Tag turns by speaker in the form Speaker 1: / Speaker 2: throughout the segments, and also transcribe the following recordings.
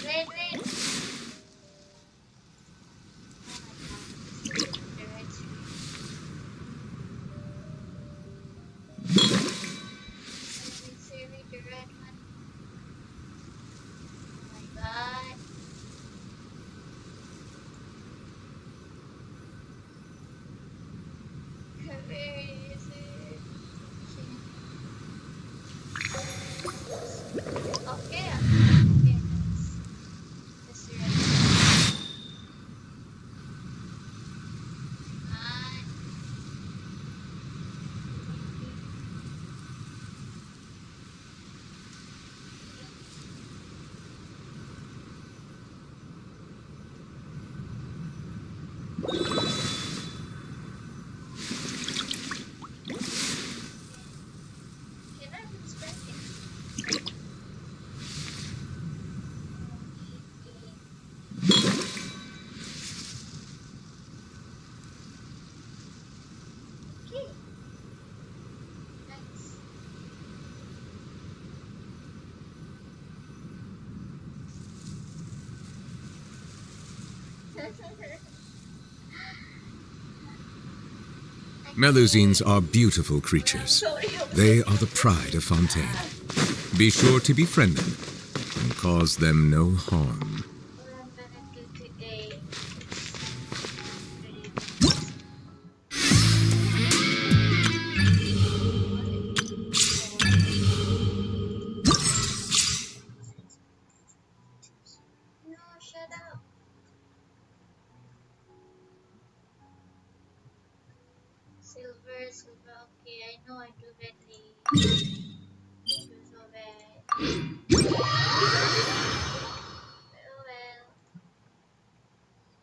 Speaker 1: Wait, wait. Oh my god. The red screen. Seriously, the red one. Oh my god. Where is it? Okay. Okay, that's the red one. Can I be spending? Okay. Nice.
Speaker 2: Melusines are beautiful creatures. They are the pride of Fontaine. Be sure to befriend them and cause them no harm.
Speaker 1: What I'm gonna do today no, shut up. Silver, okay, I know I do badly. Do so bad. Well,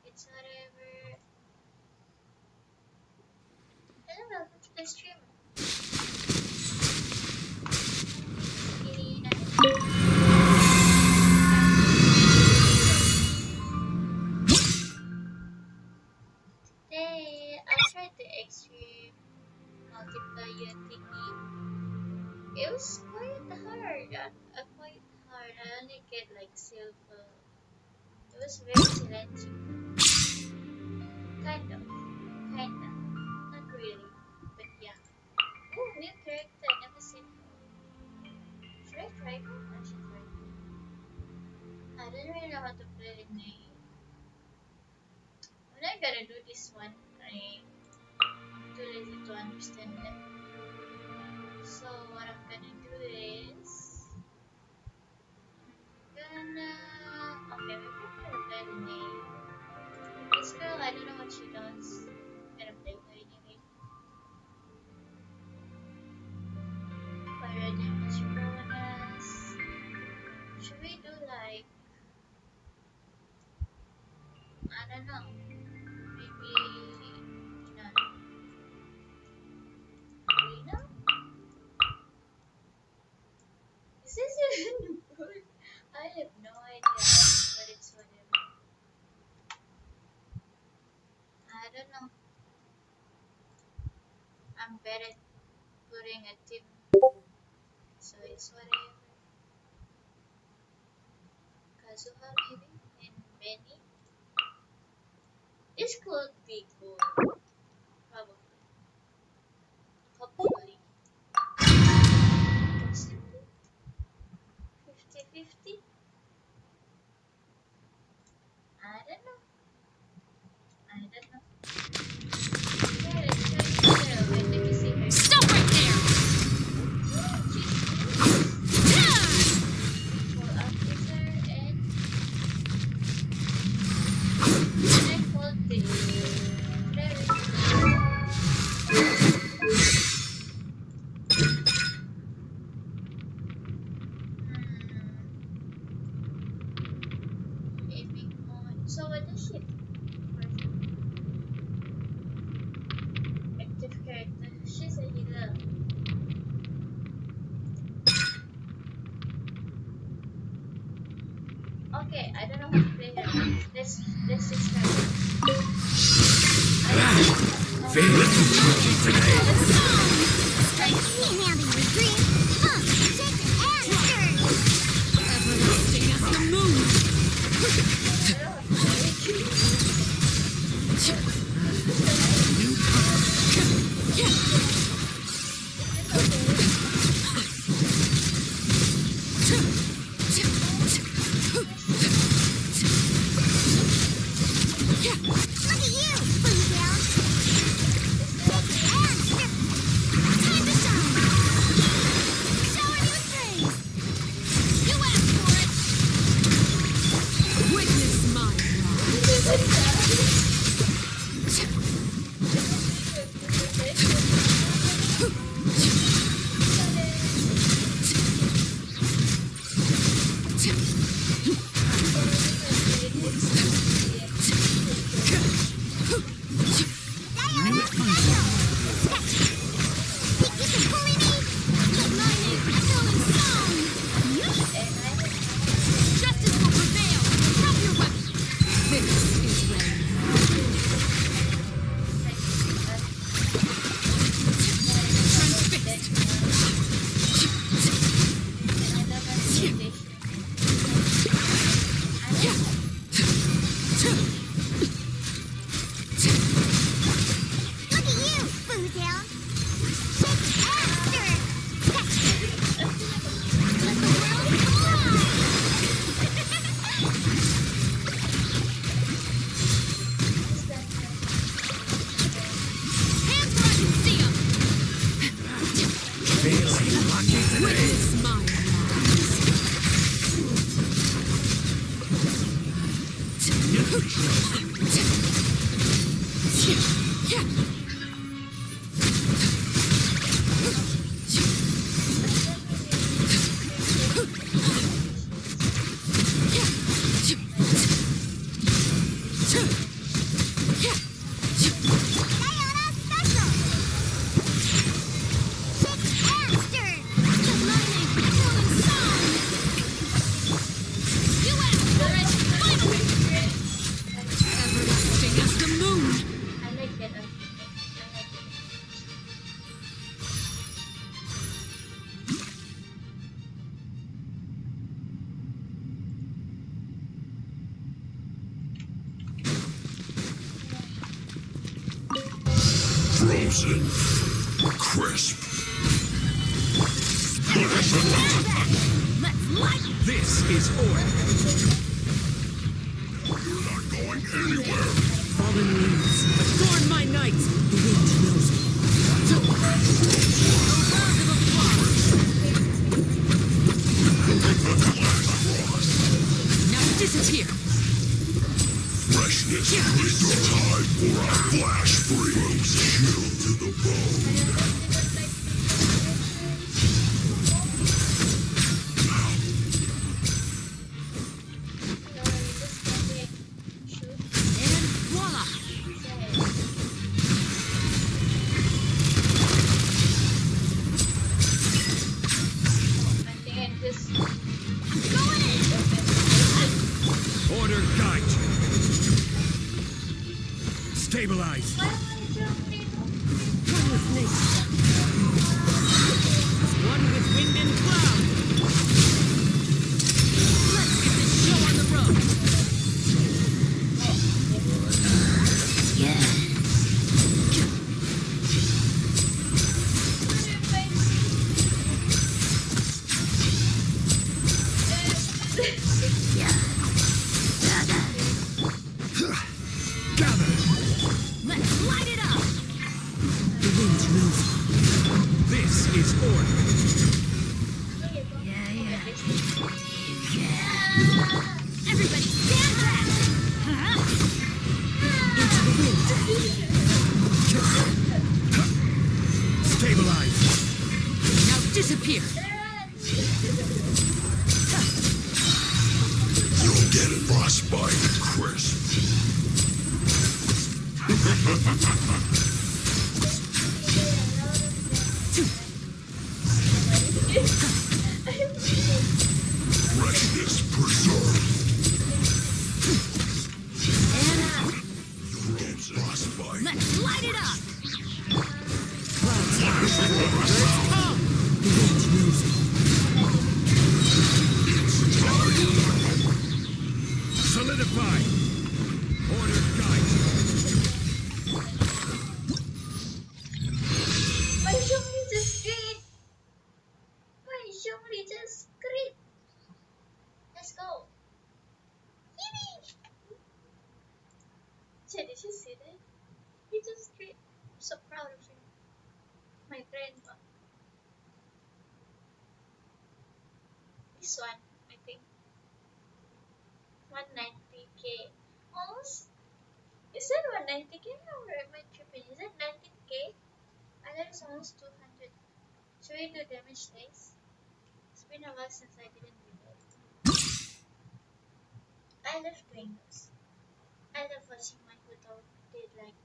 Speaker 1: it's whatever. Hello, welcome to the stream. Girina. Today, I tried the extreme multiplier thingy. It was quite hard. Quite hard. I only get like silver. It was very challenging. Kind of. Kinda. Not really. But yeah. Oh, new character. Never seen her. Should I try her? I should try her. I don't really know how to play the game. I'm not gonna do this one. I'm too lazy to understand them. So what I'm gonna do is okay, maybe I'm gonna play the name. This girl, I don't know what she does. I'm gonna play her anyway. Fire damage bonus. Should we do like I don't know. Maybe Girina? Is this even good? I have no idea, but it's whatever. I don't know. I'm bad at putting a tip, so it's whatever. Kazuha maybe, and Benny. This could be cool, probably. Hopefully. Possibly. 50-50? I don't know. Okay, let's try this girl. Wait, let me see her.
Speaker 3: Stop right there!
Speaker 1: Full officer and I called this. Very aiming on. So what is she? Active character. She's a healer. Okay, I don't know how to play her. Let's just try it.
Speaker 2: Very tricky today.
Speaker 3: Everlasting as the moon!
Speaker 1: competition. I like it.
Speaker 3: Look at you, Food Hound. Shake after. Let the world fly. Hands where I can see 'em.
Speaker 2: Feeling lucky today.
Speaker 3: Witness my Diana special. Shake after. The lightning killing song. You asked for it. Finally. Everlasting as the moon.
Speaker 1: I like that. I like it.
Speaker 2: Frozen. Crisp.
Speaker 3: Let's light.
Speaker 2: This is order. You're not going anywhere.
Speaker 4: Fallen leaves, adorn my night. The wind knows me. A round of applause. Now disappear.
Speaker 2: Freshness is the time for a flash freeze. Chill to the bone.
Speaker 4: And voila.
Speaker 2: Order guide. Stabilize.
Speaker 4: One with nature. As one with wind and cloud. Let's get this show on the road.
Speaker 2: Gather.
Speaker 3: Let's light it up.
Speaker 4: The wind knows me.
Speaker 2: This is order.
Speaker 3: Everybody stand back.
Speaker 4: Into the wind.
Speaker 2: Stabilize.
Speaker 4: Now disappear.
Speaker 2: You'll get it, frostbite. Crisp. Freshness preserved. You'll get frostbite.
Speaker 3: Let's light it up.
Speaker 4: Clouds rise. Birds come. The wind knows me.
Speaker 2: Solidify. Order guide.
Speaker 1: Why should we just great? Why should we just great? Let's go. Yippee! Did you see that? He just great. I'm so proud of him. My grandpa. This one, I think. 190k. Almost. Is that 190k or am I tripping? Is it 19k? I thought it's almost 200. Should we do damage dice? It's been a while since I didn't do that. I love doing this. I love watching my Hoodle did like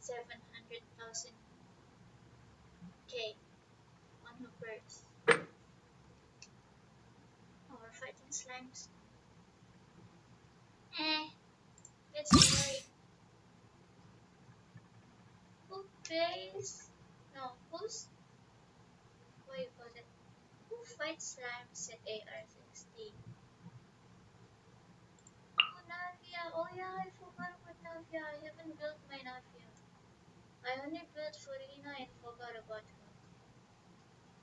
Speaker 1: 700,000 k on her birds. Oh, we're fighting slimes. Let's try. Who plays? No, who's? What do you call it? Who fight slimes at AR-16. Oh, Navia. Oh yeah, I forgot about Navia. I haven't built my Navia. I only built Furina and forgot about her.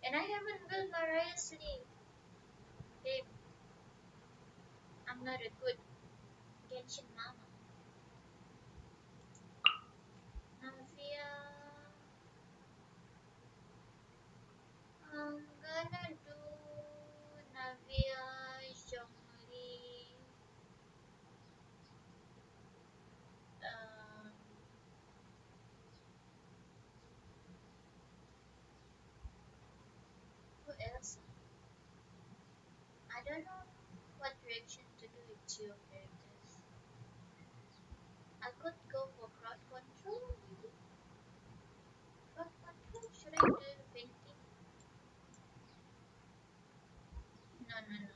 Speaker 1: And I haven't built Mariah's sleeve. Babe, I'm not a good Genshin mama. Navia. I'm gonna do Navia, Zhongli, um, who else? I don't know what direction to do with geo characters. I could go for crowd control, maybe? Crowd control? Should I do venting? No, no, no.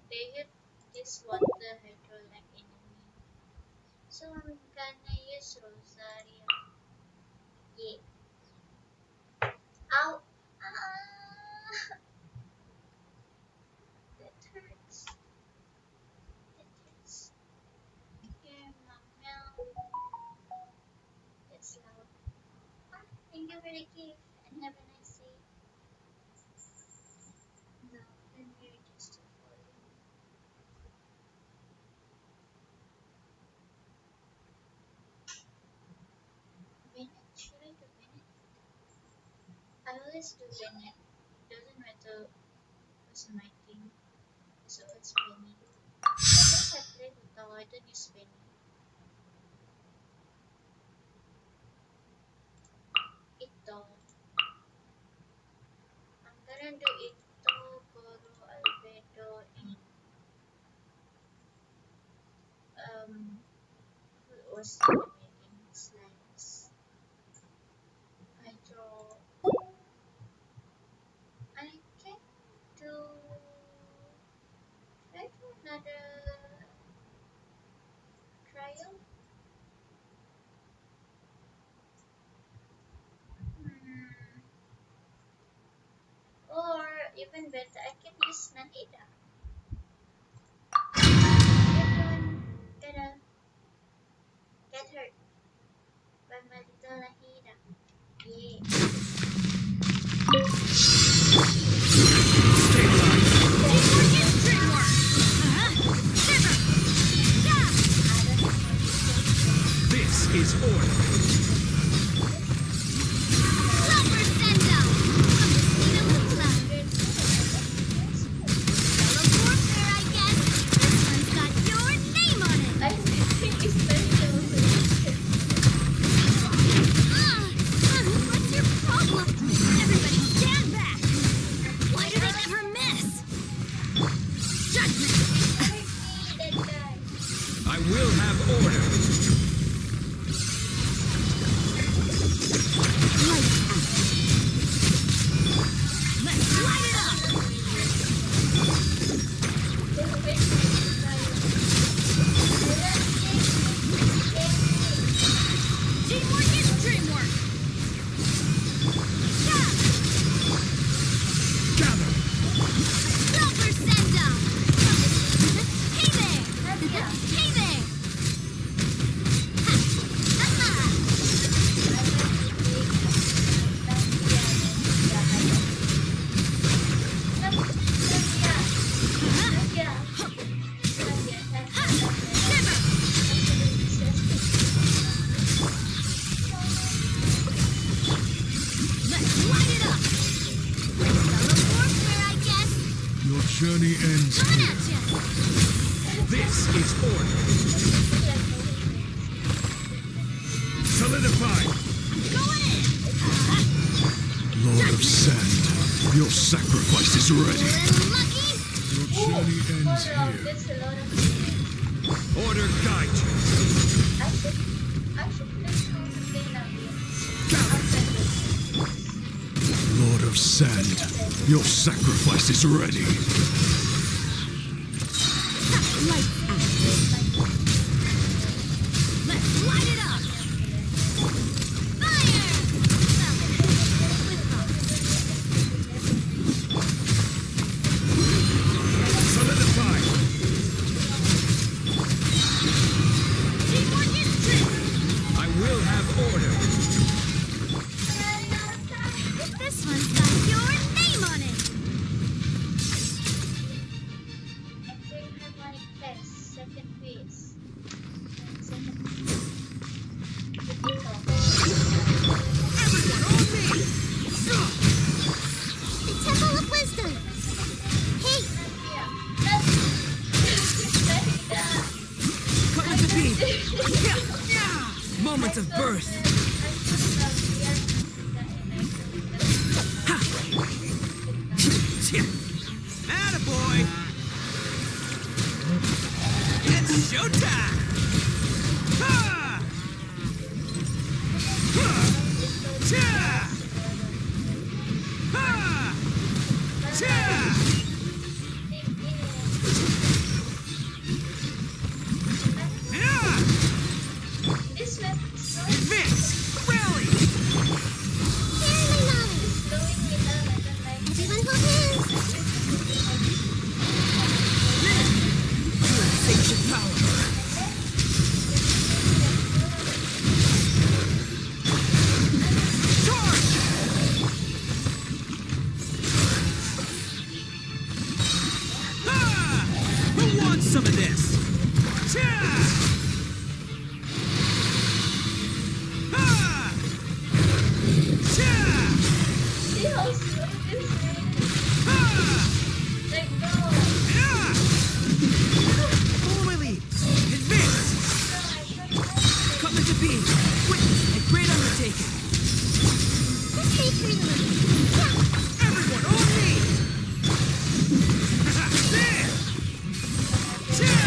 Speaker 1: They hit this water hydro like enemy. So I'm gonna use Rosaria. Yeah. Ow! Ah! That hurts. That hurts. Here, meow. That's loud. Ah, thank you for the gift and have a nice day. No, then we're just falling. Bennett? Should I do Bennett? I always do Bennett. Doesn't matter what's my team. So it's Benny. Unless I play with the I don't use Benny. Ito. I'm gonna do Ito, Goro, Albedo, and who was making slimes? I draw. I can do. Should I do another trial? Hmm. Or even better, I can use Nanida. Everyone gonna get hurt by my little Nahida. Yeah.
Speaker 2: This is order.
Speaker 1: I think it's special.
Speaker 3: What's your problem? Everybody stand back! Why do they never miss? Judgment!
Speaker 1: That guy.
Speaker 2: I will have order.
Speaker 3: Let's light it up! Teamwork is dreamwork!
Speaker 2: Gather.
Speaker 3: Silver send up! Hey there! Hey there! Let's light it up! Fellow warfare, I guess!
Speaker 2: Your journey ends
Speaker 3: Coming
Speaker 2: here.
Speaker 3: at ya!
Speaker 2: This is order. Solidify.
Speaker 3: Going in!
Speaker 2: Lord of Sand, your sacrifice is ready.
Speaker 3: Little lucky!
Speaker 2: Your journey ends
Speaker 1: Hold on,
Speaker 2: here.
Speaker 1: that's a lot of
Speaker 2: Order guide you.
Speaker 1: I should play something now here.
Speaker 2: Lord of Sand, your sacrifice is ready.
Speaker 3: Lights out! Let's light it up! Fire!
Speaker 4: Moment of birth. Attaboy! It's showtime! Ha! Ha! Cha! Ha! Cha! Yeah!
Speaker 1: This weapon is so
Speaker 4: Advance! Rally!
Speaker 3: Share my knowledge.
Speaker 1: slowing me down. I don't like it.
Speaker 3: Everyone hold hands.
Speaker 4: Sensation power. Charge! Ah! Who wants some of this? Cha! Ah! Cha!
Speaker 1: See how slow this is?
Speaker 4: Ah!
Speaker 1: Like, no.
Speaker 4: Yeah! Holy leaves! Advance!
Speaker 1: No, I don't like it.
Speaker 4: Come into being! Quick! A great undertaking!
Speaker 3: Let's take Girina.
Speaker 4: Everyone, on me! There! Cha!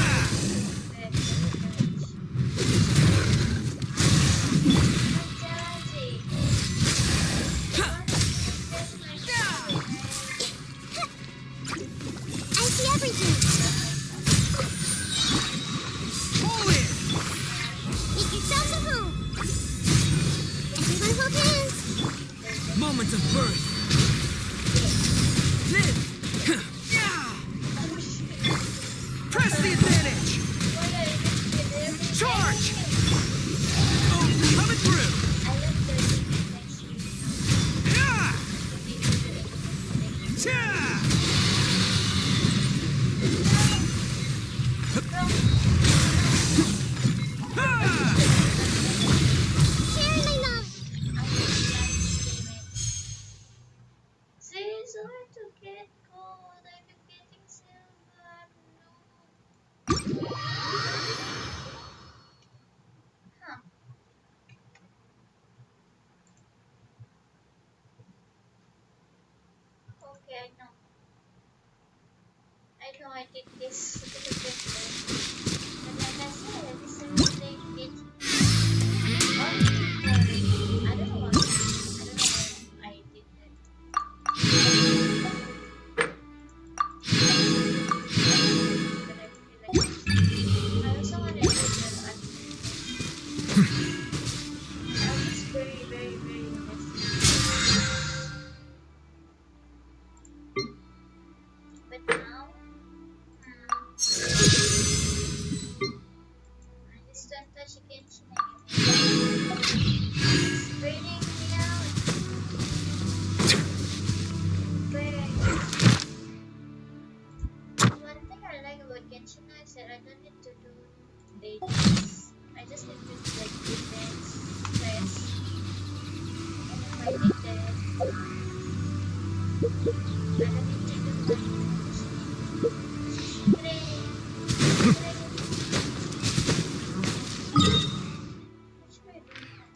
Speaker 4: Ha!
Speaker 3: I see everything.
Speaker 4: Pull in!
Speaker 3: Make yourselves at home. Everyone hold hands.
Speaker 4: Moment of birth! Live! Yeah! Press the advantage! Charge! Oh, coming through! Yeah! Cha! Ah!
Speaker 3: Share my knowledge.
Speaker 1: See, it's hard to get gold. I'm getting silver. No. Huh. Okay, I know. I know I did this a little bit late. But like I said, this is everything it's I don't know what I did that. But I feel like I also want to do that. I was very, very, very invested. But now, I just don't touch Genshin anymore. It's burning me out. But one thing I like about Genshin is that I don't need to do dailies. I just need to like defense, stress, and if I did that, I don't need to do my Which way do we have?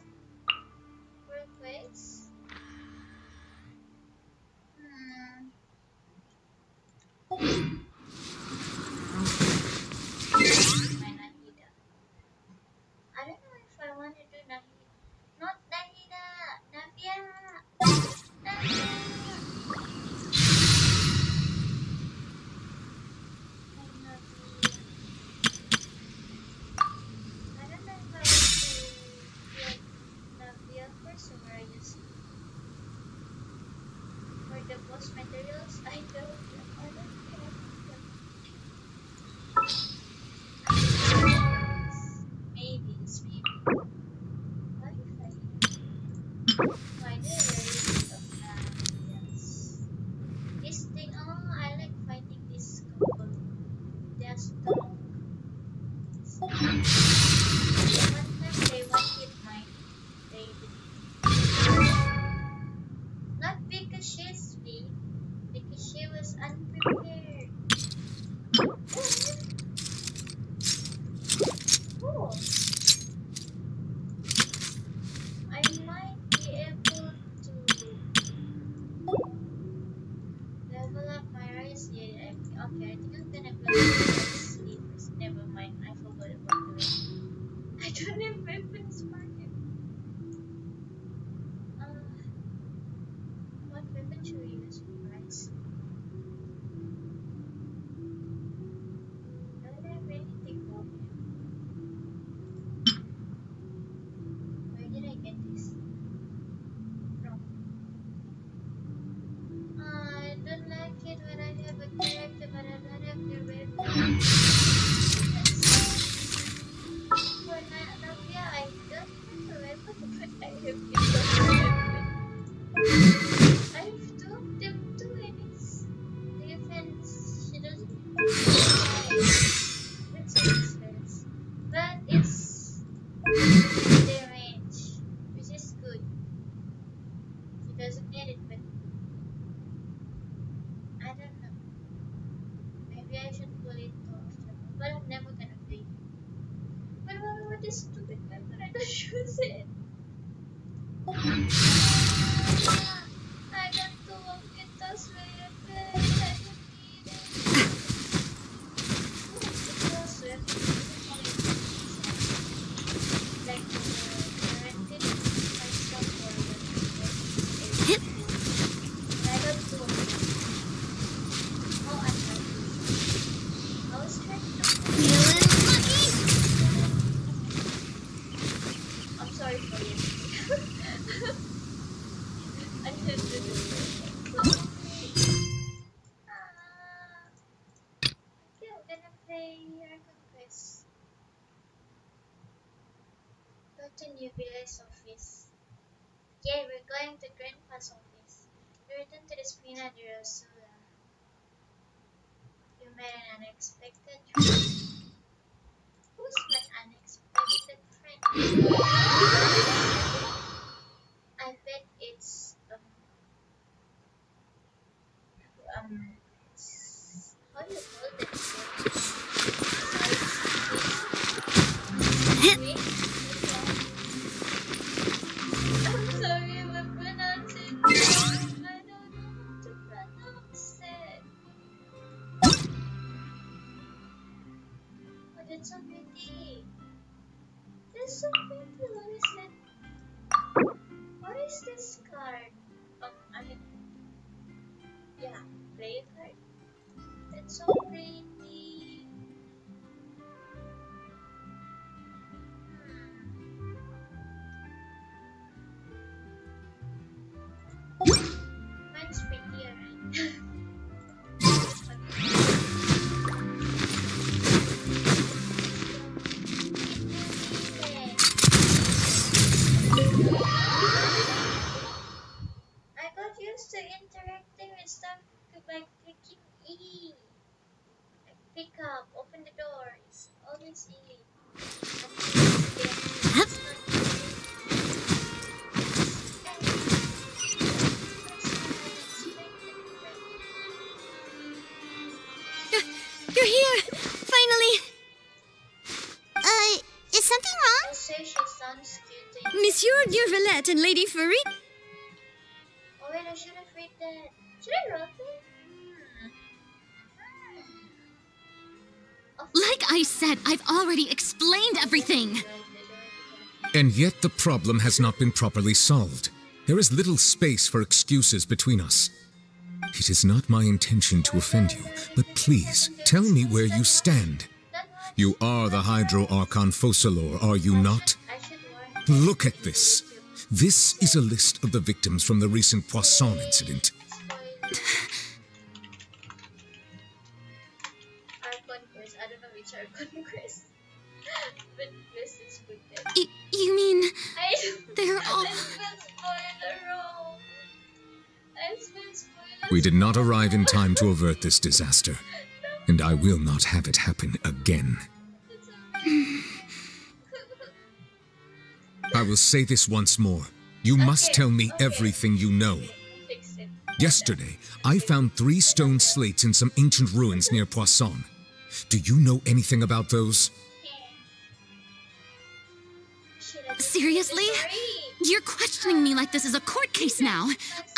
Speaker 1: Workplace? My Nahida. I don't know if I want to do Nahida. Not Nahida! Navia! Navia! I don't know if I want to get Navia first or I just for the boss materials. I don't care. Maybe it's maybe. What if I do a of yes. This thing, oh, I like fighting this couple. They're strong. One time they one hit my lady. Not because she's weak, because she was unprepared. Oh. I got two of Kita's weapons. I don't need it. Kita's weapons. Like guaranteed myself for it. I got two of them. Oh, I got I was trying to
Speaker 3: Feeling lucky?
Speaker 1: I'm sorry for you. I didn't do this. Okay, I'm gonna play Dragon Quest. Go to Nubile's office. Yay, we're going to Grandpa's office. We return to the Spina de Rosula. You made an unexpected friend. Who's my unexpected friend? I bet it's how do you call that? I'm sorry if I pronounce it wrong. I don't know how to pronounce it. Oh, that's so pretty. That's so pretty. What is it? What is this card? I mean, yeah, play a card. That's so pretty. Mine's prettier, right? I got used to interacting with stuff by clicking E. Like pick up, open the doors, always E.
Speaker 3: You're here! Finally! Is something
Speaker 1: I
Speaker 3: wrong?
Speaker 1: say she sounds cute.
Speaker 3: Monsieur Durvalette and Lady Furry?
Speaker 1: Oh wait, I should have read that. Should I wrote it?
Speaker 3: Like I said, I've already explained everything.
Speaker 2: And yet the problem has not been properly solved. There is little space for excuses between us. It is not my intention to offend you, but please, tell me where you stand. You are the Hydro Archon Focalor, are you not?
Speaker 1: I should warn
Speaker 2: Look at this. This is a list of the victims from the recent Poisson incident.
Speaker 1: Archon Quest. I don't know which Archon Quest. But this is good.
Speaker 3: You mean they're all...
Speaker 1: I spelled spoiler wrong. I spelled spoiler.
Speaker 2: We did not arrive in time to avert this disaster, and I will not have it happen again. I will say this once more. You must tell me everything you know.
Speaker 1: Fix it.
Speaker 2: Yesterday, I found 3 stone slates in some ancient ruins near Poisson. Do you know anything about those?
Speaker 3: Seriously? You're questioning me like this is a court case now.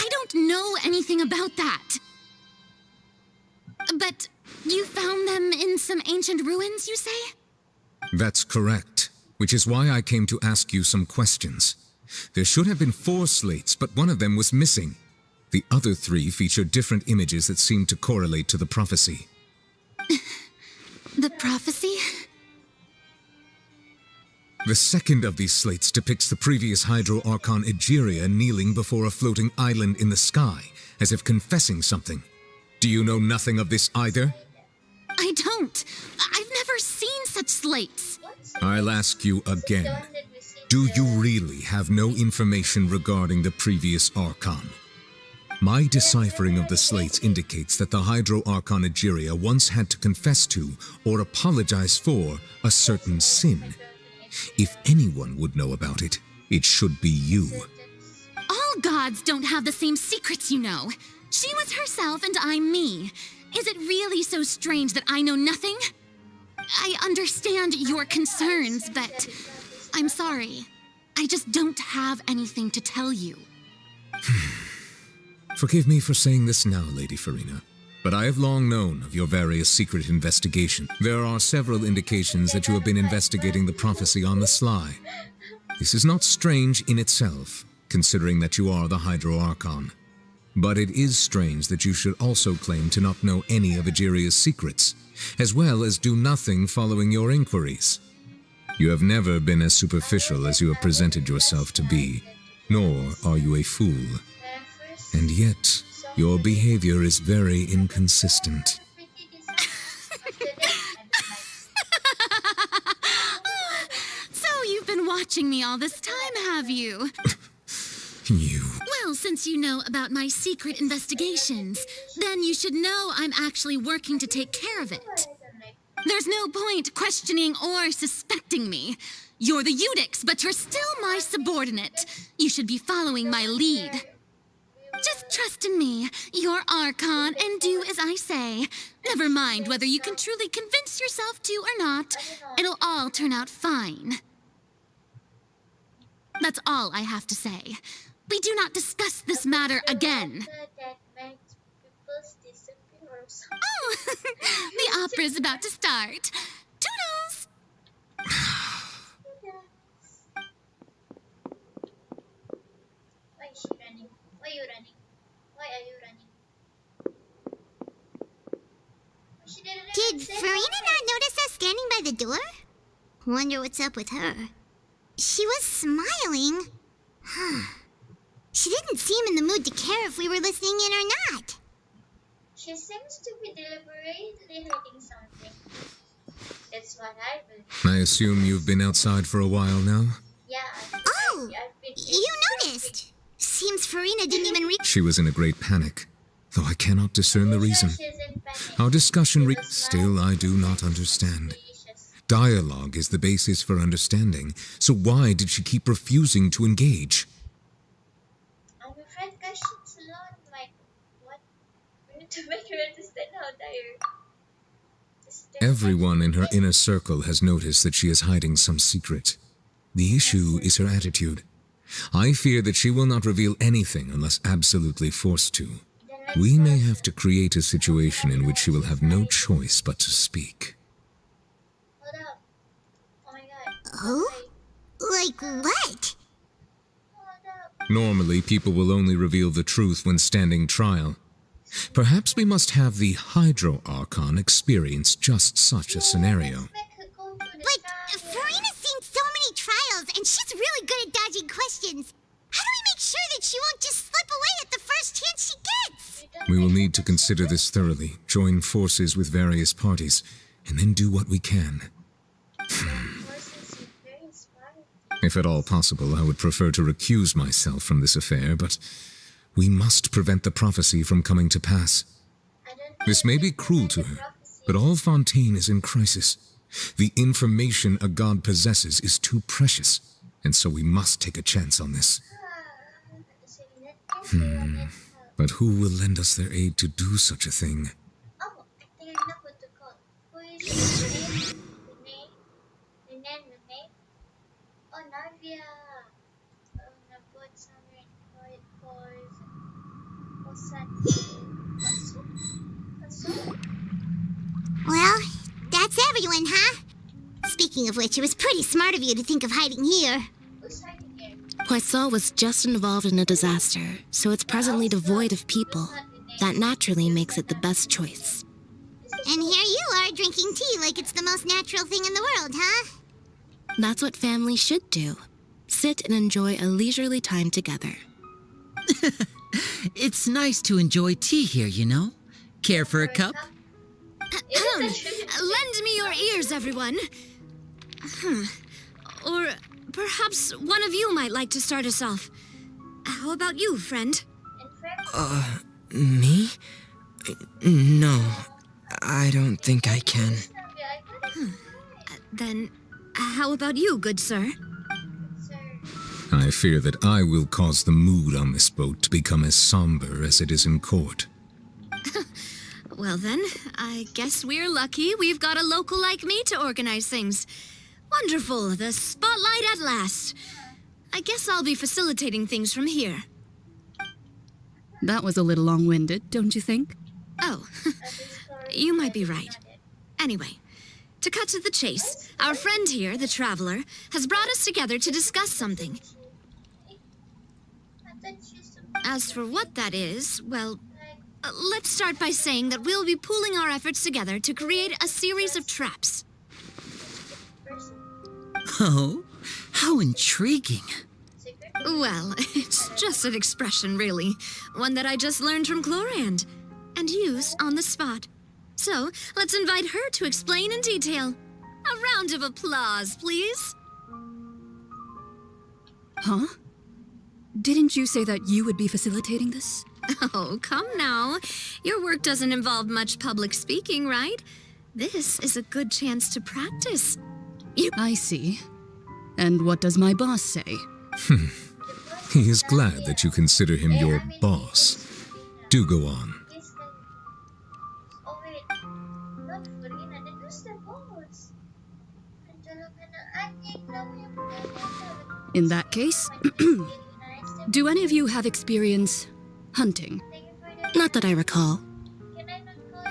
Speaker 3: I don't know anything about that. But you found them in some ancient ruins, you say?
Speaker 2: That's correct, which is why I came to ask you some questions. There should have been 4 slates, but one of them was missing. The other 3 feature different images that seem to correlate to the prophecy.
Speaker 3: The prophecy?
Speaker 2: The second of these slates depicts the previous Hydro Archon Egeria kneeling before a floating island in the sky, as if confessing something. Do you know nothing of this either?
Speaker 3: I don't. I've never seen such slates.
Speaker 2: I'll ask you again. Do you really have no information regarding the previous Archon? My deciphering of the slates indicates that the Hydro Archon Egeria once had to confess to, or apologize for, a certain sin. If anyone would know about it, it should be you.
Speaker 3: All gods don't have the same secrets, you know. She was herself and I'm me. Is it really so strange that I know nothing? I understand your concerns, but I'm sorry. I just don't have anything to tell you.
Speaker 2: Forgive me for saying this now, Lady Farina, but I have long known of your various secret investigations. There are several indications that you have been investigating the prophecy on the sly. This is not strange in itself, considering that you are the Hydro Archon. But it is strange that you should also claim to not know any of Egeria's secrets, as well as do nothing following your inquiries. You have never been as superficial as you have presented yourself to be, nor are you a fool. And yet, your behavior is very inconsistent.
Speaker 3: So you've been watching me all this time, have you?
Speaker 2: You...
Speaker 3: Well, since you know about my secret investigations, then you should know I'm actually working to take care of it. There's no point questioning or suspecting me. You're the Eudix, but you're still my subordinate. You should be following my lead. Just trust in me, your Archon, and do as I say. Never mind whether you can truly convince yourself to or not. It'll all turn out fine. That's all I have to say. We do not discuss this matter again. Oh, the opera's about to start. Toodles!
Speaker 1: Why is she running? Why are you running? Why are you running? She didn't even
Speaker 5: Did
Speaker 1: say
Speaker 5: Farina
Speaker 1: hi.
Speaker 5: not notice us standing by the door? Wonder what's up with her. She was smiling. She didn't seem in the mood to care if we were listening in or not.
Speaker 1: She seems to be deliberately hiding something. That's what I believe.
Speaker 2: I assume you've been outside for a while now?
Speaker 1: Yeah.
Speaker 5: Oh,
Speaker 1: I've been
Speaker 5: you noticed. Seems Farina didn't even reach.
Speaker 2: She was in a great panic, though I cannot discern the reason. Our discussion still I do not understand. Dialogue is the basis for understanding, so why did she keep refusing to engage?
Speaker 1: I'm afraid questions alone might what? We need to make her understand how dire.
Speaker 2: Everyone in her inner circle has noticed that she is hiding some secret. The issue is her attitude. I fear that she will not reveal anything unless absolutely forced to. We may have to create a situation in which she will have no choice but to speak.
Speaker 1: Hold up. Oh my god.
Speaker 5: Oh? Like what?
Speaker 1: Hold up.
Speaker 2: Normally, people will only reveal the truth when standing trial. Perhaps we must have the Hydro Archon experience just such a scenario.
Speaker 1: Make her go through the
Speaker 5: Like,
Speaker 1: trial.
Speaker 5: Farina's seen so many trials, and she's really good at dodging questions. How do we make sure that she won't just slip away at the first chance she gets?
Speaker 2: We will need to consider this thoroughly, join forces with various parties, and then do what we can. If at all possible, I would prefer to recuse myself from this affair, but we must prevent the prophecy from coming to pass. This may be cruel to her, but all Fontaine is in crisis. The information a god possesses is too precious, and so we must take a chance on this. But who will lend us their aid to do such a thing?
Speaker 1: Oh, I think I know what to call. Who is it? Renee? Oh, Navia. Oh, nabot sa rin. Quiet cause. Kaso?
Speaker 5: Well, that's everyone, huh? Speaking of which, it was pretty smart of you to think of hiding here.
Speaker 1: Who's hiding here?
Speaker 6: Poisson was just involved in a disaster, so it's presently devoid of people. That naturally makes it the best choice.
Speaker 5: And here you are drinking tea like it's the most natural thing in the world, huh?
Speaker 6: That's what families should do. Sit and enjoy a leisurely time together.
Speaker 4: It's nice to enjoy tea here, you know? Care for a cup?
Speaker 3: Lend me your ears, everyone. Or perhaps one of you might like to start us off. How about you, friend?
Speaker 7: Me? No, I don't think I can.
Speaker 3: Then, how about you, good sir?
Speaker 2: I fear that I will cause the mood on this boat to become as somber as it is in court.
Speaker 3: Well then, I guess we're lucky we've got a local like me to organize things. Wonderful, the spotlight at last. I guess I'll be facilitating things from here.
Speaker 8: That was a little long-winded, don't you think?
Speaker 3: Oh, you might be right. Anyway, to cut to the chase, our friend here, the Traveler, has brought us together to discuss something. As for what that is, well, let's start by saying that we'll be pooling our efforts together to create a series of traps.
Speaker 4: Oh, how intriguing.
Speaker 3: Well, it's just an expression, really. One that I just learned from Chlorand and used on the spot. So, let's invite her to explain in detail. A round of applause, please.
Speaker 8: Huh? Didn't you say that you would be facilitating this?
Speaker 3: Oh, come now. Your work doesn't involve much public speaking, right? This is a good chance to practice.
Speaker 8: I see. And what does my boss say?
Speaker 2: He is glad that you consider him your boss. Do go on.
Speaker 1: Oh wait, not Girina, that was the boss.
Speaker 8: In that case, do any of you have experience hunting?
Speaker 6: Not that I recall.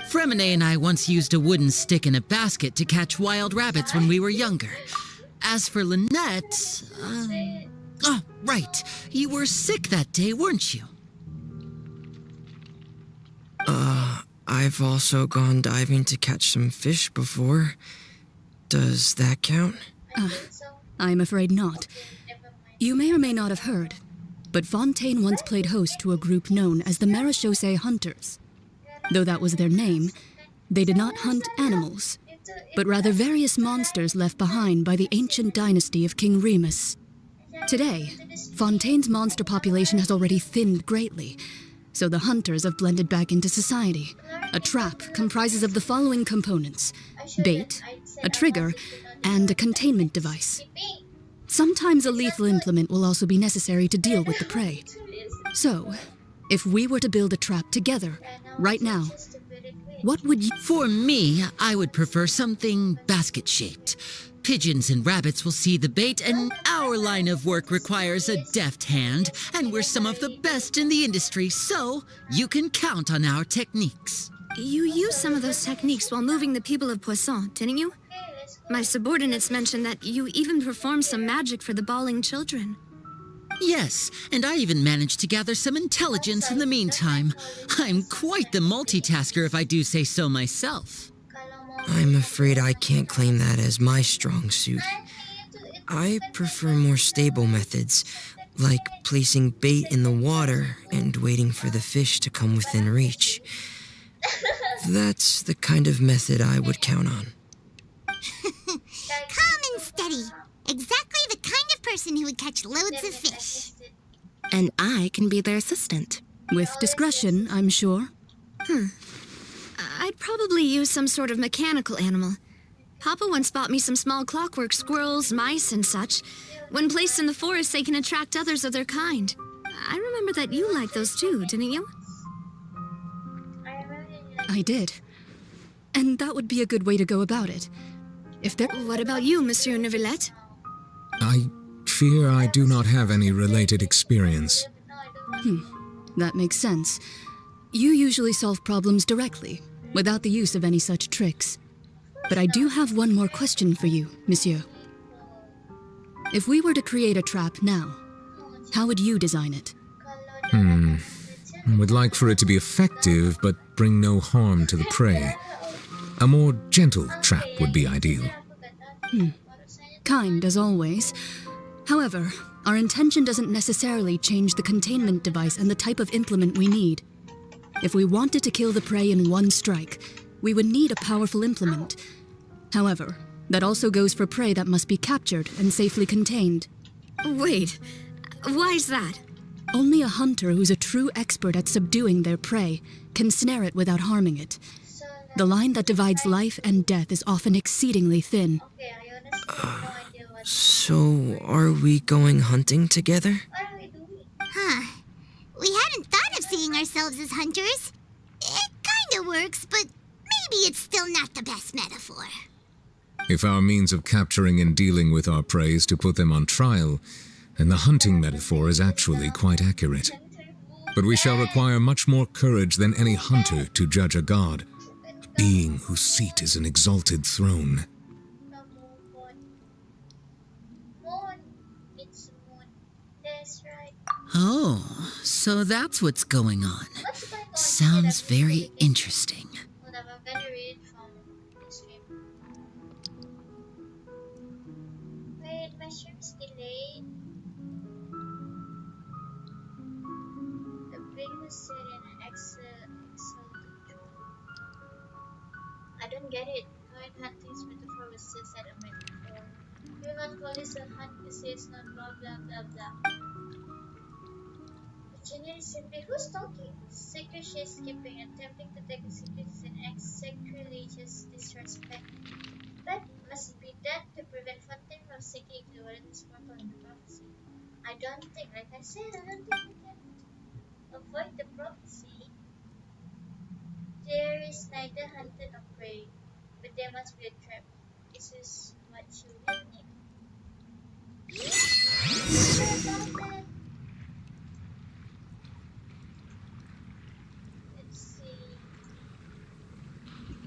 Speaker 4: Fremine and I once used a wooden stick in a basket to catch wild rabbits when we were younger. As for Lynette, oh, right. You were sick that day, weren't you?
Speaker 7: I've also gone diving to catch some fish before. Does that count?
Speaker 8: I'm afraid not. You may or may not have heard, but Fontaine once played host to a group known as the Marechaussee Hunters. Though that was their name, they did not hunt animals, but rather various monsters left behind by the ancient dynasty of King Remus. Today, Fontaine's monster population has already thinned greatly, so the hunters have blended back into society. A trap comprises of the following components: bait, a trigger, and a containment device. Sometimes a lethal implement will also be necessary to deal with the prey. So, if we were to build a trap together, right now, what would you...
Speaker 4: For me, I would prefer something basket-shaped. Pigeons and rabbits will see the bait, and our line of work requires a deft hand, and we're some of the best in the industry, so you can count on our techniques.
Speaker 3: You used some of those techniques while moving the people of Poisson, didn't you? My subordinates mentioned that you even performed some magic for the bawling children.
Speaker 4: Yes, and I even managed to gather some intelligence in the meantime. I'm quite the multitasker if I do say so myself.
Speaker 7: I'm afraid I can't claim that as my strong suit. I prefer more stable methods, like placing bait in the water and waiting for the fish to come within reach. That's the kind of method I would count on.
Speaker 5: Calm and steady. Exactly the kind of person who would catch loads of fish.
Speaker 6: And I can be their assistant.
Speaker 8: With discretion, I'm sure.
Speaker 3: I'd probably use some sort of mechanical animal. Papa once bought me some small clockwork squirrels, mice, and such. When placed in the forest, they can attract others of their kind. I remember that you liked those too, didn't you?
Speaker 8: I did. And that would be a good way to go about it. If there...
Speaker 3: What about you, Monsieur Neuvillette?
Speaker 2: I fear I do not have any related experience.
Speaker 8: That makes sense. You usually solve problems directly, without the use of any such tricks. But I do have one more question for you, monsieur. If we were to create a trap now, how would you design it?
Speaker 2: I would like for it to be effective, but bring no harm to the prey. A more gentle trap would be ideal.
Speaker 8: Kind, as always. However, our intention doesn't necessarily change the containment device and the type of implement we need. If we wanted to kill the prey in one strike, we would need a powerful implement. However, that also goes for prey that must be captured and safely contained.
Speaker 3: Wait, why's that?
Speaker 8: Only a hunter who's a true expert at subduing their prey can snare it without harming it. The line that divides life and death is often exceedingly thin.
Speaker 7: So, are we going hunting together?
Speaker 5: Huh. We hadn't thought of seeing ourselves as hunters. It kinda works, but maybe it's still not the best metaphor.
Speaker 2: If our means of capturing and dealing with our prey is to put them on trial, and the hunting metaphor is actually quite accurate. But we shall require much more courage than any hunter to judge a god, a being whose seat is an exalted throne.
Speaker 1: Moon. It's moon. That's right.
Speaker 4: Oh, so that's what's going on.
Speaker 1: What's going on
Speaker 4: Sounds
Speaker 1: here?
Speaker 4: very interesting.
Speaker 1: Hold up, I'm gonna read from the stream. Wait, my stream's delayed. The biggest city in Excel control. I don't get it. Current hunting's metaphor was just said a metaphor. You will not call this a hunt because it's not blah blah blah blah. Virginia is simply who's talking? Secrecy is skipping, attempting to take a secret is an sacrilegious disrespect. That must be done to prevent Fontaine from seeking to what is mortal in the prophecy. I don't think, like I said, I don't think we can avoid the prophecy. There is neither hunter nor prey, but there must be a trap. This is what you will need. Let's see.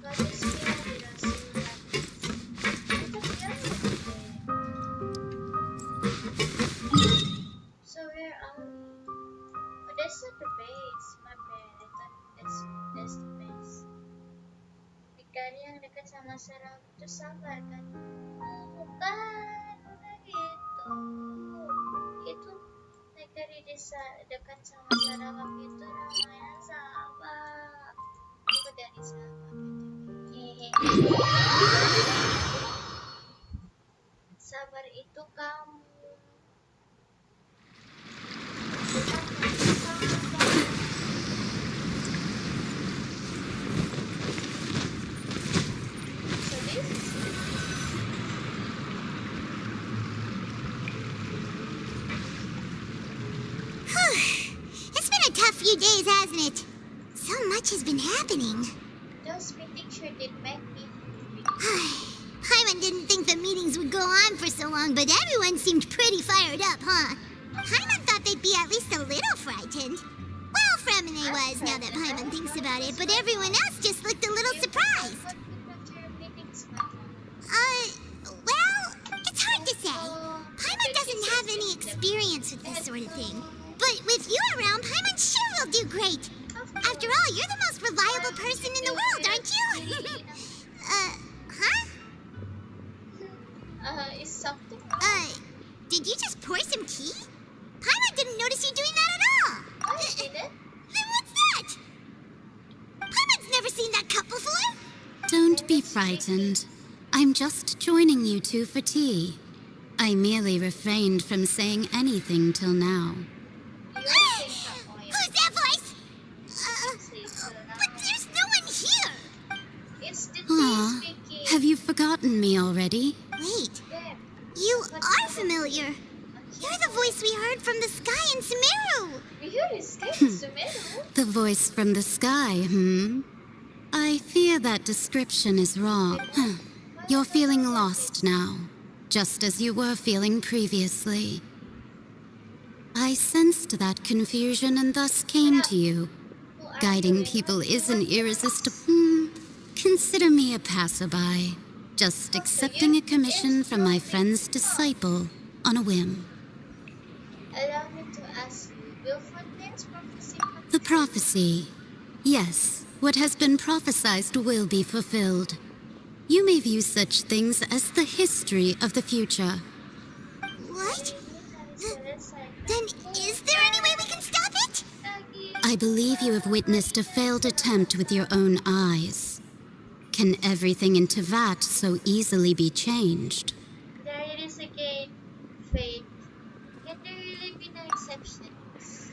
Speaker 1: God is here with us. So where are we? Oh, that's not the base. My bad. I thought that's the base. Mikari yang dekat sama Sarah itu sabar kan? Oh, bukan. Bukan gitu. Itu Mikari dekat sama Sarah itu namanya sabar. Aku dari sabar. Sabar itu kamu.
Speaker 5: It's been a tough few days, hasn't it? So much has been happening.
Speaker 1: Those meetings sure did make me hungry.
Speaker 5: Paimon didn't think the meetings would go on for so long, but everyone seemed pretty fired up, huh? Paimon thought they'd be at least a little frightened. Well, Fremine was, now that Paimon thinks about it, but everyone else just looked a little surprised. Well, it's hard to say. Paimon doesn't have any experience with this sort of thing. But with you around, Paimon sure will do great. After all, you're the most reliable person in the world, aren't you? Huh?
Speaker 1: Is something
Speaker 5: Did you just pour some tea? Paimon didn't notice you doing that at all.
Speaker 1: I didn't.
Speaker 5: Then what's that? Paimon's never seen that cup before.
Speaker 3: Don't be frightened. I'm just joining you two for tea. I merely refrained from saying anything till now.
Speaker 5: Who's that voice? But there's no one here.
Speaker 1: It's the
Speaker 3: Aw,
Speaker 1: tea speaking.
Speaker 3: have you forgotten me already?
Speaker 5: Wait,
Speaker 1: Them.
Speaker 5: you are familiar. You're the voice we heard from the sky in Sumeru.
Speaker 1: We hear this guy in Sumeru.
Speaker 3: The voice from the sky, I fear that description is wrong. You're feeling lost now, just as you were feeling previously. I sensed that confusion and thus came to you. Guiding people is an irresistible... Consider me a passerby, just accepting a commission from my friend's disciple on a whim.
Speaker 1: Allow me to ask you, will Fontaine's prophecy come
Speaker 3: The prophecy. Yes, what has been prophesied will be fulfilled. You may view such things as the history of the future.
Speaker 5: What? Then is there any way we can stop it?
Speaker 3: I believe you have witnessed a failed attempt with your own eyes. Can everything in Tevat so easily be changed?
Speaker 1: There it is again. Fate. Can there really be no exceptions?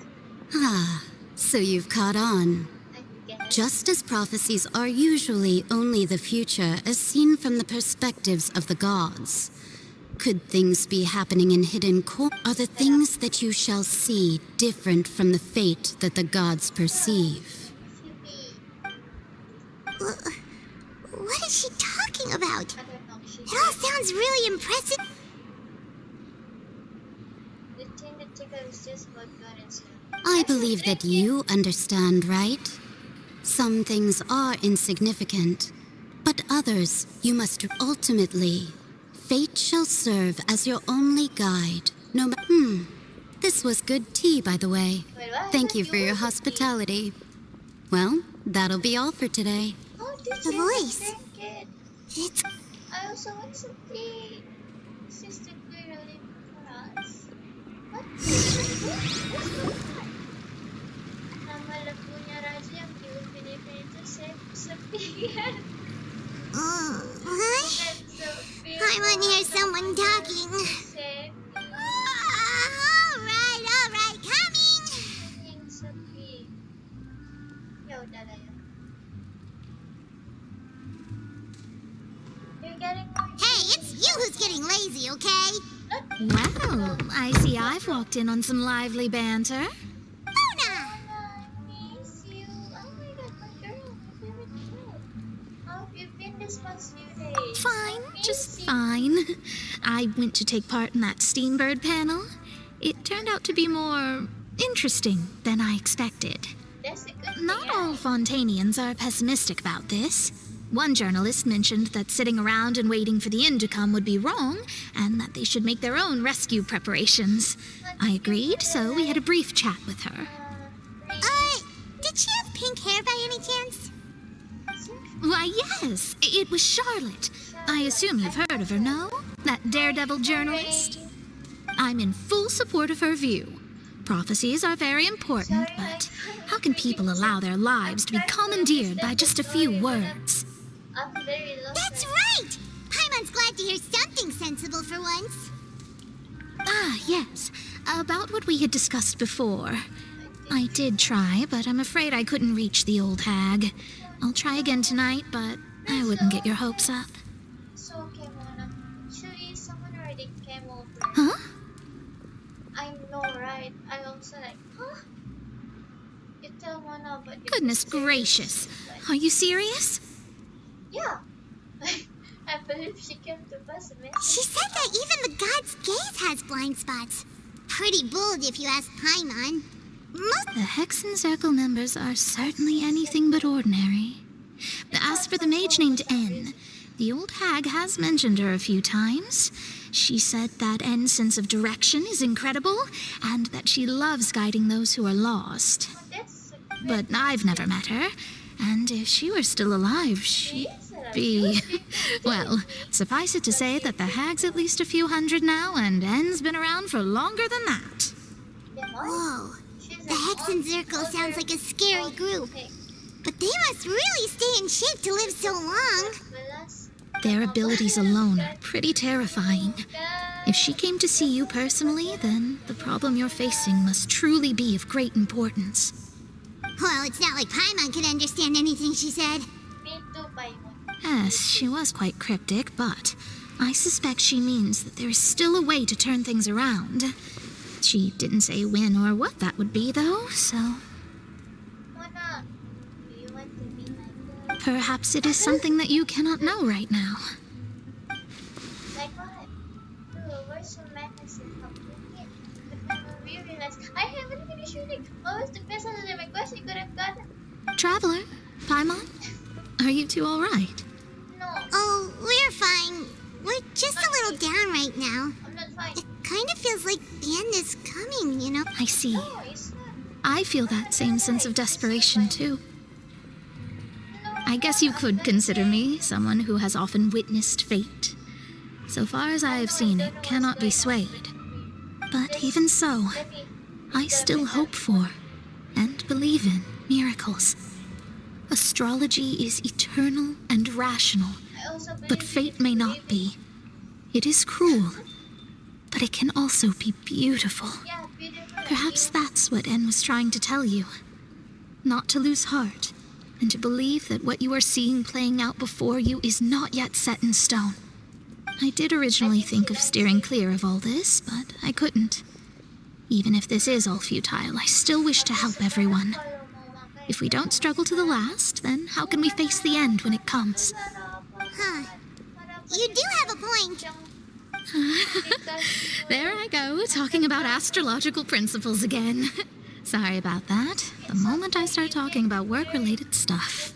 Speaker 3: Ah, so you've caught on.
Speaker 1: I guess.
Speaker 3: Just as prophecies are usually only the future as seen from the perspectives of the gods, could things be happening in hidden corners? Are the things that you shall see different from the fate that the gods perceive?
Speaker 5: What is she talking about?
Speaker 1: I don't know.
Speaker 5: It all sounds really impressive.
Speaker 1: The it's just about God and stuff.
Speaker 9: I believe that you understand, right? Some things are insignificant, but others you must ultimately. Fate shall serve as your only guide. No ma- This was good tea, by the way.
Speaker 1: Wait, what?
Speaker 9: Thank you for your hospitality. Well, that'll be all for today.
Speaker 1: Oh, did
Speaker 5: The
Speaker 1: you
Speaker 5: voice.
Speaker 1: drink it?
Speaker 5: It's
Speaker 1: I also want some tea. Sister Girina leave for us. What? What's going on? Nama lagunya Raja yang diupin-ipin itu sepian.
Speaker 5: What?
Speaker 1: That's so feel.
Speaker 5: I want to hear someone talking.
Speaker 1: Sepi.
Speaker 5: Alright, coming!
Speaker 1: Yang sepi. Ya udahlah ya. You're getting more.
Speaker 5: Hey, it's you who's getting lazy, okay?
Speaker 3: Well, I see I've walked in on some lively banter.
Speaker 5: Luna!
Speaker 1: I miss you. Oh my god, my girl, my favorite girl. How have you been this past few days?
Speaker 3: Fine,
Speaker 1: I miss
Speaker 3: just
Speaker 1: you.
Speaker 3: fine. I went to take part in that Steambird panel. It turned out to be more interesting than I expected.
Speaker 1: That's a good
Speaker 3: Not
Speaker 1: thing,
Speaker 3: all Fontainians are pessimistic about this. One journalist mentioned that sitting around and waiting for the end to come would be wrong, and that they should make their own rescue preparations. I agreed, so we had a brief chat with her.
Speaker 5: Did she have pink hair by any chance?
Speaker 3: Why, yes, it was Charlotte. I assume you've heard of her, no? That daredevil journalist? I'm in full support of her view. Prophecies are very important, but how can people allow their lives to be commandeered by just a few words?
Speaker 1: I'm very lost.
Speaker 5: That's right! Paimon's glad to hear something sensible for once.
Speaker 3: Ah, yes. About what we had discussed before. I did try, but I'm afraid I couldn't reach the old hag. I'll try again tonight, but I wouldn't get your hopes up.
Speaker 1: So, okay, Mona. Actually, someone already came over.
Speaker 3: Huh?
Speaker 1: I know, right? I also like, huh? You tell Mona about your
Speaker 3: Goodness
Speaker 1: mysterious
Speaker 3: gracious.
Speaker 1: but-
Speaker 3: Are you serious?
Speaker 1: Yeah. I believe she came to pass a message.
Speaker 5: She said that even the god's gaze has blind spots. Pretty bold if you ask Paimon.
Speaker 3: The Hexen Circle members are certainly anything but ordinary. As for the mage named N, the old hag has mentioned her a few times. She said that N's sense of direction is incredible, and that she loves guiding those who are lost.
Speaker 1: That's
Speaker 3: But I've never met her, and if she were still alive, she'd be... Well, suffice it to say that the hag's at least a few hundred now, and N's been around for longer than that.
Speaker 5: Whoa. The Hexen Circle sounds like a scary group. But they must really stay in shape to live so long.
Speaker 3: Their abilities alone are pretty terrifying. If she came to see you personally, then the problem you're facing must truly be of great importance.
Speaker 5: Well, it's not like Paimon could understand anything she said.
Speaker 1: Me too, Paimon.
Speaker 3: Yes, she was quite cryptic, but I suspect she means that there is still a way to turn things around. She didn't say when or what that would be, though, so
Speaker 1: Mona, do you want to be my girl?
Speaker 3: perhaps it is something that you cannot know right now.
Speaker 1: Like what? Oh, we're so madness and complicated. But then we realized I haven't finished reading. What was the best answer to my question you could have gotten?
Speaker 3: Traveler, Paimon, are you two all right?
Speaker 1: No,
Speaker 5: Oh, we're fine. We're just a little down right now.
Speaker 1: I'm not fine.
Speaker 5: It kind of feels like the end is coming, you know?
Speaker 3: I see.
Speaker 1: No, it's not.
Speaker 3: I feel that same sense of desperation, too.
Speaker 1: No,
Speaker 3: I guess you could consider me someone who has often witnessed fate. So far as I have seen, it cannot be swayed. But even so, I still hope for and believe in miracles. Astrology is eternal and rational,
Speaker 1: I also believe
Speaker 3: but fate may not be. It is cruel, but it can also be beautiful.
Speaker 1: Yeah, beautiful.
Speaker 3: Perhaps that's what N was trying to tell you. Not to lose heart, and to believe that what you are seeing playing out before you is not yet set in stone. I did originally think of steering clear of all this, but I couldn't. Even if this is all futile, I still wish to help everyone. If we don't struggle to the last, then how can we face the end when it comes?
Speaker 5: Huh. You do have a point.
Speaker 3: There I go, talking about astrological principles again. Sorry about that. The moment I start talking about work-related stuff.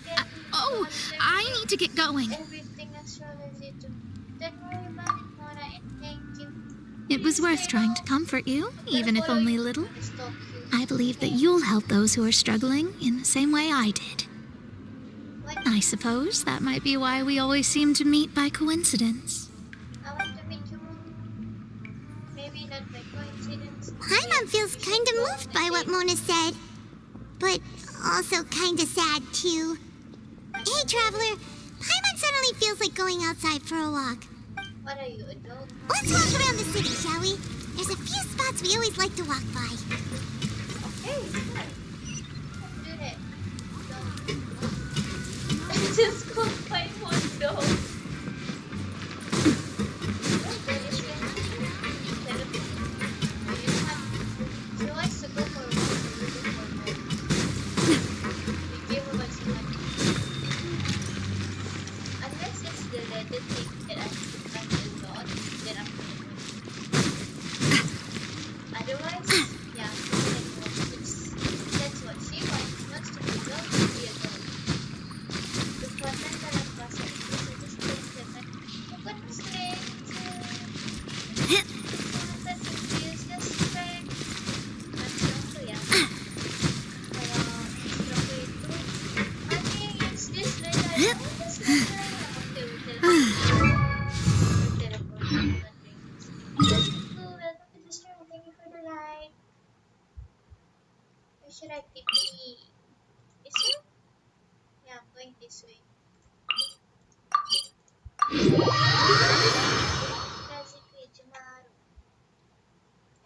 Speaker 3: I need to get going.
Speaker 1: Everything astrology too. Don't worry about it, Mona, and thank you.
Speaker 3: It was worth trying to comfort you, even if only a little.
Speaker 1: Stalk you.
Speaker 3: I believe that you'll help those who are struggling in the same way I did.
Speaker 1: What?
Speaker 3: I suppose that might be why we always seem to meet by coincidence.
Speaker 1: I want to meet you. Maybe not by coincidence.
Speaker 5: Paimon feels kind of moved by what Mona said, but also kind of sad too. Hey, Traveler, Paimon suddenly feels like going outside for a walk.
Speaker 1: What are you, a dog?
Speaker 5: Let's walk around the city, shall we? There's a few spots we always like to walk by.
Speaker 1: Okay, fine. Let's do that. Dog. Just go find one dog. She wants to go for a walk. We give her what's money. Unless it's the letter thing that I should find a lot, then I'm gonna win. Otherwise, yeah, that's what she wants. She wants to be a dog, to be a dog. Kekuatan dalam bahasa Inggris itu sebenarnya bukan strength. Kekuatan Inggrisnya strength. Bukan strong tuh ya. Kalau strong itu, it's this letter. Welcome to the stream. Thank you for the light. Where should I TP? This way? Yeah, I'm going this way.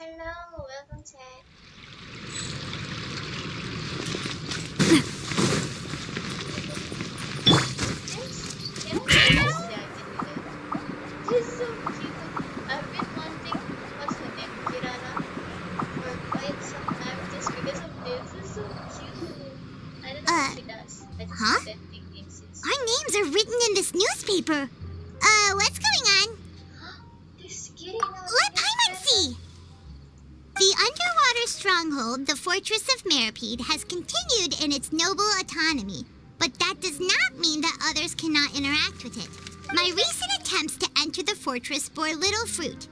Speaker 1: Hello, welcome Ted. This is so cute. I've been wanting what's her name, Girina, for quite some time just because of this. It's so cute. I don't know if it does. I just
Speaker 5: huh?
Speaker 1: didn't think it exists.
Speaker 5: Our names are written in this newspaper. What's going on?
Speaker 1: This Girina.
Speaker 5: Let Paimon see! The underwater stronghold, the Fortress of Meripede, has continued in its noble autonomy, but that does not mean that others cannot interact with it. My recent attempts to enter the fortress bore little fruit.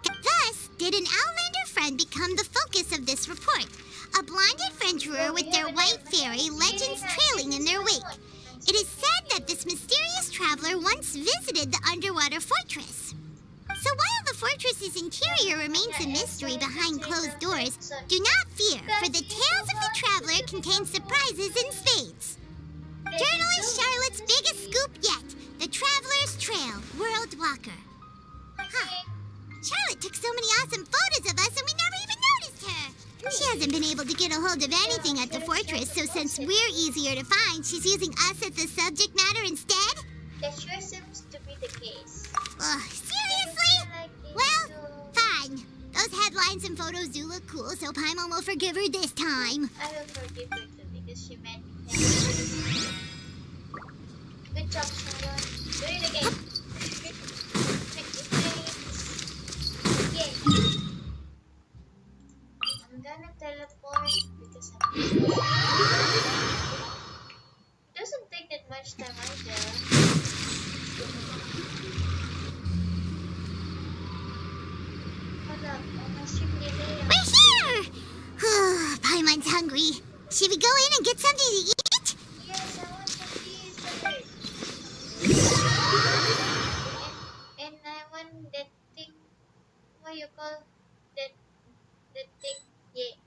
Speaker 5: Thus, did an Outlander friend become the focus of this report? A blonde adventurer with their white fairy, legends trailing in their wake. It is said that this mysterious traveler once visited the underwater fortress. So while the fortress's interior remains a mystery behind closed doors, do not fear, for the tales of the traveler contain surprises in spades. Journalist Charlotte's biggest scoop yet, the Traveler's Trail, World Walker. Charlotte took so many awesome photos of us and we never even noticed her. She hasn't been able to get a hold of anything at the fortress, so since we're easier to find, she's using us as the subject matter instead?
Speaker 1: That sure seems to be the case.
Speaker 5: Seriously? Well, fine. Those headlines and photos do look cool, so Paimon will forgive her this time.
Speaker 1: I will forgive her too because she made me happy. Good job, Sharon. Do it again. Make the face. Yay. I'm gonna teleport because I'm it doesn't take that much time either. Hold up, almost should be there.
Speaker 5: We're here! Paimon's hungry. Should we go in and get something to eat?
Speaker 1: Yes, I want some pizza. And I want that thing. What you call that thing? Yeah.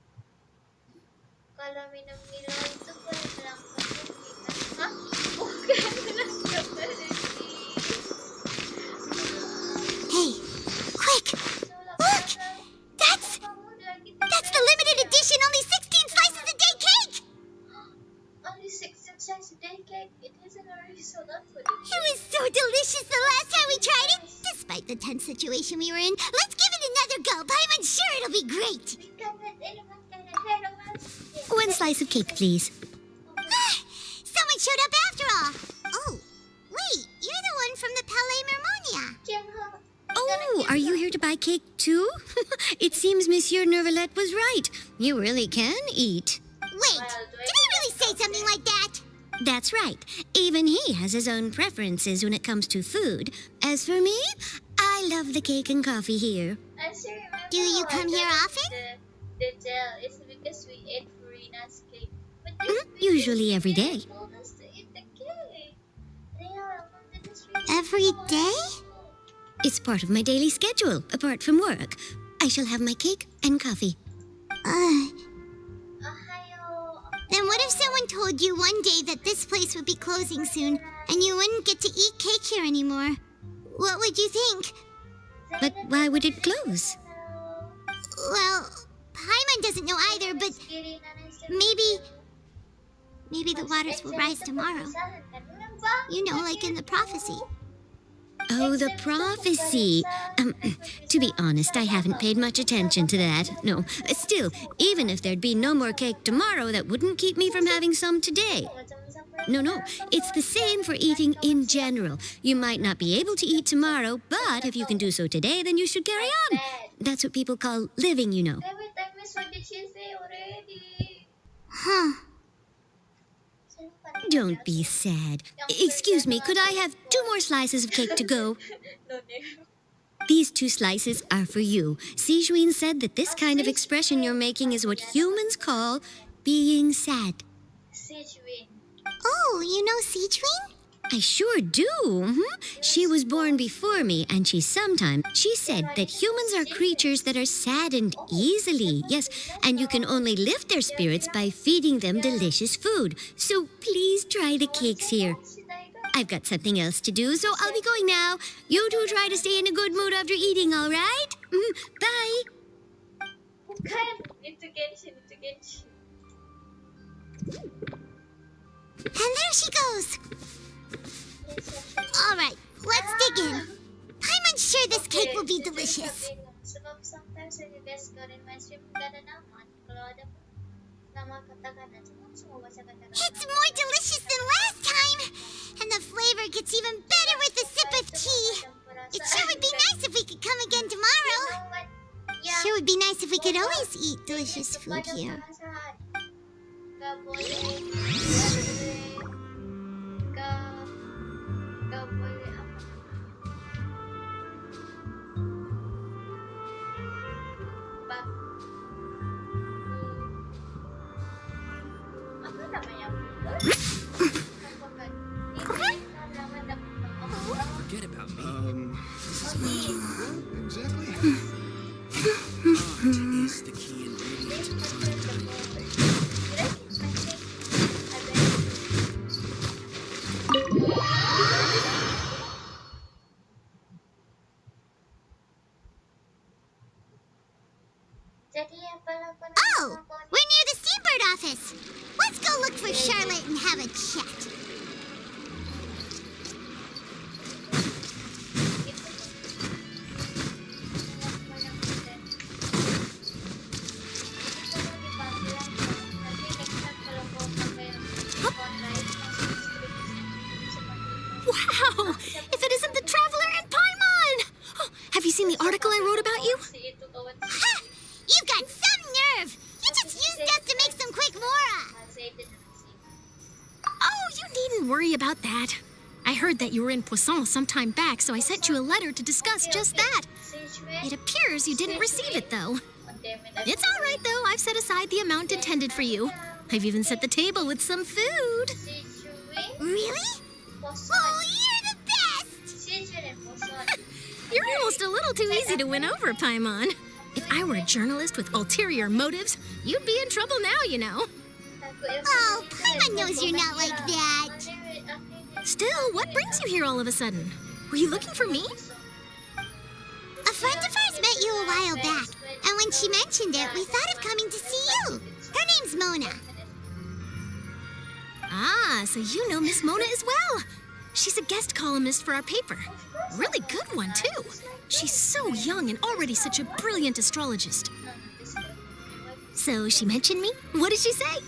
Speaker 1: Kalau minum-minum itu boleh melangkah kita. Hah? Bukan melangkah berhenti.
Speaker 5: Hey, quick! Look! That's the limited edition only 16 slices a day cake!
Speaker 1: Only 16 slices a day cake? It isn't already sold out for the day.
Speaker 5: It was so delicious the last time we tried it! Despite the tense situation we were in, let's give it another go. Paimon's sure it'll be great!
Speaker 1: We can't let anyone get ahead of us.
Speaker 5: One slice of cake, please. Someone showed up after all! Oh, wait, you're the one from the Palais Mermonia.
Speaker 10: Oh, are you here to buy cake too? It seems Monsieur Nervalette was right. You really can eat.
Speaker 5: Wait, did he really say something like that?
Speaker 10: That's right. Even he has his own preferences when it comes to food. As for me, I love the cake and coffee here.
Speaker 1: I still remember
Speaker 5: Do you come here often?
Speaker 1: The tell is because we ate Girina's cake. But this
Speaker 10: Usually every day.
Speaker 1: told us to eat the cake. Yeah, this really
Speaker 5: Every day?
Speaker 10: It's part of my daily schedule, apart from work. I shall have my cake and coffee.
Speaker 5: Uh,
Speaker 1: Ohio.
Speaker 5: then what if someone told you one day that this place would be closing soon and you wouldn't get to eat cake here anymore? What would you think?
Speaker 10: But why would it close?
Speaker 5: Well, Paimon doesn't know either, but maybe the waters will rise tomorrow. You know, like in the prophecy.
Speaker 10: Oh, the prophecy. To be honest, I haven't paid much attention to that. No. Still, even if there'd be no more cake tomorrow, that wouldn't keep me from having some today. No. It's the same for eating in general. You might not be able to eat tomorrow, but if you can do so today, then you should carry on. That's what people call living, you know.
Speaker 1: Every time what did she say already?
Speaker 5: Huh.
Speaker 10: Don't be sad. Excuse me, could I have 2 more slices of cake to go?
Speaker 1: No.
Speaker 10: These 2 slices are for you. Sijuin said that this kind of expression you're making is what humans call being sad.
Speaker 1: Sijuin.
Speaker 5: Oh, you know Sijuin?
Speaker 10: I sure do. She was born before me, and she said that humans are creatures that are saddened easily. Yes, and you can only lift their spirits by feeding them delicious food. So please try the cakes here. I've got something else to do, so I'll be going now. You two try to stay in a good mood after eating, all right? Bye.
Speaker 1: Into Genshin.
Speaker 5: And there she goes. All right, let's dig in. Paimon's sure this cake will be delicious.
Speaker 1: Sebab sometimes when you guys got in mainstream, gak ada nama. Kalau ada nama kata-kata, semua bahasa kata-kata.
Speaker 5: It's more delicious than last time. And the flavor gets even better with a sip of tea. It sure would be nice if we could come again tomorrow. Sure would be nice if we could always eat delicious food here.
Speaker 1: Gak boleh apa namanya?
Speaker 11: Forget about me. Exactly. Is the key ingredient.
Speaker 5: Oh, we're near the Steambird office. Let's go look for Charlotte and have a chat.
Speaker 3: Wow! If it isn't the Traveler and Paimon! Oh, have you seen the article I wrote about you?
Speaker 5: Ha! You've got some nerve. You just used us to make some quick mora.
Speaker 3: Oh, you needn't worry about that. I heard that you were in Poisson some time back, so I sent you a letter to discuss just that. It appears you didn't receive it, though. It's all right, though. I've set aside the amount intended for you. I've even set the table with some food.
Speaker 5: Really? Oh, you're the best!
Speaker 3: You're almost a little too easy to win over, Paimon. If I were a journalist with ulterior motives, you'd be in trouble now, you know.
Speaker 5: Oh, Paimon knows you're not like that.
Speaker 3: Still, what brings you here all of a sudden? Were you looking for me?
Speaker 5: A friend of ours met you a while back, and when she mentioned it, we thought of coming to see you. Her name's Mona.
Speaker 3: Ah, so you know Miss Mona as well. She's a guest columnist for our paper. Really good one, too. She's so young and already such a brilliant astrologist. So she mentioned me? What did she say?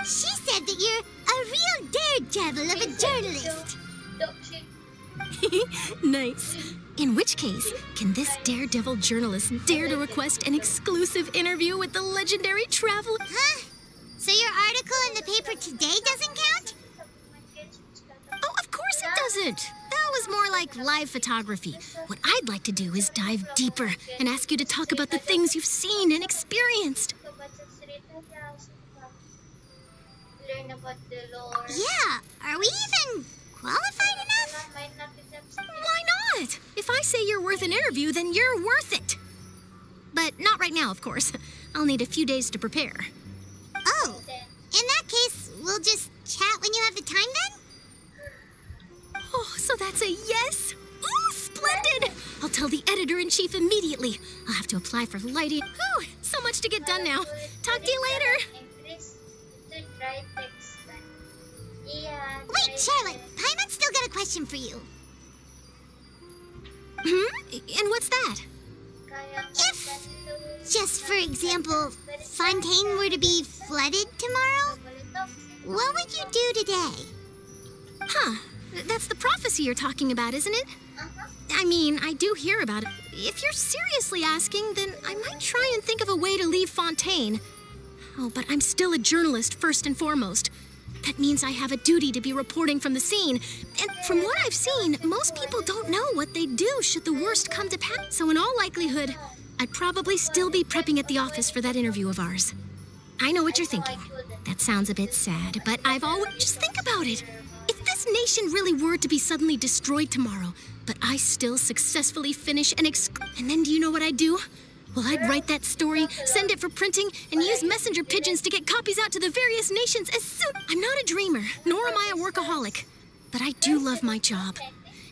Speaker 5: She said that you're a real daredevil of a journalist.
Speaker 12: Nice. In which case, can this daredevil journalist dare to request an exclusive interview with the legendary traveler?
Speaker 5: Huh? So your article in the paper today doesn't count?
Speaker 12: Oh, of course it doesn't. That was more like live photography. What I'd like to do is dive deeper and ask you to talk about the things you've seen and experienced.
Speaker 1: Learn about the lore.
Speaker 5: Yeah, are we even qualified enough?
Speaker 12: Why not? If I say you're worth an interview, then you're worth it. But not right now, of course. I'll need a few days to prepare.
Speaker 5: Oh, in that case, we'll just chat when you have the time then?
Speaker 12: Oh, so that's a yes? Ooh, splendid! I'll tell the editor-in-chief immediately. I'll have to apply for lighting. Whew, so much to get done now. Talk to you later.
Speaker 5: Wait, Charlotte, Paimon's still got a question for you.
Speaker 12: And what's that?
Speaker 5: If, just for example, Fontaine were to be flooded tomorrow, what would you do today?
Speaker 12: Huh, that's the prophecy you're talking about, isn't it? I mean, I do hear about it. If you're seriously asking, then I might try and think of a way to leave Fontaine. Oh, but I'm still a journalist first and foremost. That means I have a duty to be reporting from the scene. And from what I've seen, most people don't know what they'd do should the worst come to pass. So in all likelihood, I'd probably still be prepping at the office for that interview of ours. I know what you're thinking. That sounds a bit sad, but I've always... Just think about it. If this nation really were to be suddenly destroyed tomorrow, but I still successfully finish and then do you know what I'd do? Well, I'd write that story, send it for printing, and use messenger pigeons to get copies out to the various nations as soon... I'm not a dreamer, nor am I a workaholic. But I do love my job,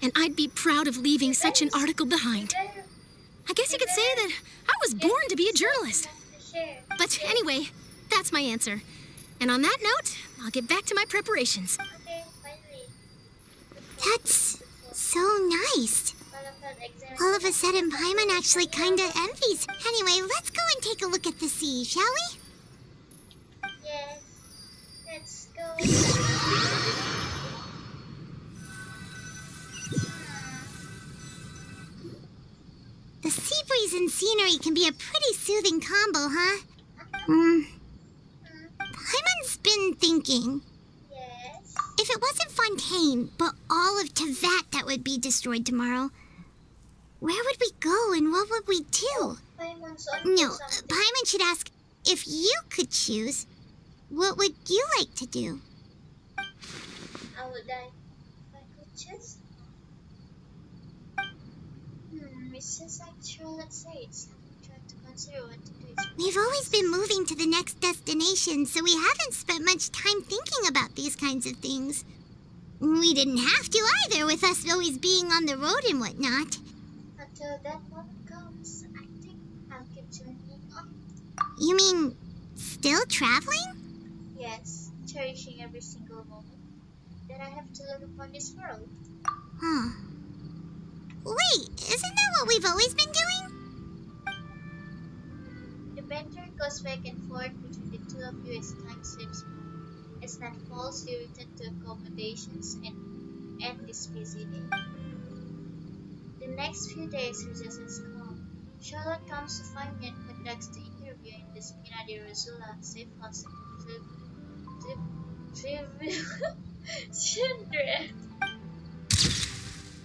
Speaker 12: and I'd be proud of leaving such an article behind. I guess you could say that I was born to be a journalist. But anyway, that's my answer. And on that note, I'll get back to my preparations.
Speaker 5: That's so nice. All of a sudden, Paimon actually kinda envies. Anyway, let's go and take a look at the sea, shall we?
Speaker 1: Yes, let's go.
Speaker 5: The sea breeze and scenery can be a pretty soothing combo, huh? Paimon's been thinking.
Speaker 1: Yes.
Speaker 5: If it wasn't Fontaine, but all of Tevat that would be destroyed tomorrow, where would we go and what would we do? No, Paimon should ask, if you could choose, what would you like to do?
Speaker 1: I would like, if I could choose. It's just like Charlotte says. I'm trying to consider what to do.
Speaker 5: We've always been moving to the next destination, so we haven't spent much time thinking about these kinds of things. We didn't have to either, with us always being on the road and whatnot.
Speaker 1: Until that moment comes, I think I'll keep journeying on.
Speaker 5: You mean, still traveling?
Speaker 1: Yes, cherishing every single moment that I have to live upon this world.
Speaker 5: Huh. Wait, isn't that what we've always been doing?
Speaker 1: The banter goes back and forth between the two of you as time slips by. As night falls, you return to accommodations and end this busy day. The next few days are just as calm. Charlotte comes to find me and conducts the interview in the Spina de Rosula safe house Children.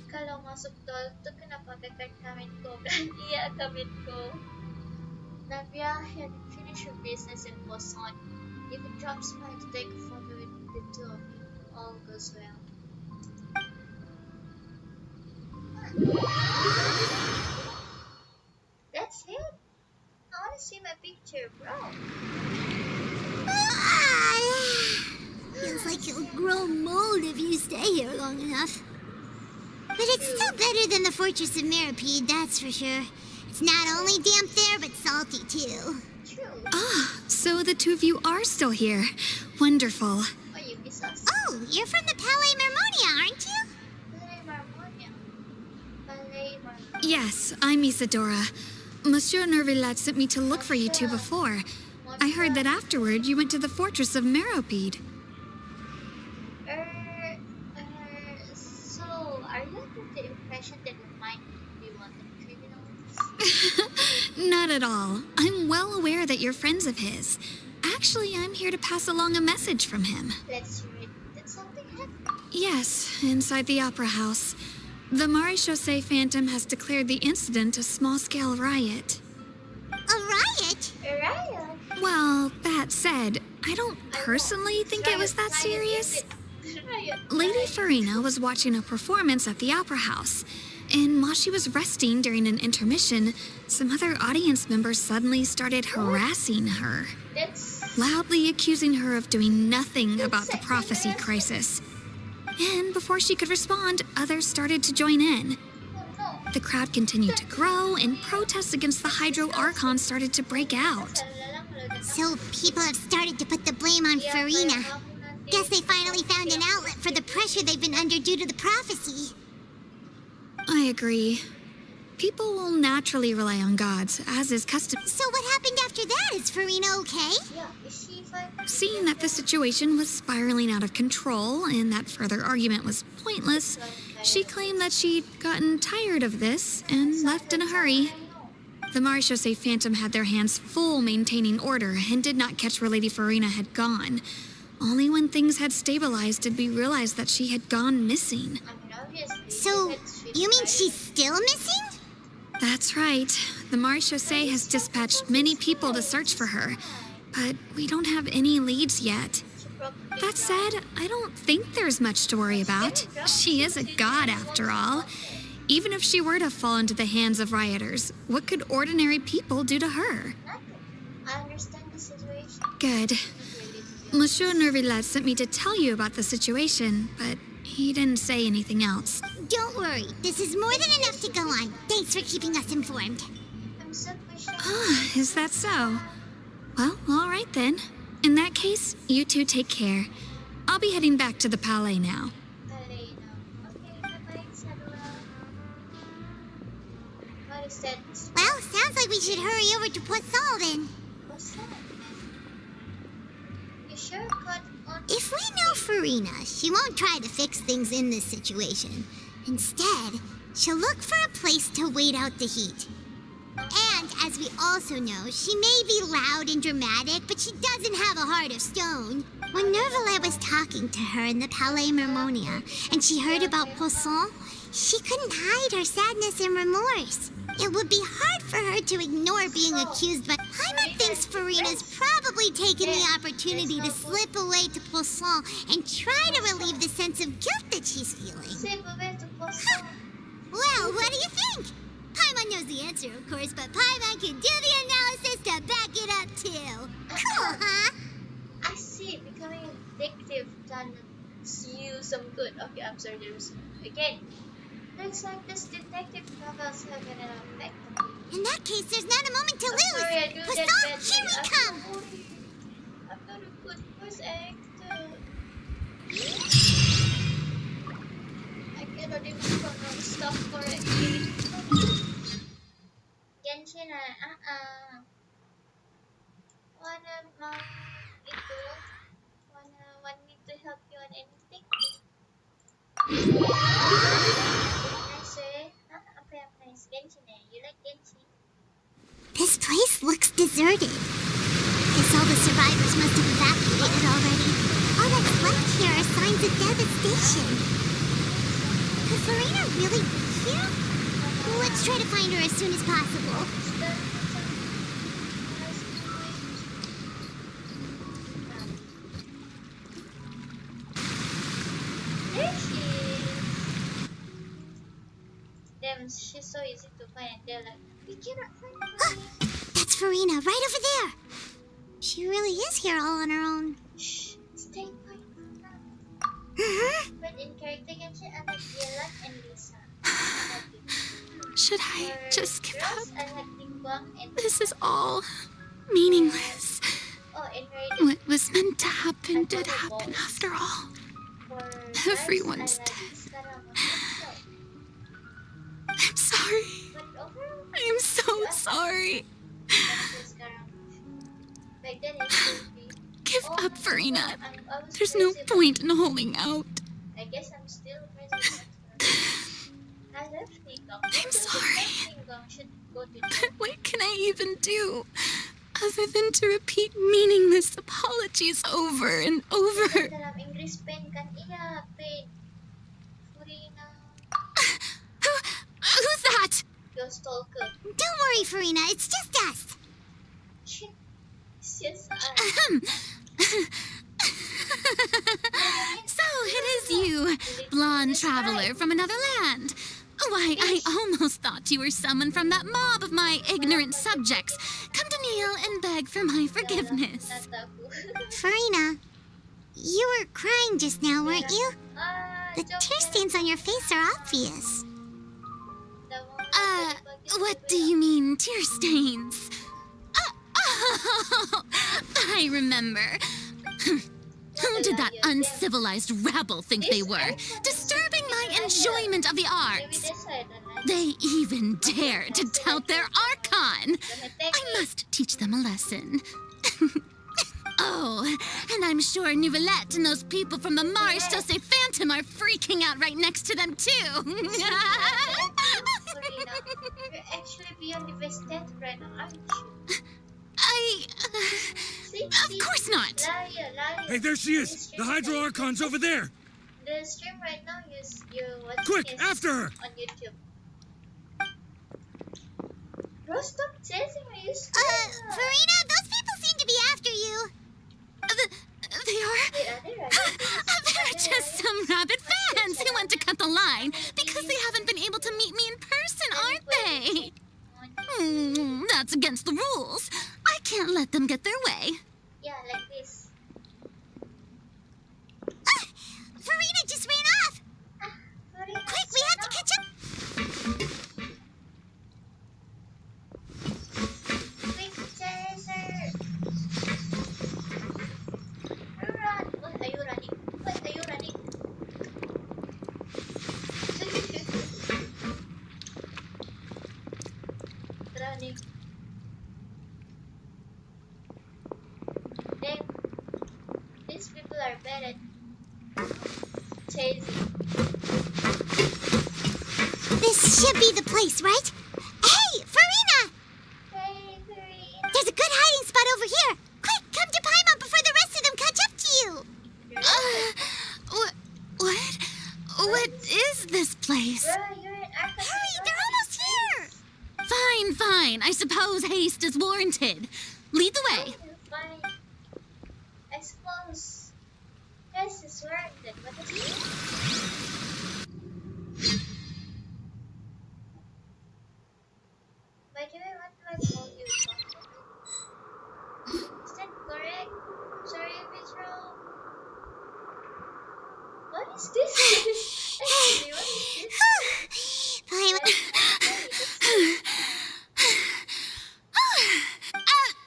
Speaker 1: Kalau masuk tol tuh kenapa kakak kamit ko? Iya, kamit ko. Navia had finished her business and was on. If it drops by to take a photo with the two of you, all goes well. That's it? I want to see my picture, bro.
Speaker 5: Feels like you'll grow mold if you stay here long enough. But it's still better than the Fortress of Mirapede, that's for sure. It's not only damp there, but salty too.
Speaker 1: True.
Speaker 3: Ah, so the two of you are still here. Wonderful.
Speaker 1: Oh, you miss us.
Speaker 5: Oh, you're from the Palais Mermonia, aren't you?
Speaker 1: Ballet Marmonia. Ballet Marmonia.
Speaker 3: Yes, I'm Isadora. Monsieur Nervillat sent me to look for you two before. I heard that afterward you went to the Fortress of Meropide.
Speaker 1: So, are you at the
Speaker 3: Not at all. I'm well aware that you're friends of his. Actually, I'm here to pass along a message from him.
Speaker 1: Let's read. Did something happen?
Speaker 3: Yes, inside the Opera House. The Marechaussee Phantom has declared the incident a small-scale riot.
Speaker 5: A riot?
Speaker 1: A riot?
Speaker 3: Well, that said, I don't personally think it was that serious. Lady Farina was watching a performance at the Opera House, and while she was resting during an intermission, some other audience members suddenly started harassing her, loudly accusing her of doing nothing about the prophecy crisis. And before she could respond, others started to join in. The crowd continued to grow, and protests against the Hydro Archon started to break out.
Speaker 5: So people have started to put the blame on Farina. Guess they finally found an outlet for the pressure they've been under due to the prophecy.
Speaker 3: I agree. People will naturally rely on gods, as is custom.
Speaker 5: So what happened after that? Is Farina okay?
Speaker 1: Yeah, is she fine?
Speaker 3: Seeing that the situation was spiraling out of control and that further argument was pointless, she claimed that she'd gotten tired of this and left in a hurry. The Marechaussee Phantom had their hands full maintaining order and did not catch where Lady Farina had gone. Only when things had stabilized did we realize that she had gone missing.
Speaker 5: So, you mean she's still missing?
Speaker 3: That's right. The Marechaussee has dispatched many people to search for her, but we don't have any leads yet. That said, I don't think there's much to worry about. She is a god after all. Even if she were to fall into the hands of rioters, what could ordinary people do to her?
Speaker 1: I understand the situation.
Speaker 3: Good. Monsieur Nervillet sent me to tell you about the situation, but he didn't say anything else.
Speaker 5: Don't worry. This is more than enough to go on. Thanks for keeping us informed.
Speaker 1: I'm so pushy.
Speaker 3: Ah, is that so? Well, all right then. In that case, you two take care. I'll be heading back to the Palais now.
Speaker 1: Okay, bye-bye, Sadula. What is that?
Speaker 5: Well, sounds like we should hurry over to Poisson then.
Speaker 1: What's that? You sure cut on...
Speaker 5: If we know Farina, she won't try to fix things in this situation. Instead, she'll look for a place to wait out the heat. And, as we also know, she may be loud and dramatic, but she doesn't have a heart of stone. When Nervalet was talking to her in the Palais Mermonia, and she heard about Poisson, she couldn't hide her sadness and remorse. It would be hard for her to ignore being accused, but Paimon thinks Farina's probably taken the opportunity to slip away to Poisson and try to relieve the sense of guilt that she's feeling. Well, what do you think? Paimon knows the answer, of course, but Paimon can do the analysis to back it up, too. Cool, huh?
Speaker 1: I see. Becoming addictive done you some good. Okay, I'm sorry, there's... Again. Looks like this detective novels have an effect on me.
Speaker 5: In that case, there's not a moment to lose.
Speaker 1: Sorry, I do
Speaker 5: Poisson,
Speaker 1: that
Speaker 5: here we
Speaker 1: badly.
Speaker 5: come.
Speaker 1: I'm not a good voice actor. I cannot even pronounce stuff correctly. Genshin, want me to help you on anything? I say, okay, I'm nice. Genshin, you like Genshin?
Speaker 5: This place looks deserted. Guess all the survivors must have evacuated already. All that's left here are signs of devastation. Could Farina really be here? Let's try to find her as soon as possible.
Speaker 1: There she is. Damn, she's so easy to find. They're like, we cannot find her.
Speaker 5: That's Farina, right over there. She really is here all on her own.
Speaker 1: Shh, stay quiet.
Speaker 5: Mm-hmm.
Speaker 1: But in character Genshin, I like Yelan and Lisa.
Speaker 3: Should I just give up?
Speaker 1: I like Ningguang and...
Speaker 3: This is all meaningless.
Speaker 1: Oh, in Raiden.
Speaker 3: What was meant to happen did happen after all.
Speaker 1: For
Speaker 3: Everyone's
Speaker 1: girls,
Speaker 3: dead.
Speaker 1: I like
Speaker 3: I'm sorry.
Speaker 1: but overall,
Speaker 3: I'm so sorry.
Speaker 1: back then it should be...
Speaker 3: Give
Speaker 1: Oh,
Speaker 3: up, Farina.
Speaker 1: I was
Speaker 3: There's no
Speaker 1: crazy about-
Speaker 3: point in holding out.
Speaker 1: I guess I'm still crazy about her. I left Ningguang.
Speaker 3: I'm sorry.
Speaker 1: Ningguang should
Speaker 3: What can I even do other than to repeat meaningless apologies over and over?
Speaker 1: Dalam Inggris pain kan? Iya, pain. Furina.
Speaker 3: Who's that?
Speaker 1: Your stalker.
Speaker 5: Don't worry, Farina. It's just us.
Speaker 1: Shit. It's just us.
Speaker 3: So it is you, blonde traveler from another land. Why, I almost thought you were someone from that mob of my ignorant subjects. Come to kneel and beg for my forgiveness.
Speaker 5: Farina, you were crying just now, weren't you? The tear stains on your face are obvious.
Speaker 3: What do you mean, tear stains? Oh, I remember. Who did that uncivilized rabble think they were, disturbing my enjoyment of the arts? They even dare to tout their Archon. I must teach them a lesson. Oh, and I'm sure Nouvellette and those people from the Marsh Jose Phantom are freaking out right next to them, too.
Speaker 1: You're actually beyond the best death right now, aren't you?
Speaker 3: Of course not.
Speaker 1: Liar.
Speaker 11: Hey, there she is! The Hydro Archon's over there!
Speaker 1: The stream right now you're watching
Speaker 11: Quick,
Speaker 1: is
Speaker 11: after her!
Speaker 1: on YouTube. Bro, stop chasing me, you
Speaker 5: Farina, those people seem to be after you.
Speaker 3: They are? They're just some rabid fans who want to cut the line because they haven't been able to meet me in person, aren't they? That's against the rules. I can't let them get their way.
Speaker 1: Yeah, like this.
Speaker 5: Farina just ran off. Quick, we have to catch up.
Speaker 1: Quick, chaser! Run! What are you running? What are you running? Running. Damn. These people are bad at chasing.
Speaker 5: This should be the place, right? Hey, Farina!
Speaker 1: Hey, Girina.
Speaker 5: There's a good hiding spot over here. Quick, come to Paimon before the rest of them catch up to you.
Speaker 3: What is this place?
Speaker 1: Bro, you're an Archon.
Speaker 5: Hurry, they're almost here.
Speaker 3: Fine. I suppose haste is warranted. Lead the way.
Speaker 1: Fine. I suppose. Yes, it's warranted. What is it? By the way, what do I call you? Is that correct? Sorry if it's wrong. What is this? Actually, what is this?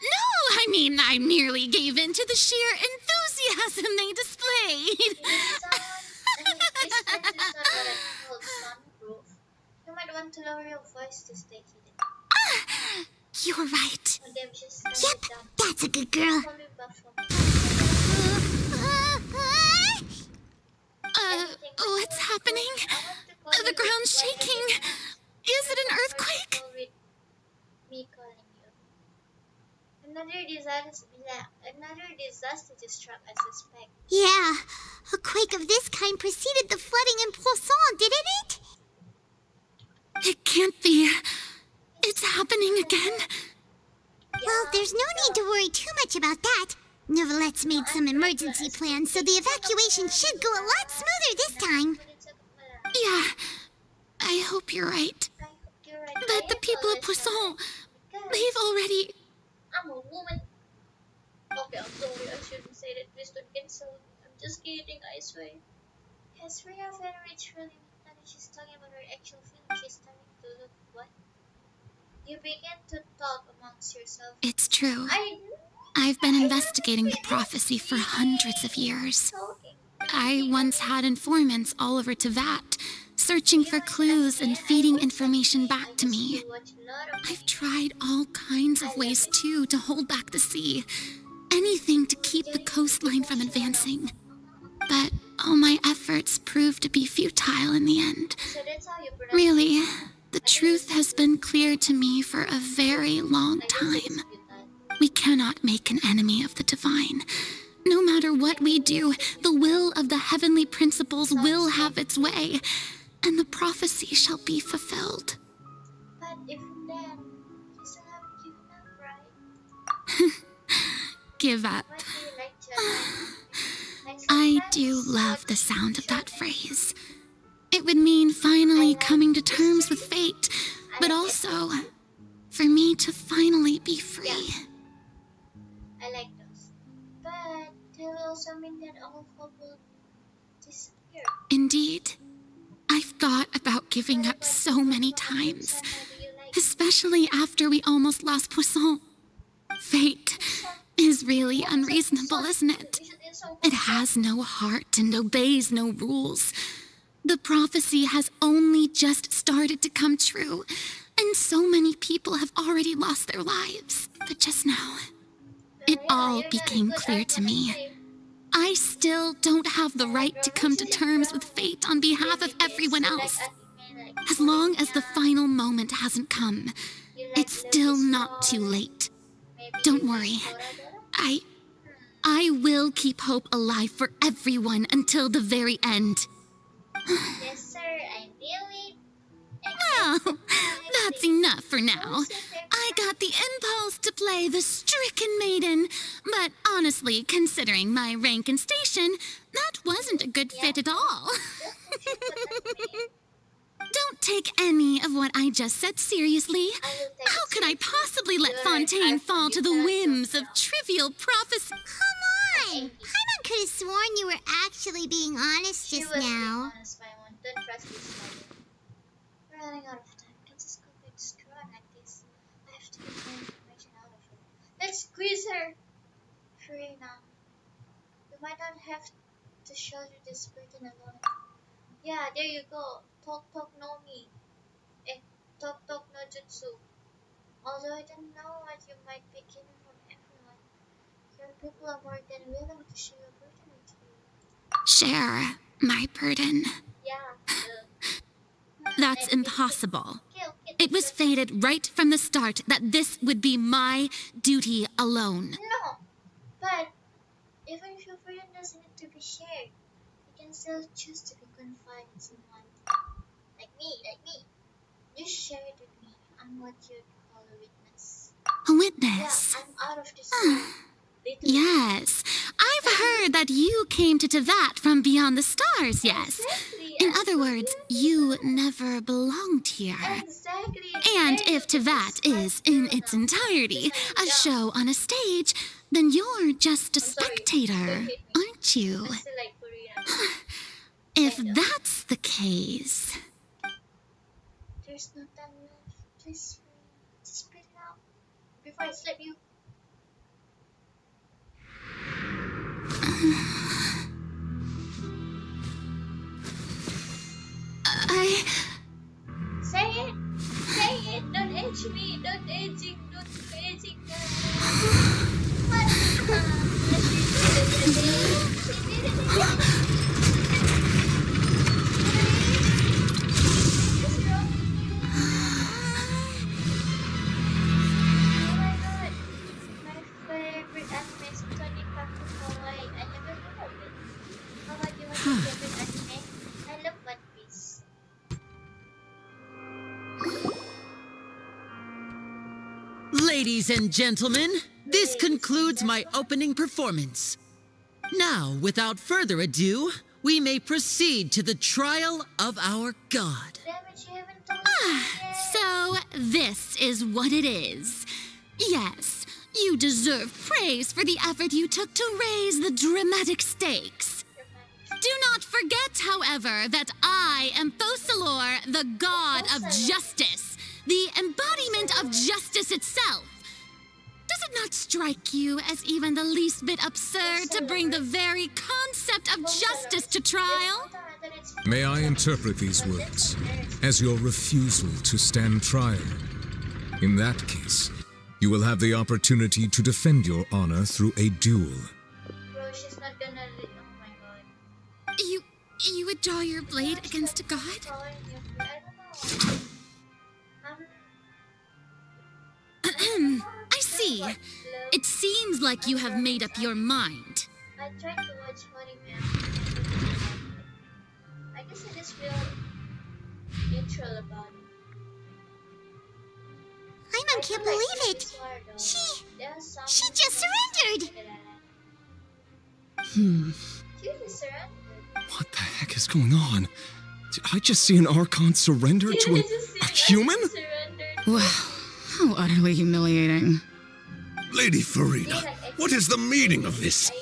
Speaker 3: No, I mean, I merely gave in to the sheer enthusiasm they displayed.
Speaker 1: This place is not what I call soundproof. You might want to lower your voice to stay hidden.
Speaker 3: You're right.
Speaker 1: Or them just
Speaker 5: Yep, that's a good girl.
Speaker 1: call me Buffalo.
Speaker 3: What's happening? The ground's shaking. Is it an earthquake?
Speaker 1: Me calling you. Another disaster just struck, I suspect.
Speaker 5: Yeah, a quake of this kind preceded the flooding in Poisson, didn't it?
Speaker 3: It can't be. It's happening again.
Speaker 5: Well, there's no need to worry too much about that. Nouvellette's made some emergency plans, so the evacuation should go a lot smoother this time.
Speaker 3: Yeah, I hope you're right. But the people of Poisson, they've already...
Speaker 1: I'm a woman. Okay, I'm sorry, I shouldn't say that. Please don't cancel. I'm just kidding, I swear. Yes, we are very rich, really. And she's talking about her actual feelings. She's starting to look what? You begin to talk amongst yourself.
Speaker 3: It's true. I've been investigating the prophecy for hundreds of years. I once had informants all over Tevat, searching for clues and feeding information back to me. I've tried all kinds of ways, too, to hold back the sea. Anything to keep the coastline from advancing. But all my efforts proved to be futile in the end.
Speaker 1: So that's how you pronounce
Speaker 3: Really, The truth has been clear to me for a very long time. We cannot make an enemy of the divine. No matter what we do, the will of the heavenly principles will have its way, and the prophecy shall be fulfilled.
Speaker 1: But if then, you still haven't given up, right?
Speaker 3: Give up.
Speaker 1: Why do you like to like
Speaker 3: I do love the sound of that phrase. It would mean finally coming to terms with fate, but also for me to finally be free.
Speaker 1: I like those. But they will also mean that all hope will disappear.
Speaker 3: Indeed. I've thought about giving up so many times, especially after we almost lost Poisson. Fate is really unreasonable, isn't it? It has no heart and obeys no rules. The prophecy has only just started to come true, and so many people have already lost their lives. But just now, it all became clear to me. I still don't have the right to come to terms with fate on behalf of everyone else. As long as the final moment hasn't come, it's still not too late. Don't worry. I will keep hope alive for everyone until the very end.
Speaker 1: Yes, sir, I knew it.
Speaker 3: Well, that's enough for now. I got the impulse to play the stricken maiden, but honestly, considering my rank and station, that wasn't a good fit at all. Don't take any of what I just said seriously. How could I possibly let Fontaine fall to the whims of trivial prophecy?
Speaker 5: Come on! Paimon could have sworn you were actually being honest just now.
Speaker 1: Honest, Paimon. Don't trust this spider. We're running out of time. Let's just go quick screw on like this. I have to get more information out of her. Let's squeeze her! Girina. We might not have to shoulder this burden alone. Yeah, there you go. Talk no mi. Talk no jutsu. Although I don't know what you might be getting from everyone, your people are more than willing to share a burden with you.
Speaker 3: Share my burden.
Speaker 1: Yeah.
Speaker 3: That's impossible. It was fated right from the start that this would be my duty alone.
Speaker 1: No, but even if your burden doesn't need to be shared, you can still choose to be confined in someone. Like me. Just share it with me. I'm what you'd call a witness.
Speaker 3: A witness?
Speaker 1: Yeah, I'm out of this world.
Speaker 3: Yes, I've heard that you came to Tevat from beyond the stars, yes.
Speaker 1: Exactly.
Speaker 3: In other words, you never belonged here.
Speaker 1: Exactly.
Speaker 3: And if Tevat is, in its entirety, a show on a stage, then you're just a spectator, aren't you?
Speaker 1: I still like Korea.
Speaker 3: If that's the case...
Speaker 1: There's no time left. Please, just spit it out before I slap you. Say it! Say it! Don't edge me! Don't edging! Don't do edging!
Speaker 4: Ladies and gentlemen, this concludes my opening performance. Now, without further ado, we may proceed to the trial of our god.
Speaker 3: So, this is what it is. Yes, you deserve praise for the effort you took to raise the dramatic stakes. Do not forget, however, that I am Fosalor, the god of justice, the embodiment of justice itself. Does it not strike you as even the least bit absurd to bring the very concept of justice to trial?
Speaker 2: May I interpret these words as your refusal to stand trial? In that case, you will have the opportunity to defend your honor through a duel.
Speaker 1: Bro, she's not gonna. Oh my god.
Speaker 3: You would draw your blade against a god?
Speaker 1: I don't know.
Speaker 3: see. It seems like you have made up your mind.
Speaker 1: I tried to watch Funny Man. I guess I just feel neutral about it.
Speaker 5: Paimon can't believe it. She just surrendered.
Speaker 11: What the heck is going on? Did I just see an Archon surrender to a human?
Speaker 8: Wow, how utterly humiliating.
Speaker 13: Lady Farina, what is the meaning of this?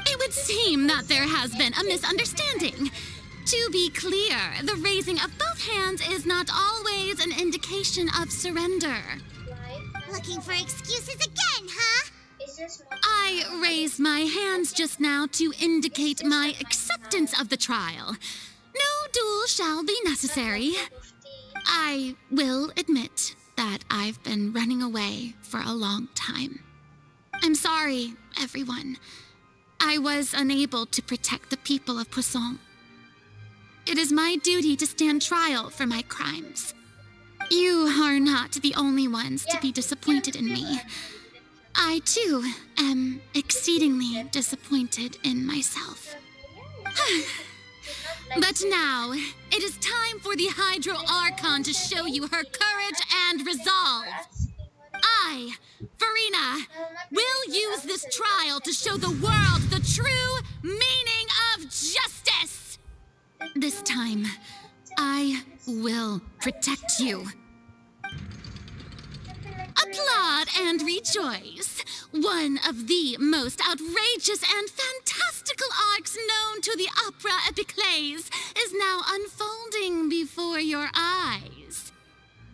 Speaker 3: It would seem that there has been a misunderstanding. To be clear, the raising of both hands is not always an indication of surrender.
Speaker 5: Looking for excuses again, huh?
Speaker 3: I raised my hands just now to indicate my acceptance of the trial. No duel shall be necessary. I will admit that I've been running away for a long time. I'm sorry, everyone. I was unable to protect the people of Poisson. It is my duty to stand trial for my crimes. You are not the only ones to be disappointed in me. I, too, am exceedingly disappointed in myself. But now, it is time for the Hydro Archon to show you her courage and resolve. I, Farina, will use this trial to show the world the true meaning of justice. This time, I will protect you. Applaud and rejoice. One of the most outrageous and fantastical arcs known to the opera epiclese is now unfolding before your eyes.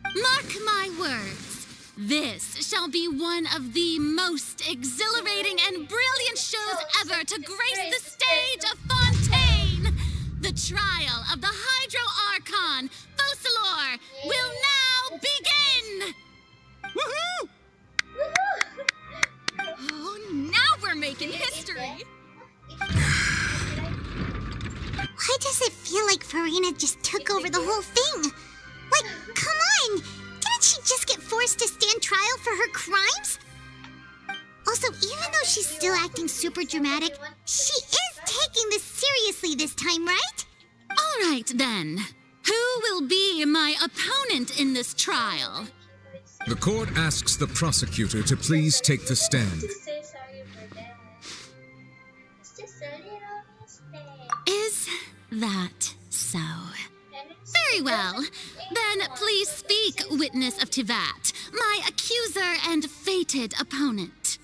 Speaker 3: Mark my words, this shall be one of the most exhilarating and brilliant shows ever to grace the stage of Fontaine. The trial of the Hydro Archon, Focalor, will now begin!
Speaker 11: Woohoo!
Speaker 3: Oh, now we're making history!
Speaker 5: Why does it feel like Farina just took over the whole thing? Like, come on! Didn't she just get forced to stand trial for her crimes? Also, even though she's still acting super dramatic, she is taking this seriously this time, right?
Speaker 3: All right, then. Who will be my opponent in this trial?
Speaker 2: The court asks the prosecutor to please take the stand.
Speaker 3: Is that so? Very well. Then please speak, witness of Tivat, my accuser and fated opponent.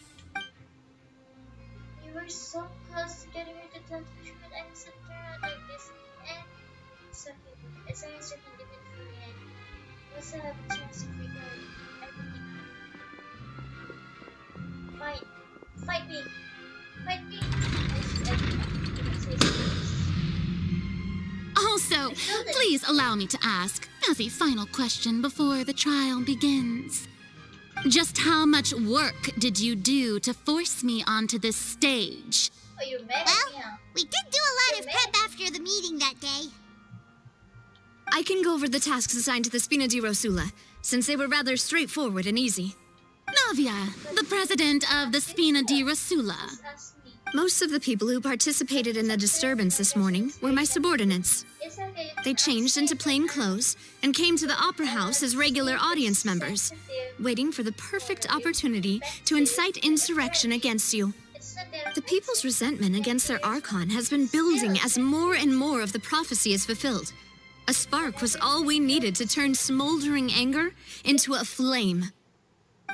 Speaker 1: You were so close to getting her to tell the truth and accept her like this, and it's okay. As long as you can give it for me, we'll still have a chance to figure everything out. Fight! Fight me! Fight me!
Speaker 3: Also, please allow me to ask, as a final question before the trial begins. Just how much work did you do to force me onto this stage?
Speaker 1: Oh, you're mad
Speaker 5: at me, huh? We did do a lot of prep after the meeting that day.
Speaker 12: I can go over the tasks assigned to the Spina di Rosula, since they were rather straightforward and easy.
Speaker 3: Navia, the president of the Spina di Rosula.
Speaker 12: Most of the people who participated in the disturbance this morning were my subordinates. They changed into plain clothes and came to the Opera House as regular audience members, waiting for the perfect opportunity to incite insurrection against you. The people's resentment against their Archon has been building as more and more of the prophecy is fulfilled. A spark was all we needed to turn smoldering anger into a flame.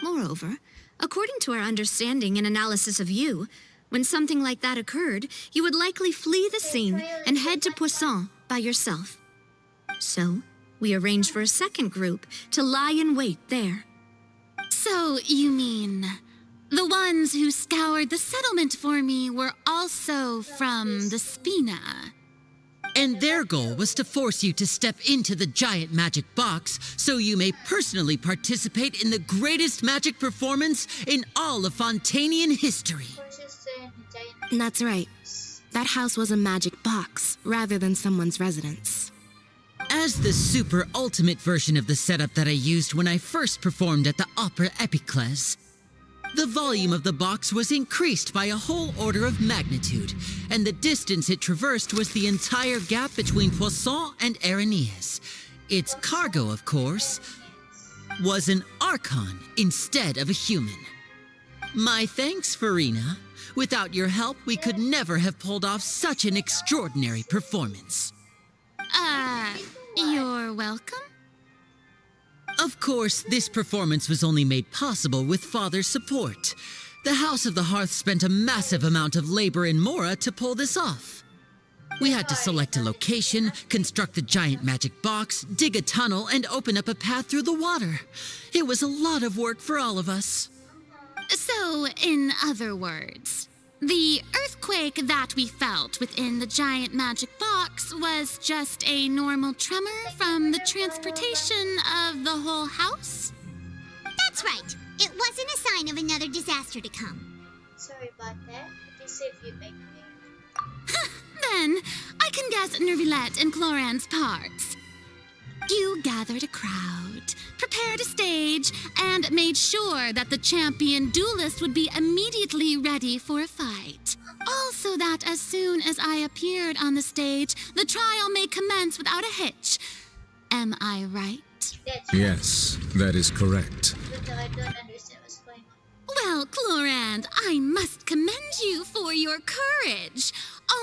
Speaker 12: Moreover, according to our understanding and analysis of you, when something like that occurred, you would likely flee the scene and head to Poisson by yourself. So, we arranged for a second group to lie in wait there.
Speaker 3: So, you mean, the ones who scoured the settlement for me were also from the Spina?
Speaker 4: And their goal was to force you to step into the giant magic box so you may personally participate in the greatest magic performance in all of Fontainian history.
Speaker 6: That's right. That house was a magic box rather than someone's residence.
Speaker 4: As the super ultimate version of the setup that I used when I first performed at the Opera Epiclese, the volume of the box was increased by a whole order of magnitude, and the distance it traversed was the entire gap between Poisson and Araneas. Its cargo, of course, was an Archon instead of a human. My thanks, Farina. Without your help, we could never have pulled off such an extraordinary performance.
Speaker 3: You're welcome?
Speaker 4: Of course, this performance was only made possible with Father's support. The House of the Hearth spent a massive amount of labor in Mora to pull this off. We had to select a location, construct the giant magic box, dig a tunnel, and open up a path through the water. It was a lot of work for all of us.
Speaker 3: So, in other words, the earthquake that we felt within the giant magic box was just a normal tremor from the transportation of the whole house?
Speaker 5: That's right. It wasn't a sign of another disaster to come.
Speaker 1: Sorry about that. It is if you make me.
Speaker 3: Then, I can guess Nervilette and Cloran's parts. You gathered a crowd, prepared a stage, and made sure that the champion duelist would be immediately ready for a fight. Also that as soon as I appeared on the stage, the trial may commence without a hitch. Am I right?
Speaker 1: That's right.
Speaker 2: Yes, that is correct.
Speaker 1: But I don't understand what's going on.
Speaker 3: Well, Clorand, I must commend you for your courage.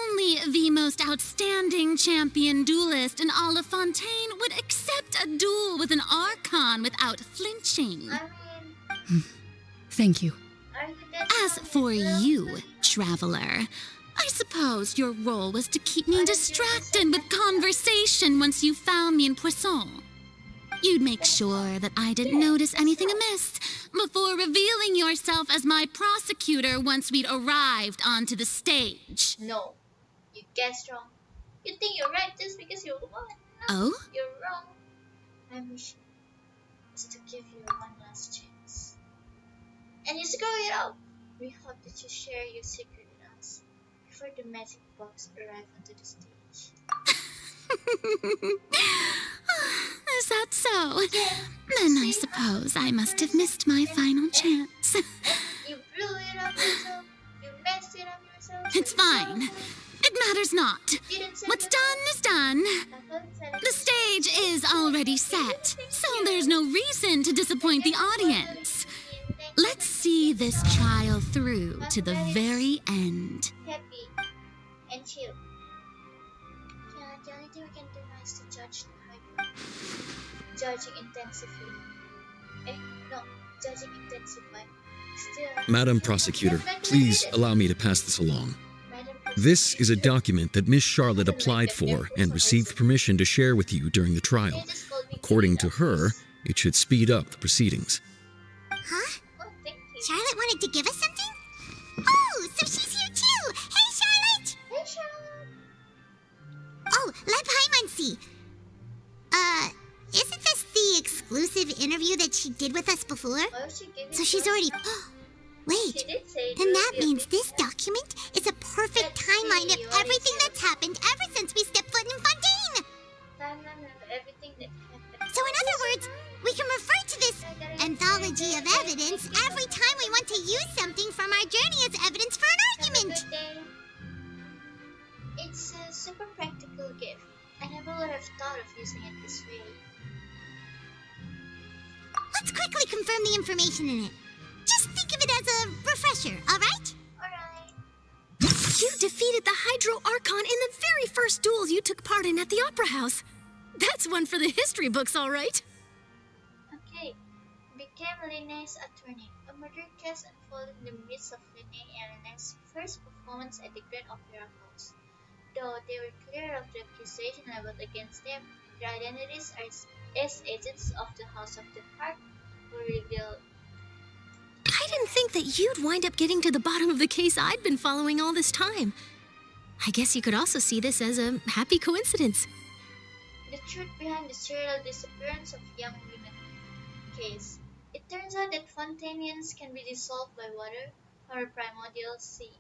Speaker 3: Only the most outstanding champion duelist in all of Fontaine would accept a duel with an Archon without flinching.
Speaker 1: I mean,
Speaker 8: Thank you.
Speaker 1: are you that
Speaker 3: As for you, Traveler, I suppose your role was to keep me distracted with conversation once you found me in Poisson. You'd make sure that I didn't notice anything amiss before revealing yourself as my prosecutor once we'd arrived onto the stage.
Speaker 1: No. You guessed wrong. You think you're right just because you won. No,
Speaker 3: Oh?
Speaker 1: you're wrong. My mission is to give you one last chance. And you screw it up. We hope that you share your secret with us before the magic box arrives onto the stage.
Speaker 3: Is that so? Then I suppose I must have missed my final chance.
Speaker 1: You blew it up yourself. You messed it up yourself.
Speaker 3: It's fine. It matters not.
Speaker 1: You didn't say
Speaker 3: What's
Speaker 1: that.
Speaker 3: done is done.
Speaker 1: I thought you said it.
Speaker 3: The stage is already set, so there's no reason to disappoint the audience. Let's see this trial through to the very end.
Speaker 1: Happy and chill. Yeah, the only thing we can do now is to judge the hype. Judging intensively. No, judging intensify. Still.
Speaker 11: Madam Prosecutor, please allow me to pass this along. This is a document that Miss Charlotte applied for and received permission to share with you during the trial. According to her, it should speed up the proceedings.
Speaker 5: Huh?
Speaker 1: Oh, thank you.
Speaker 5: Charlotte wanted to give us something? Oh, so she's here too! Hey, Charlotte!
Speaker 1: Hey, Charlotte.
Speaker 5: Oh, let Paimon see. Isn't this the exclusive interview that she did with us before?
Speaker 1: Oh, she gave me
Speaker 5: So she's
Speaker 1: some.
Speaker 5: already... Wait,
Speaker 1: She did say
Speaker 5: then
Speaker 1: there
Speaker 5: that
Speaker 1: would be a
Speaker 5: means
Speaker 1: big
Speaker 5: this
Speaker 1: one.
Speaker 5: document is a perfect
Speaker 1: Let's
Speaker 5: timeline
Speaker 1: see,
Speaker 5: of
Speaker 1: what
Speaker 5: everything
Speaker 1: is it?
Speaker 5: that's happened ever since we stepped foot in Fontaine!
Speaker 1: Timeline of everything that happened.
Speaker 5: So in other words, we can refer to this anthology of evidence every time we want to use something from our journey as evidence for an argument!
Speaker 1: Have a good day. It's a super practical gift. I never would have thought of using it this way.
Speaker 5: Let's quickly confirm the information in it. Just think of it as a refresher, alright?
Speaker 1: Alright.
Speaker 12: You defeated the Hydro Archon in the very first duel you took part in at the Opera House. That's one for the history books, all right.
Speaker 1: Okay. Became Linne's attorney. A murder case unfolded in the midst of Linne and Linne's first performance at the Grand Opera House. Though they were clear of the accusation leveled against them, their identities as agents of the House of the Heart were revealed.
Speaker 12: I didn't think that you'd wind up getting to the bottom of the case I'd been following all this time. I guess you could also see this as a happy coincidence.
Speaker 1: The truth behind the serial disappearance of young women case. It turns out that Fontainians can be dissolved by water or a primordial sea.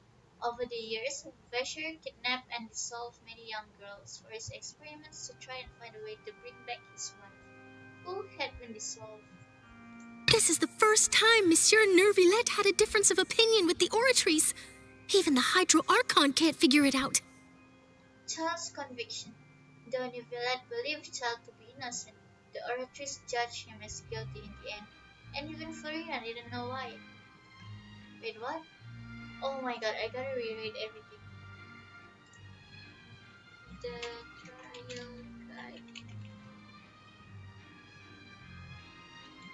Speaker 1: Over the years, Vesher kidnapped and dissolved many young girls for his experiments to try and find a way to bring back his wife, who had been dissolved.
Speaker 12: This is the first time Monsieur Nervillette had a difference of opinion with the Oratrice. Even the Hydro Archon can't figure it out.
Speaker 1: Charles' conviction. Though Nervillette believed Charles to be innocent, the Oratrice judged him as guilty in the end, and even Farina didn't know why. Wait, what? Oh my god, I gotta reread everything. The trial guide.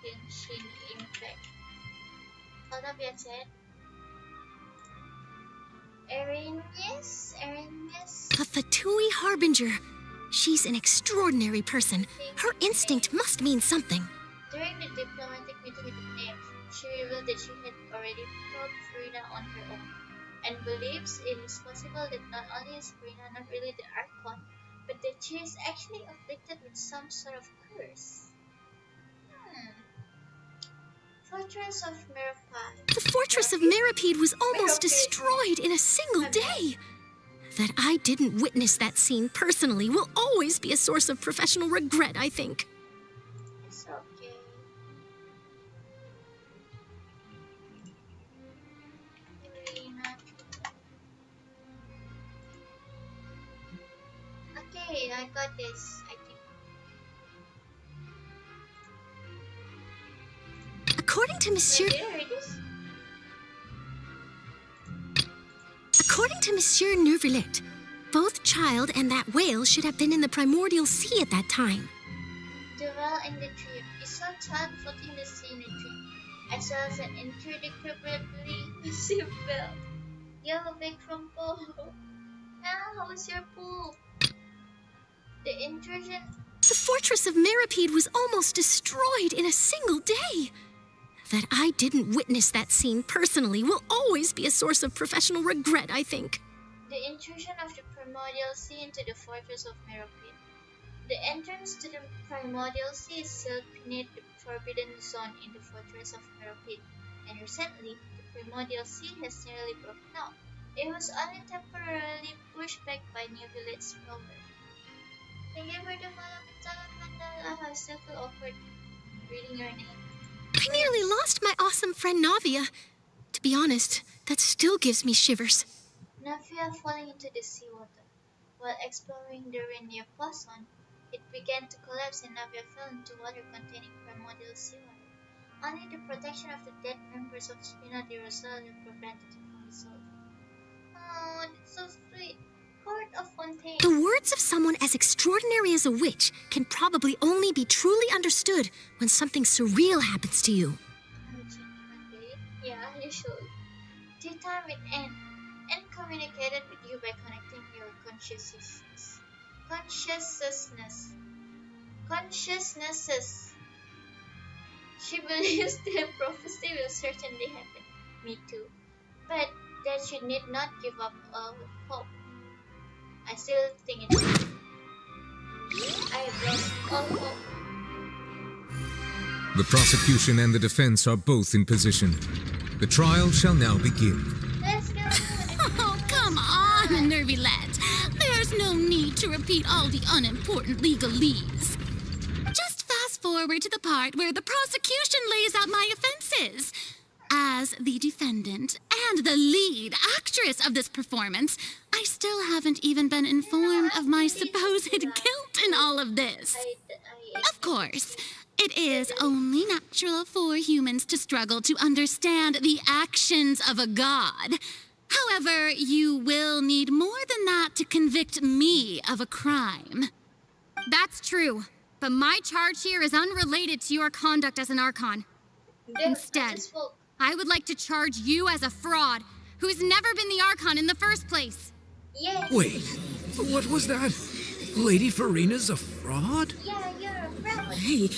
Speaker 1: Genshin Impact. Hold up, yet said. Arrhenius?
Speaker 12: A Fatui Harbinger. She's an extraordinary person. Her instinct must mean something.
Speaker 1: During the diplomatic meeting with the nymph, she revealed that she had already probed Farina on her own, and believes it is possible that not only is Girina not really the Archon, but that she is actually afflicted with some sort of curse. Fortress of Meripide.
Speaker 12: The Fortress of Meripede was almost destroyed in a single day. That I didn't witness that scene personally will always be a source of professional regret, I think.
Speaker 1: It's okay. Okay, I got this, I think.
Speaker 12: According to Monsieur...
Speaker 1: Did I read this?
Speaker 12: According to Monsieur Nervillette, both Child and that whale should have been in the primordial sea at that time.
Speaker 1: The well in the dream. You saw Child floating in the sea in a dream, as well as an incredibly massive bell. You have a big crumple. How was your poop? The intrusion.
Speaker 12: The Fortress of Meripede was almost destroyed in a single day. That I didn't witness that scene personally will always be a source of professional regret, I think.
Speaker 1: The intrusion of the primordial sea into the Fortress of Meripede. The entrance to the primordial sea is sealed beneath the forbidden zone in the Fortress of Meripede, and recently, the primordial sea has nearly broken out. It was only temporarily pushed back by Nervillette's rover. Thank you for the follow, Mandala. I still feel awkward reading your name.
Speaker 12: I nearly lost my awesome friend Navia. To be honest, that still gives me shivers.
Speaker 1: Navia falling into the seawater. While exploring the ring near Poisson, it began to collapse and Navia fell into water containing primordial seawater. Only the protection of the dead members of Spina di Rosalia prevented it from dissolving. Oh, that's so sweet. Court of Fontaine.
Speaker 12: The words of someone as extraordinary as a witch can probably only be truly understood when something surreal happens to you.
Speaker 1: Yeah, you should. Daytime with N. N communicated with you by connecting your consciousnesses. Consciousnesses. She believes the prophecy will certainly happen. Me too. But that she need not give up all hope. I still think it's true. I have lost all hope.
Speaker 2: The prosecution and the defense are both in position. The trial shall now begin.
Speaker 1: Let's go!
Speaker 3: Oh, come on, Nervillette. There's no need to repeat all the unimportant legalese. Just fast forward to the part where the prosecution lays out my offenses. As the defendant and the lead actress of this performance, I still haven't even been informed of my supposed guilt in all of this. Of course, it is only natural for humans to struggle to understand the actions of a god. However, you will need more than that to convict me of a crime.
Speaker 14: That's true, but my charge here is unrelated to your conduct as an Archon. Instead, I would like to charge you as a fraud who's never been the Archon in the first place.
Speaker 1: Yes.
Speaker 13: Wait, what was that? Lady Farina's a fraud?
Speaker 1: Yeah, you're a fraud.
Speaker 8: Hey,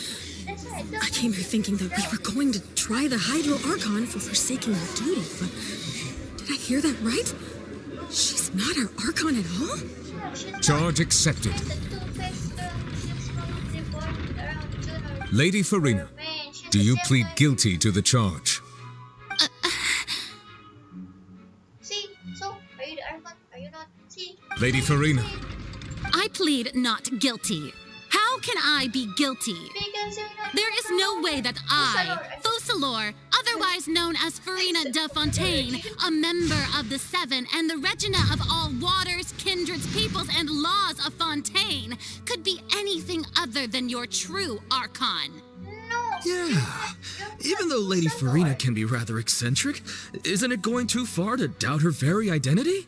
Speaker 1: That's right.
Speaker 8: I came here thinking that we were going to try the Hydro Archon for forsaking our duty, but did I hear that right? She's not our Archon at all?
Speaker 2: Charge accepted. Lady Farina, do you plead guilty to the charge?
Speaker 1: See, so
Speaker 2: Lady Farina.
Speaker 3: I plead not guilty. How can I be guilty?
Speaker 1: Because you're not
Speaker 3: There is no way that I, Focalor, otherwise known as Farina de Fontaine, a member of the Seven and the Regina of all waters, kindreds, peoples, and laws of Fontaine, could be anything other than your true Archon.
Speaker 13: Yeah. Even though Lady Farina can be rather eccentric, isn't it going too far to doubt her very identity?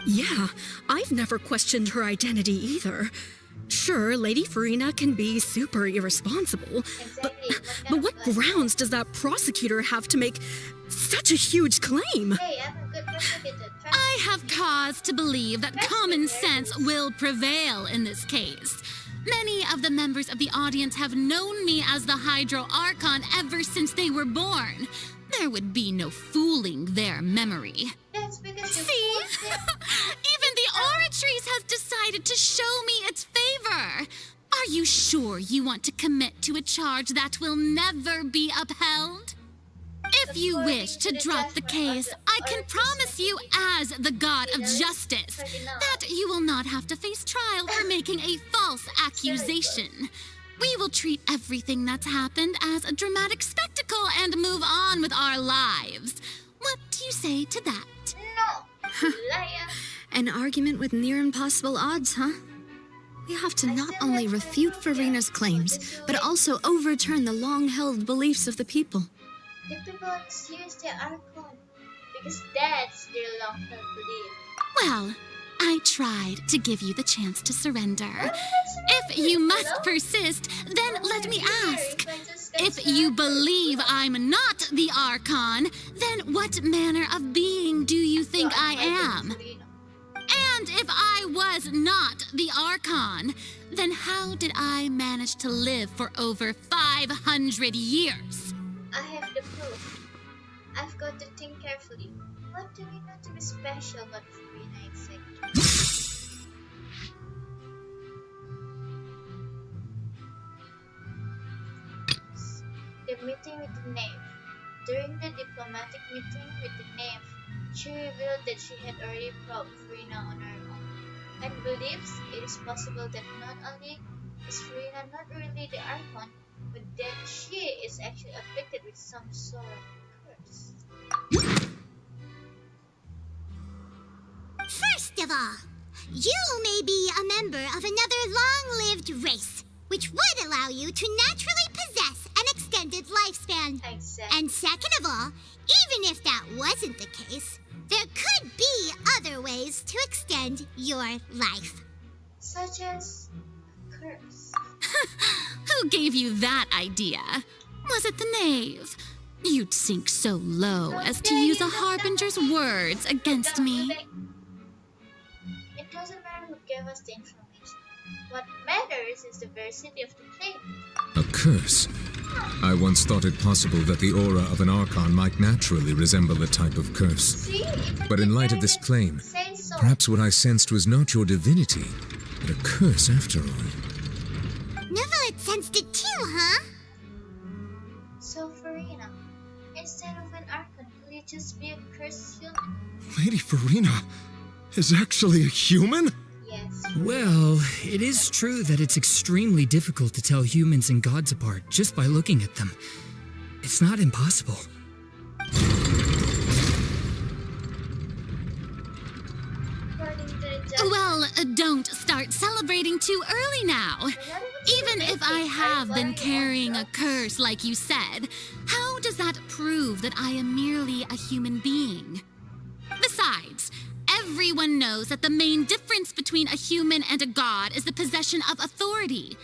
Speaker 8: Yeah, I've never questioned her identity either. Sure, Lady Farina can be super irresponsible, but what grounds does that prosecutor have to make such a huge claim?
Speaker 1: Hey, I'm a good prosecutor.
Speaker 3: I have cause to believe that common sense will prevail in this case. Many of the members of the audience have known me as the Hydro Archon ever since they were born. There would be no fooling their memory.
Speaker 1: That's because
Speaker 3: See? Even the Oratrice has decided to show me its favor. Are you sure you want to commit to a charge that will never be upheld? If you wish to drop the case, I can promise you as the God of Justice that you will not have to face trial for making a false accusation. We will treat everything that's happened as a dramatic spectacle and move on with our lives. What do you say to that?
Speaker 1: No, liar.
Speaker 12: An argument with near impossible odds, huh? We have to not only refute Farina's claims, but also overturn the long-held beliefs of the people.
Speaker 1: The people use their Archon because that's their long-held belief.
Speaker 3: Well, I tried to give you the chance to surrender. If you must persist, then let me ask. If you believe I'm not the Archon, then what manner of being do you think I am? And if I was not the Archon, then how did I manage to live for over 500 years?
Speaker 1: I have the proof. I've got to think carefully. What do we know to be special about Girina exactly? The meeting with the knave. During the diplomatic meeting with the knave, she revealed that she had already probed Girina on her own, and believes it is possible that not only is Girina not really the Archon, but that she is actually afflicted with some sort of curse.
Speaker 5: First of all, you may be a member of another long-lived race, which would allow you to naturally possess an extended lifespan.
Speaker 1: Exactly.
Speaker 5: And second of all, even if that wasn't the case, there could be other ways to extend your life.
Speaker 1: Such as a curse.
Speaker 3: Who gave you that idea? Was it the knave? You'd sink so low as to use a harbinger's words against me.
Speaker 1: It doesn't matter who gave us the information. What matters is the veracity of the claim.
Speaker 2: A curse? I once thought it possible that the aura of an Archon might naturally resemble a type of curse.
Speaker 1: See?
Speaker 2: But in light of this claim,
Speaker 1: Say so.
Speaker 2: perhaps what I sensed was not your divinity, but a curse after all.
Speaker 5: Neverlet sensed it too, huh?
Speaker 1: So, Farina, instead of an Archon, could you just be a cursed human?
Speaker 13: Lady Farina is actually a human?
Speaker 1: Yes.
Speaker 15: Well, it is true that it's extremely difficult to tell humans and gods apart just by looking at them. It's not impossible.
Speaker 3: Well, don't start celebrating too early now. Even if I have been carrying a curse like you said, how does that prove that I am merely a human being? Besides, everyone knows that the main difference between a human and a god is the possession of authority.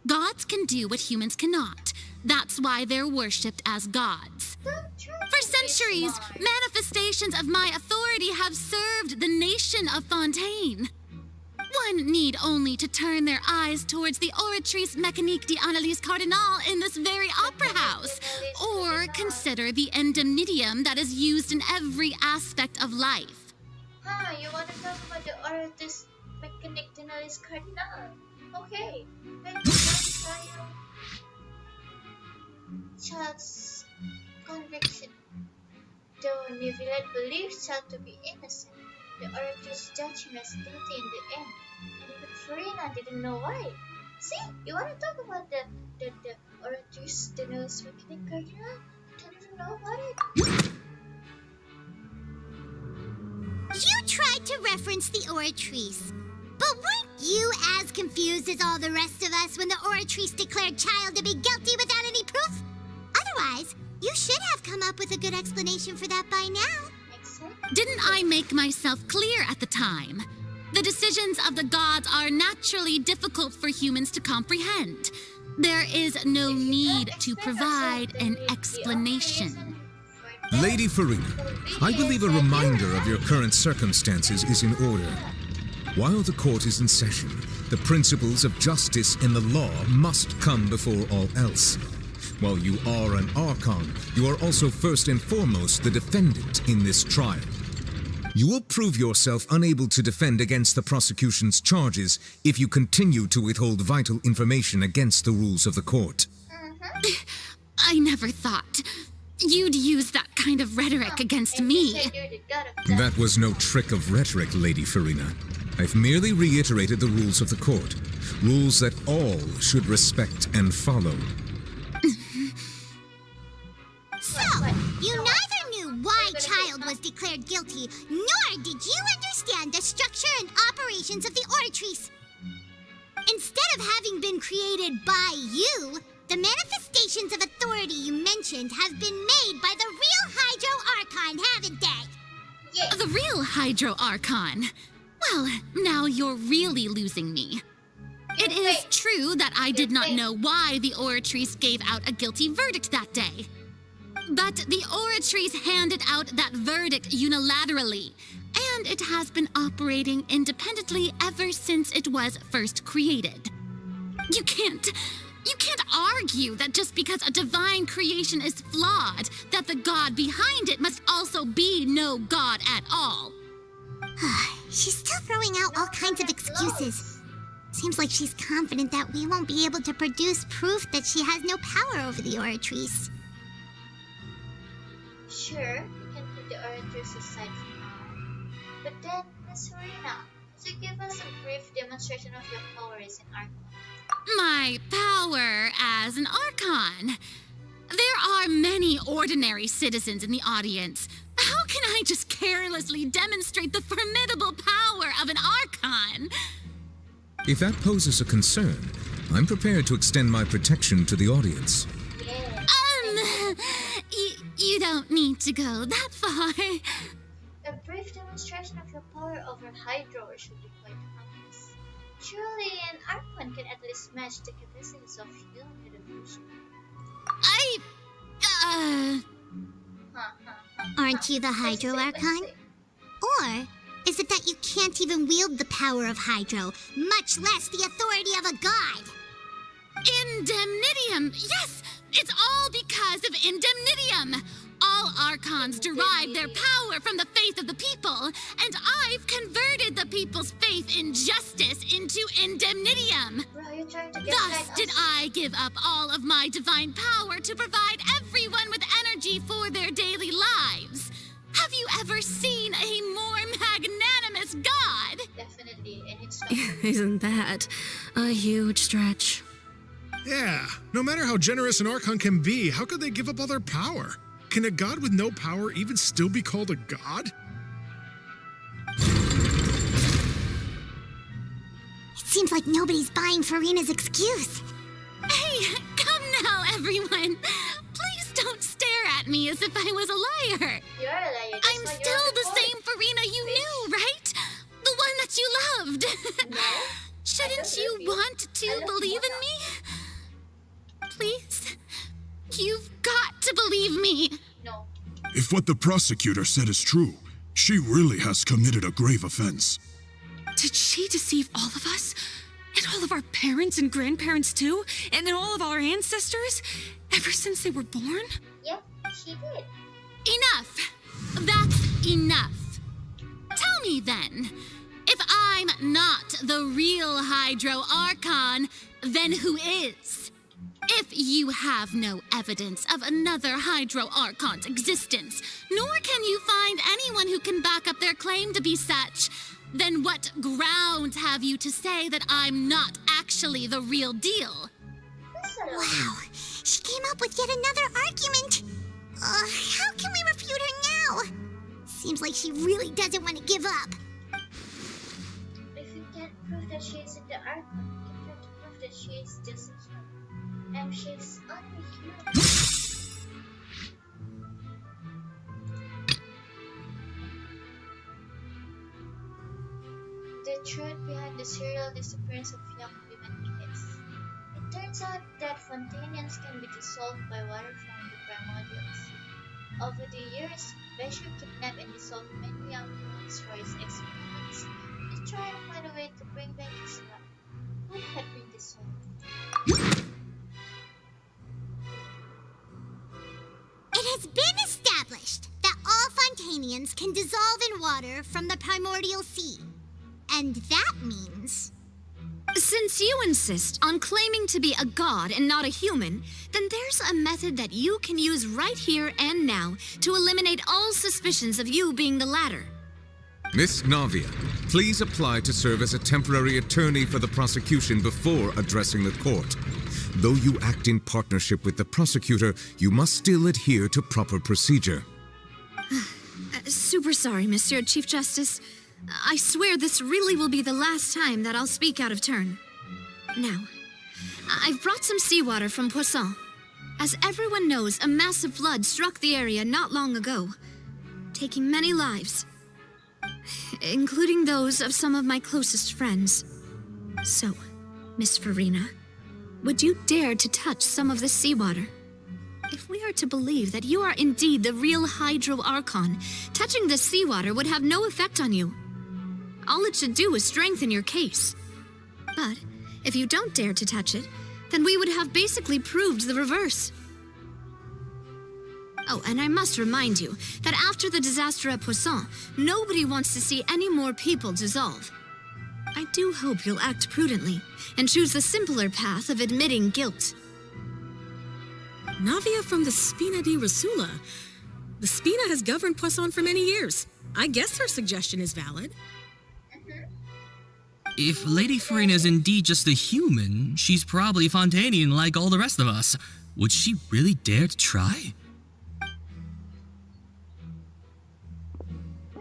Speaker 3: Gods can do what humans cannot. That's why they're worshipped as gods. For centuries, manifestations of my authority have served the nation of Fontaine. One need only to turn their eyes towards the Oratrice Mécanique d'Analyse Cardinal in this very opera house, or consider the endemnitium that is used in every aspect of life.
Speaker 1: Huh, you want to talk about the Oratrice Mécanique d'Analyse Cardinal? Okay, then let's trial child's conviction. Though Neuvillette believes child to be innocent, the Orator's judgment as guilty in the end, and even Farina didn't know why. See, you want to talk about the Orator's the nose weakening Girina? Don't even know about it.
Speaker 5: You tried to reference the Oratrice, but weren't you as confused as all the rest of us when the Oratrice declared Child to be guilty without any proof? Otherwise, you should have come up with a good explanation for that by now.
Speaker 3: Didn't I make myself clear at the time? The decisions of the gods are naturally difficult for humans to comprehend. There is no need to provide an explanation.
Speaker 2: Lady Farina, I believe a reminder of your current circumstances is in order. While the court is in session, the principles of justice and the law must come before all else. While you are an Archon, you are also first and foremost the defendant in this trial. You will prove yourself unable to defend against the prosecution's charges if you continue to withhold vital information against the rules of the court.
Speaker 3: I never thought you'd use that kind of rhetoric against me.
Speaker 2: That was no trick of rhetoric, Lady Farina. I've merely reiterated the rules of the court. Rules that all should respect and follow.
Speaker 5: So, you neither knew why Child was declared guilty, nor did you understand the structure and operations of the Oratrice. Instead of having been created by you, the manifestations of authority you mentioned have been made by the real Hydro Archon, haven't they?
Speaker 1: Yeah.
Speaker 3: The real Hydro Archon? Well, now you're really losing me. It is true that I did not know why the Oratrice gave out a guilty verdict that day. But the Oratrice handed out that verdict unilaterally, and it has been operating independently ever since it was first created. You can't argue that just because a divine creation is flawed, that the god behind it must also be no god at all.
Speaker 5: She's still throwing out all kinds of excuses. Seems like she's confident that we won't be able to produce proof that she has no power over the Oratrice.
Speaker 1: Sure, we can put the Oratrice aside for now. But then, Miss Farina, could you give us a brief demonstration of your powers in Archon?
Speaker 3: My power as an Archon. There are many ordinary citizens in the audience. How can I just carelessly demonstrate the formidable power of an Archon?
Speaker 2: If that poses a concern, I'm prepared to extend my protection to the audience.
Speaker 3: You don't need to go that far.
Speaker 1: A brief demonstration of your power over Hydro should be quite harmless. Surely an Archon can at least match the capacities of human evolution.
Speaker 5: Aren't you the Hydro Archon? Or is it that you can't even wield the power of Hydro, much less the authority of a god?
Speaker 3: Indemnitium! Yes! It's all because of Indemnitium! All Archons derive their power from the faith of the people, and I've converted the people's faith in justice into Indemnitium. Thus did I give up all of my divine power to provide everyone with energy for their daily lives. Have you ever seen a more magnanimous god?
Speaker 1: Definitely, and it's
Speaker 8: Isn't that a huge stretch?
Speaker 16: Yeah, no matter how generous an Archon can be, how could they give up all their power? Can a god with no power even still be called a god?
Speaker 5: It seems like nobody's buying Farina's excuse.
Speaker 3: Hey, come now, everyone. Please don't stare at me as if I was a liar.
Speaker 1: You're a liar.
Speaker 3: I'm still the same Farina you knew, right? The one that you loved.
Speaker 1: No,
Speaker 3: Shouldn't you want to believe in me? Please? You've got to believe me.
Speaker 1: No.
Speaker 17: If what the prosecutor said is true, she really has committed a grave offense.
Speaker 8: Did she deceive all of us? And all of our parents and grandparents too? And then all of our ancestors? Ever since they were born?
Speaker 1: Yep, she did.
Speaker 3: Enough. That's enough. Tell me then, if I'm not the real Hydro Archon, then who is? If you have no evidence of another Hydro Archon's existence, nor can you find anyone who can back up their claim to be such, then what grounds have you to say that I'm not actually the real deal?
Speaker 5: Wow, she came up with yet another argument. How can we refute her now? Seems like she really doesn't want to give up.
Speaker 1: If you can't prove that she isn't the Archon, you can try to prove that she is just a human. And she's only human. The truth behind the serial disappearance of young women is, it turns out that Fontanians can be dissolved by water from the primordial sea. Over the years, Beshu kidnapped and dissolved many young humans for his experiments. He tried to find a way to bring back his life, who had been dissolved.
Speaker 5: It has been established that all Fontanians can dissolve in water from the primordial sea. And that means...
Speaker 12: Since you insist on claiming to be a god and not a human, then there's a method that you can use right here and now to eliminate all suspicions of you being the latter.
Speaker 2: Miss Navia, please apply to serve as a temporary attorney for the prosecution before addressing the court. Though you act in partnership with the prosecutor, you must still adhere to proper procedure.
Speaker 12: Super sorry, Mr. Chief Justice. I swear this really will be the last time that I'll speak out of turn. Now, I've brought some seawater from Poisson. As everyone knows, a massive flood struck the area not long ago, taking many lives, including those of some of my closest friends. So, Miss Farina, would you dare to touch some of this seawater? If we are to believe that you are indeed the real Hydro Archon, touching this seawater would have no effect on you. All it should do is strengthen your case. But if you don't dare to touch it, then we would have basically proved the reverse. Oh, and I must remind you that after the disaster at Poisson, nobody wants to see any more people dissolve. I do hope you'll act prudently and choose the simpler path of admitting guilt.
Speaker 18: Navia from the Spina di Rasula. The Spina has governed Poisson for many years. I guess her suggestion is valid.
Speaker 15: If Lady Farina is indeed just a human, she's probably Fontanian like all the rest of us. Would she really dare to try?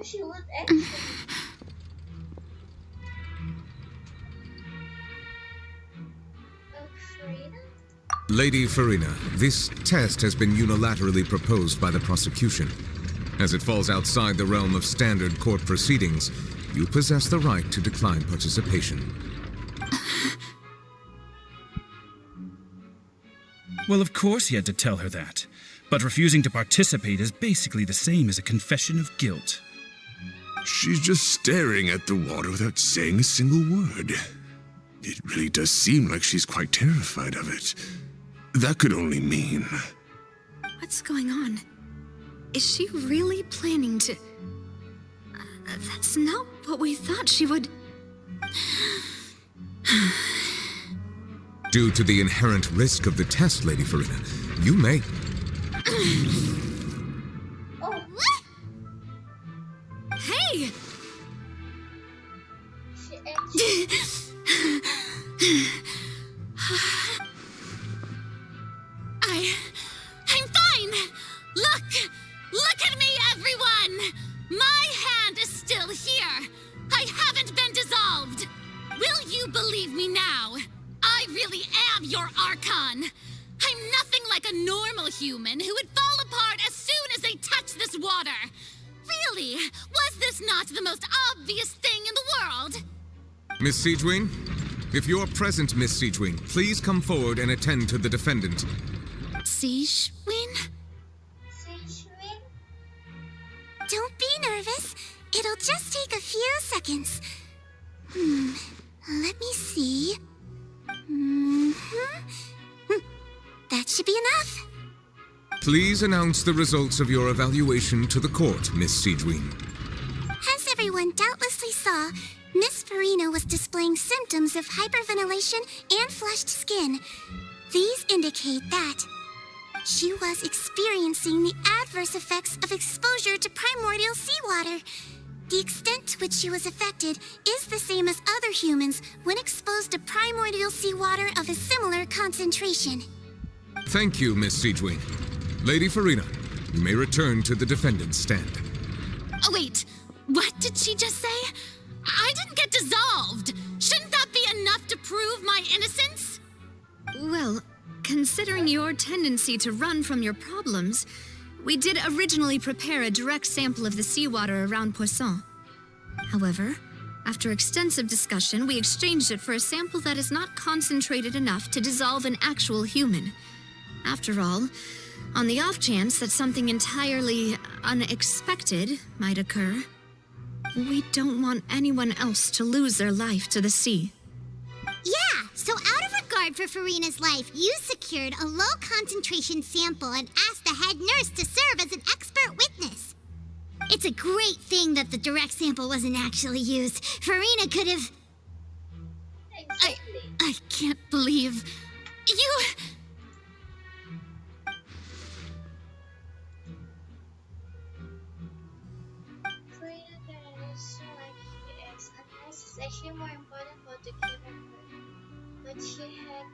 Speaker 1: She would actually.
Speaker 2: Lady Farina, this test has been unilaterally proposed by the prosecution. As it falls outside the realm of standard court proceedings, you possess the right to decline participation.
Speaker 19: Well, of course he had to tell her that. But refusing to participate is basically the same as a confession of guilt.
Speaker 17: She's just staring at the water without saying a single word. It really does seem like she's quite terrified of it. That could only mean...
Speaker 12: What's going on? Is she really planning to... That's not what we thought she would...
Speaker 2: Due to the inherent risk of the test, Lady Farina, you may...
Speaker 1: Oh,
Speaker 5: what?
Speaker 12: Hey! I'm fine! Look at me, everyone! My hand is still here! I haven't been dissolved! Will you believe me now? I really am your Archon! I'm nothing like a normal human who would fall apart as soon as they touch this water! Really? Was this not the most obvious thing in the world?
Speaker 2: Miss Siegewin? If you're present, Miss Siegewin, please come forward and attend to the defendant.
Speaker 12: Siegewin?
Speaker 5: Don't be nervous. It'll just take a few seconds. Let me see. That should be enough.
Speaker 2: Please announce the results of your evaluation to the court, Miss Siegewin.
Speaker 5: As everyone doubtlessly saw, Miss Farina was displaying symptoms of hyperventilation and flushed skin. These indicate that she was experiencing the adverse effects of exposure to primordial seawater. The extent to which she was affected is the same as other humans when exposed to primordial seawater of a similar concentration.
Speaker 2: Thank you, Miss Siegewing. Lady Farina, you may return to the defendant's stand.
Speaker 3: Oh, wait. What did she just say? I didn't get dissolved. Shouldn't that be enough to prove my innocence?
Speaker 20: Well, considering your tendency to run from your problems, we did originally prepare a direct sample of the seawater around Poisson. However, after extensive discussion, we exchanged it for a sample that is not concentrated enough to dissolve an actual human. After all, on the off chance that something entirely unexpected might occur, we don't want anyone else to lose their life to the sea.
Speaker 5: Yeah, so out of regard for Farina's life, you secured a low-concentration sample and asked the head nurse to serve as an expert witness. It's a great thing that the direct sample wasn't actually used. Farina could have...
Speaker 3: I can't believe... You...
Speaker 1: It's actually more important for the given her, but she had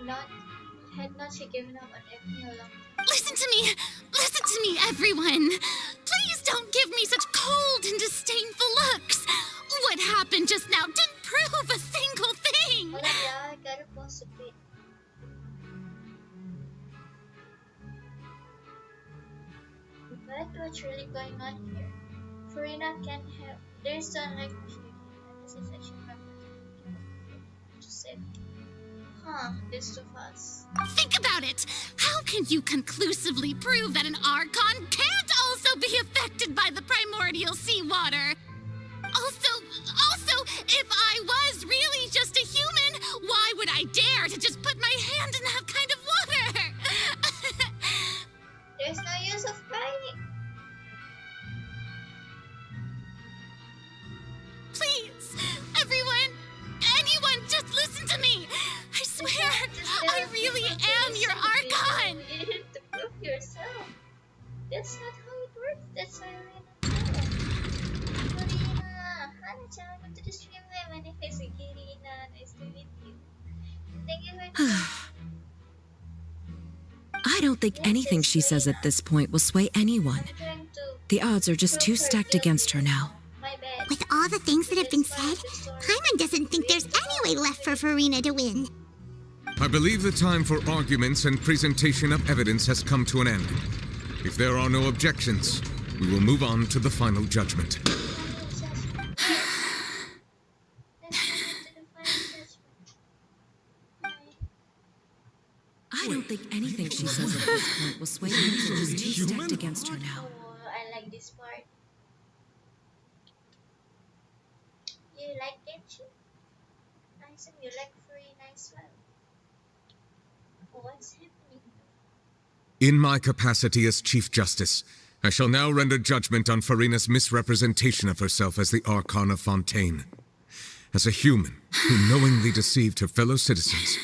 Speaker 1: not she given up on everything along.
Speaker 3: Listen to me! Listen to me, everyone! Please don't give me such cold and disdainful looks! What happened just now didn't prove a single thing!
Speaker 1: Wala ya, gotta pause a bit. But what's really going on here? Farina can't have. There's no like. This is actually my just say. This too fast.
Speaker 3: Think about it! How can you conclusively prove that an Archon can't also be affected by the primordial seawater? Also, if I was really just a human, why would I dare to just put my hand in that kind of water?
Speaker 1: There's no use of crying.
Speaker 3: Please, everyone, anyone, just listen to me. I swear, I really am your Archon.
Speaker 1: You have to prove yourself. That's not how it works. That's why we're not Girina, hi, welcome to the stream. Hi, my name is Girina. Nice to meet you. Thank you for
Speaker 21: I don't think anything she says at this point will sway anyone. The odds are just too stacked against her now.
Speaker 5: With all the things that have been said, Paimon doesn't think there's any way left for Farina to win.
Speaker 2: I believe the time for arguments and presentation of evidence has come to an end. If there are no objections, we will move on to the final judgment.
Speaker 21: I don't think anything she says at this point will sway anyone. Just too stacked against her now.
Speaker 1: Oh, I like this part. You like Genshin? I assume you like Farina as well. What's happening?
Speaker 2: In my capacity as Chief Justice, I shall now render judgment on Farina's misrepresentation of herself as the Archon of Fontaine. As a human who knowingly deceived her fellow citizens,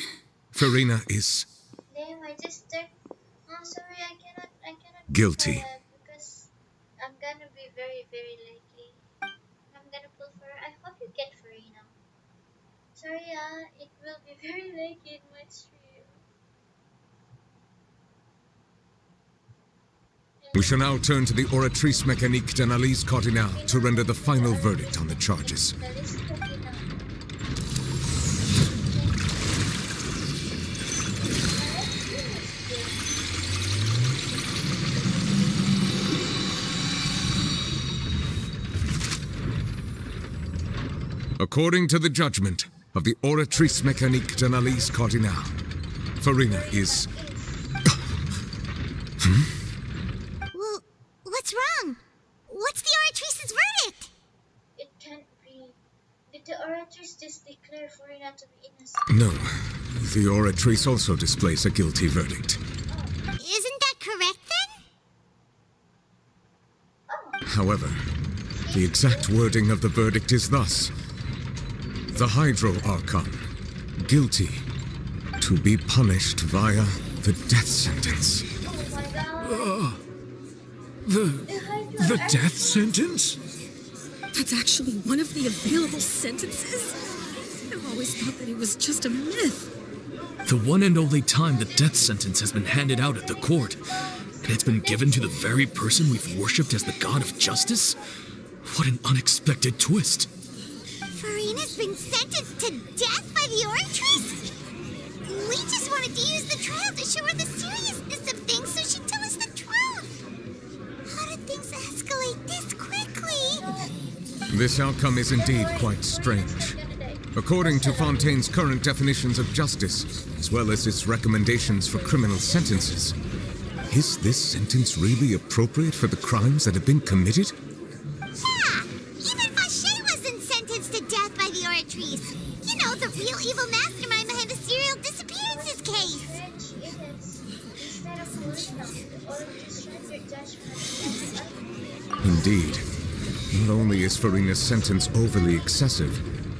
Speaker 2: Farina is...
Speaker 1: Damn, I just turned... Oh, sorry, I cannot
Speaker 2: guilty.
Speaker 1: Because I'm gonna be very, very likely. I'm gonna pull for her. I hope you get Farina. Sorry, it will be very likely in my stream.
Speaker 2: We shall now turn to the Oratrice Mécanique d'Analyse Cardinale to render the final verdict on the charges. According to the judgment of the Oratrice Mécanique d'Analyse Cardinale, Farina is...
Speaker 5: Well, what's wrong? What's the Oratrice's verdict?
Speaker 1: It can't be. Did the Oratrice just declare Farina to be innocent?
Speaker 2: No, the Oratrice also displays a guilty verdict.
Speaker 5: Isn't that correct then?
Speaker 2: However, the exact wording of the verdict is thus: the Hydro Archon, guilty, to be punished via the death sentence.
Speaker 16: The death sentence?
Speaker 18: That's actually one of the available sentences? I've always thought that it was just a myth.
Speaker 13: The one and only time the death sentence has been handed out at the court. And it's been given to the very person we've worshipped as the god of justice? What an unexpected twist.
Speaker 5: Farina's been sentenced to death by the Oratrice? We just wanted to use the trial to show her the seriousness of things so she'd tell us the truth. How did things escalate this quickly?
Speaker 2: This outcome is indeed quite strange. According to Fontaine's current definitions of justice, as well as its recommendations for criminal sentences, is this sentence really appropriate for the crimes that have been committed?
Speaker 5: Yeah! Even Vacher wasn't sentenced to death by the Oratrice. You know, the real evil mastermind behind the serial disappearances case.
Speaker 2: Indeed. Not only is Farina's sentence overly excessive,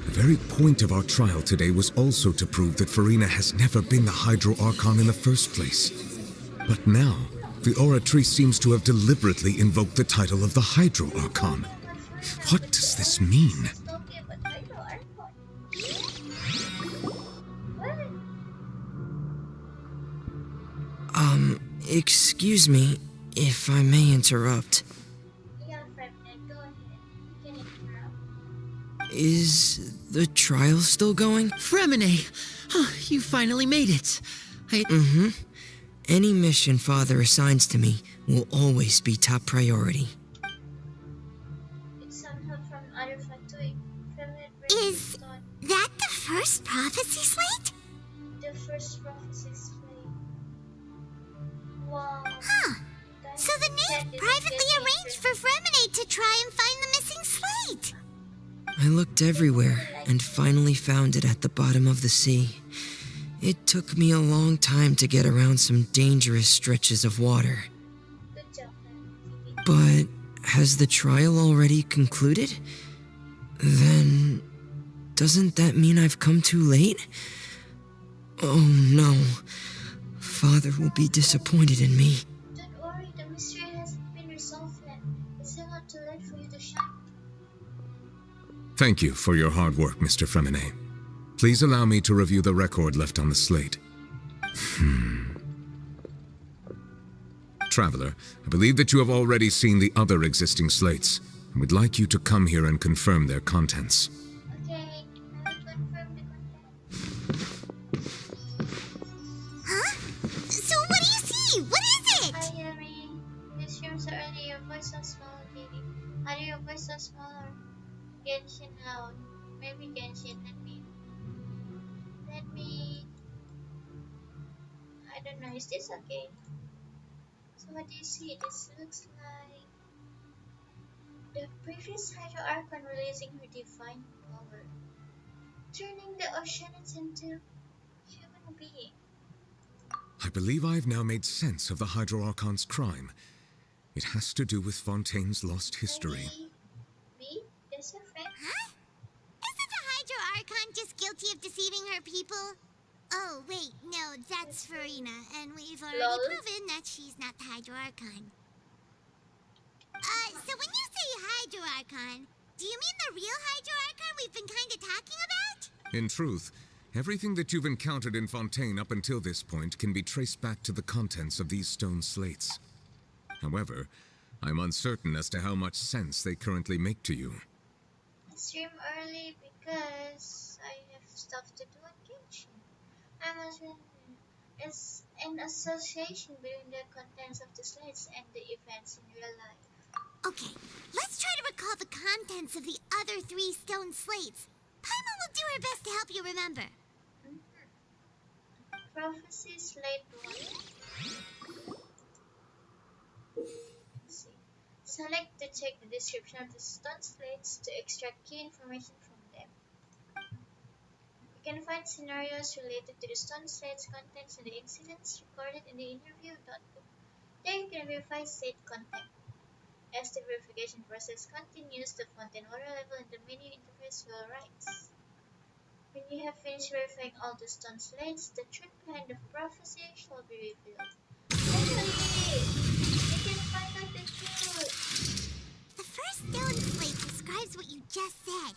Speaker 2: the very point of our trial today was also to prove that Farina has never been the Hydro Archon in the first place. But now, the Oratrice seems to have deliberately invoked the title of the Hydro Archon. What does this mean?
Speaker 7: Excuse me, if I may interrupt. Is the trial still going?
Speaker 4: Fremine! Oh, you finally made it.
Speaker 7: Any mission Father assigns to me will always be top priority.
Speaker 5: Is that the first prophecy slate?
Speaker 1: The first prophecy slate. Wow.
Speaker 5: Huh. So the Knave privately arranged for Fremine to try and find the missing slate.
Speaker 7: I looked everywhere and finally found it at the bottom of the sea. It took me a long time to get around some dangerous stretches of water. But has the trial already concluded? Then, doesn't that mean I've come too late? Oh no. Father will be disappointed in me.
Speaker 1: Don't worry, the mystery hasn't been resolved yet. It's still not too late for you to shine.
Speaker 2: Thank you for your hard work, Mr. Fremine. Please allow me to review the record left on the slate. Traveler, I believe that you have already seen the other existing slates, and would like you to come here and confirm their contents.
Speaker 1: Okay, I will confirm the content.
Speaker 5: Huh? So what do you see? What is it?
Speaker 1: Hi, Yuri. These rooms are early. Your voice so small, Kitty. How do your voice so small? Genshin loud. Maybe Genshin, I don't know, is this okay? So what do you see? This looks like the previous Hydro Archon releasing her divine power, turning the Oceanids into human beings.
Speaker 2: I believe I've now made sense of the Hydro Archon's crime. It has to do with Fontaine's lost history.
Speaker 1: B? There's a friend?
Speaker 5: Huh? Isn't the Hydro Archon just guilty of deceiving her people? Oh, wait, no, that's Farina, and we've already proven that she's not the Hydro Archon. So when you say Hydro Archon, do you mean the real Hydro Archon we've been kind of talking about?
Speaker 2: In truth, everything that you've encountered in Fontaine up until this point can be traced back to the contents of these stone slates. However, I'm uncertain as to how much sense they currently make to you.
Speaker 1: I stream early because I have stuff to do on Genshin. It's an association between the contents of the slates and the events in real life.
Speaker 5: Okay, let's try to recall the contents of the other 3 stone slates. Paimon will do her best to help you remember.
Speaker 1: Prophecy Slate 1. Let's see. Select to check the description of the stone slates to extract key information from them. You can find scenarios related to the stone slate's contents and the incidents recorded in the interview notebook. There you can verify slate content. As the verification process continues, the Fontaine water level in the menu interface will rise. When you have finished verifying all the stone slates, the truth behind the prophecy shall be revealed. Finally! We can find out the truth!
Speaker 5: The first stone slate describes what you just said.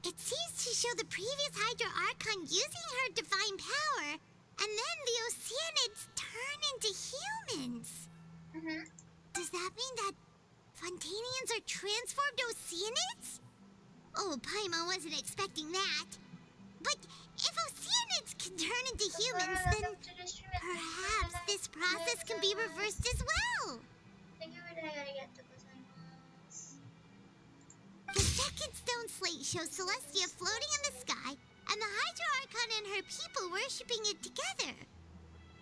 Speaker 5: It seems to show the previous Hydro Archon using her divine power, and then the Oceanids turn into humans. Does that mean that Fontanians are transformed Oceanids? Oh, Paimon wasn't expecting that. But if Oceanids can turn into humans, then perhaps this process can be reversed as well. The second stone slate shows Celestia floating in the sky, and the Hydro Archon and her people worshipping it together.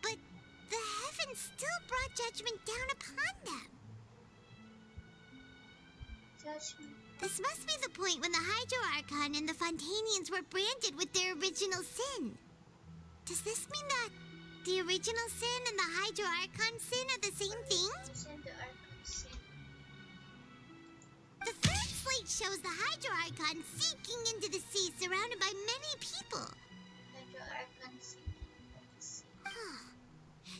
Speaker 5: But the heavens still brought judgment down upon them. This must be the point when the Hydro Archon and the Fontanians were branded with their original sin. Does this mean that the original sin and the Hydro Archon sin are the same thing? The third slate shows the Hydro Archon sinking into the sea, surrounded by many people.
Speaker 1: Hydro Archon sinking into the sea.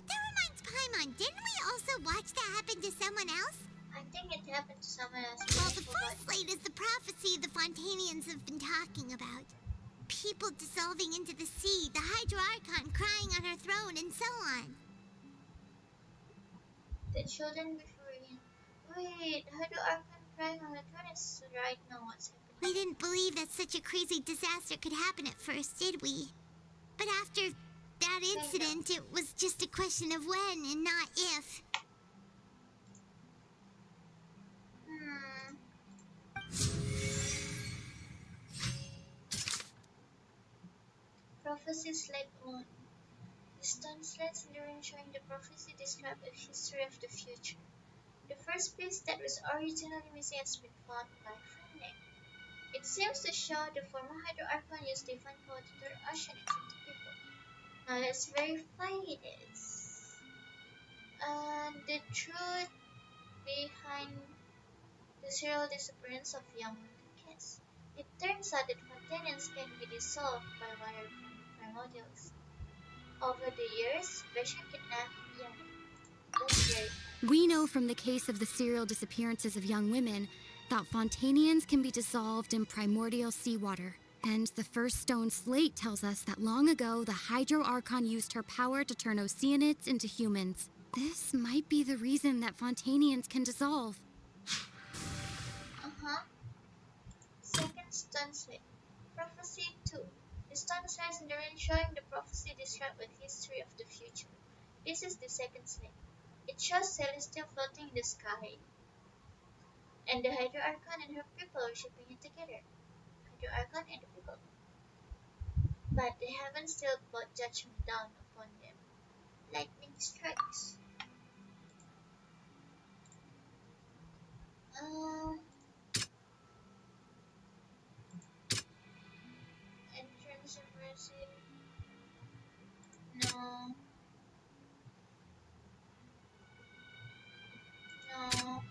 Speaker 5: That reminds Paimon, didn't we also watch that happen to someone else?
Speaker 1: I think it happened to someone else.
Speaker 5: Well, the first slate is the prophecy the Fontanians have been talking about. People dissolving into the sea, the Hydro Archon crying on her throne, and so on.
Speaker 1: The children before him. Wait, Hydro Archon crying on the throne is right now what's happening.
Speaker 5: We didn't believe that such a crazy disaster could happen at first, did we? But after that incident, it was just a question of when and not if.
Speaker 1: Prophecy Slate 1. The stone slates in the ring showing the prophecy describe a history of the future. The first piece that was originally missing has been found by finding. It seems to show the former Hydro Archon used divine power to turn oceanics into people. Now let's verify this. The truth behind the serial disappearance of young kids. It turns out that Fontanians can be dissolved by water from primordials. Over the years, Vesha kidnapped young.
Speaker 14: We know from the case of the serial disappearances of young women that Fontanians can be dissolved in primordial seawater. And the first stone slate tells us that long ago, the Hydro Archon used her power to turn Oceanids into humans. This might be the reason that Fontanians can dissolve.
Speaker 1: Second stone slate. Prophecy 2. The stone slates in the ring showing the prophecy describe a history of the future. This is the second slate. It shows Celestia floating in the sky, and the Hydro Archon and her people worshipping it together. Hydro Archon and the people. But the heavens still brought judgment down upon them. Lightning strikes. Entrance impressive. No. No.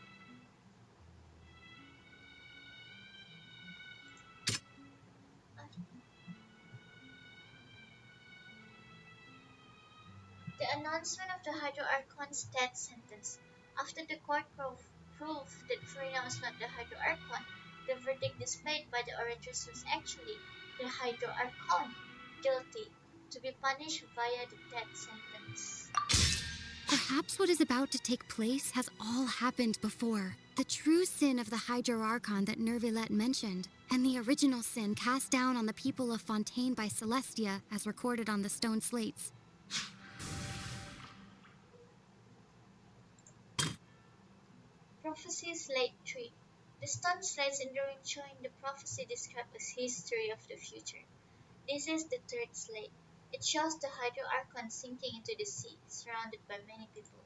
Speaker 1: The announcement of the Hydro Archon's death sentence. After the court proved that Girina was not the Hydro Archon, the verdict displayed by the orators was actually the Hydro Archon, guilty, to be punished via the death sentence.
Speaker 14: Perhaps what is about to take place has all happened before. The true sin of the Hydro Archon that Nervilette mentioned, and the original sin cast down on the people of Fontaine by Celestia, as recorded on the stone slates.
Speaker 1: Prophecy Slate 3. The stone slates in the ring showing the prophecy described as history of the future. This is the third slate. It shows the Hydro Archon sinking into the sea, surrounded by many people.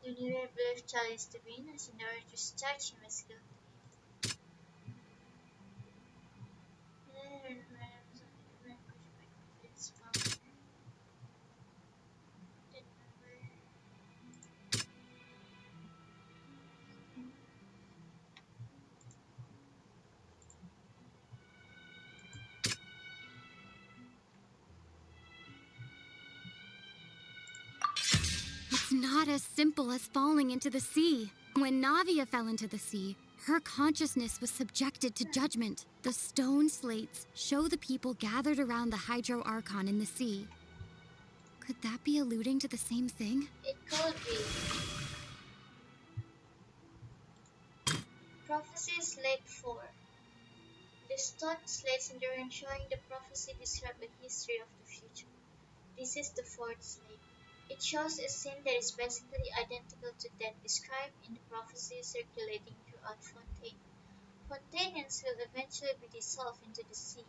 Speaker 1: The Nero believed Charles to be innocent in order to charge him as guilty.
Speaker 14: not as simple as falling into the sea. When Navia fell into the sea, her consciousness was subjected to judgment. The stone slates show the people gathered around the Hydro Archon in the sea. Could that be alluding to the same thing?
Speaker 1: It could be. Prophecy Slate 4. The stone slates endurance showing the prophecy describe the history of the future. This is the fourth slate. It shows a scene that is basically identical to that described in the prophecy circulating throughout Fontaine. Fontainians will eventually be dissolved into the sea,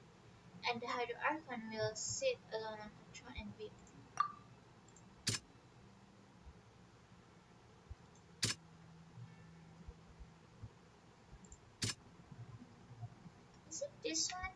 Speaker 1: and the Hydro Archon will sit alone on her throne and weep. Is it this one?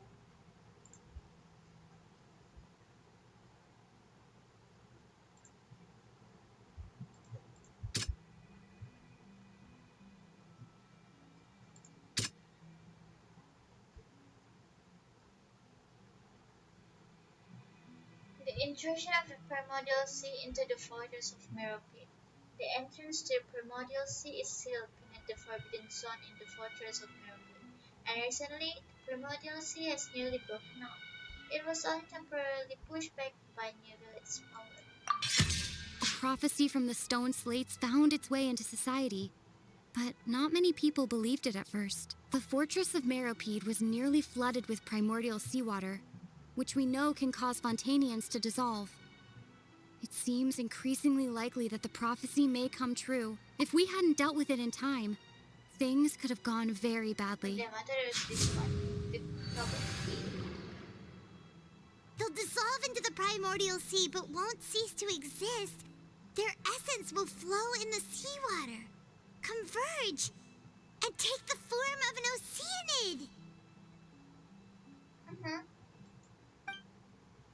Speaker 1: The intrusion of the Primordial Sea into the Fortress of Meropid. The entrance to the Primordial Sea is sealed beneath the Forbidden Zone in the Fortress of Meropid, and recently the Primordial Sea has nearly broken up. It was only temporarily pushed back by Neuville's power.
Speaker 14: A prophecy from the stone slates found its way into society, but not many people believed it at first. The Fortress of Meropid was nearly flooded with primordial seawater, which we know can cause Fontainians to dissolve. It seems increasingly likely that the prophecy may come true. If we hadn't dealt with it in time, things could have gone very badly.
Speaker 5: They'll dissolve into the primordial sea but won't cease to exist. Their essence will flow in the seawater, converge, and take the form of an oceanid.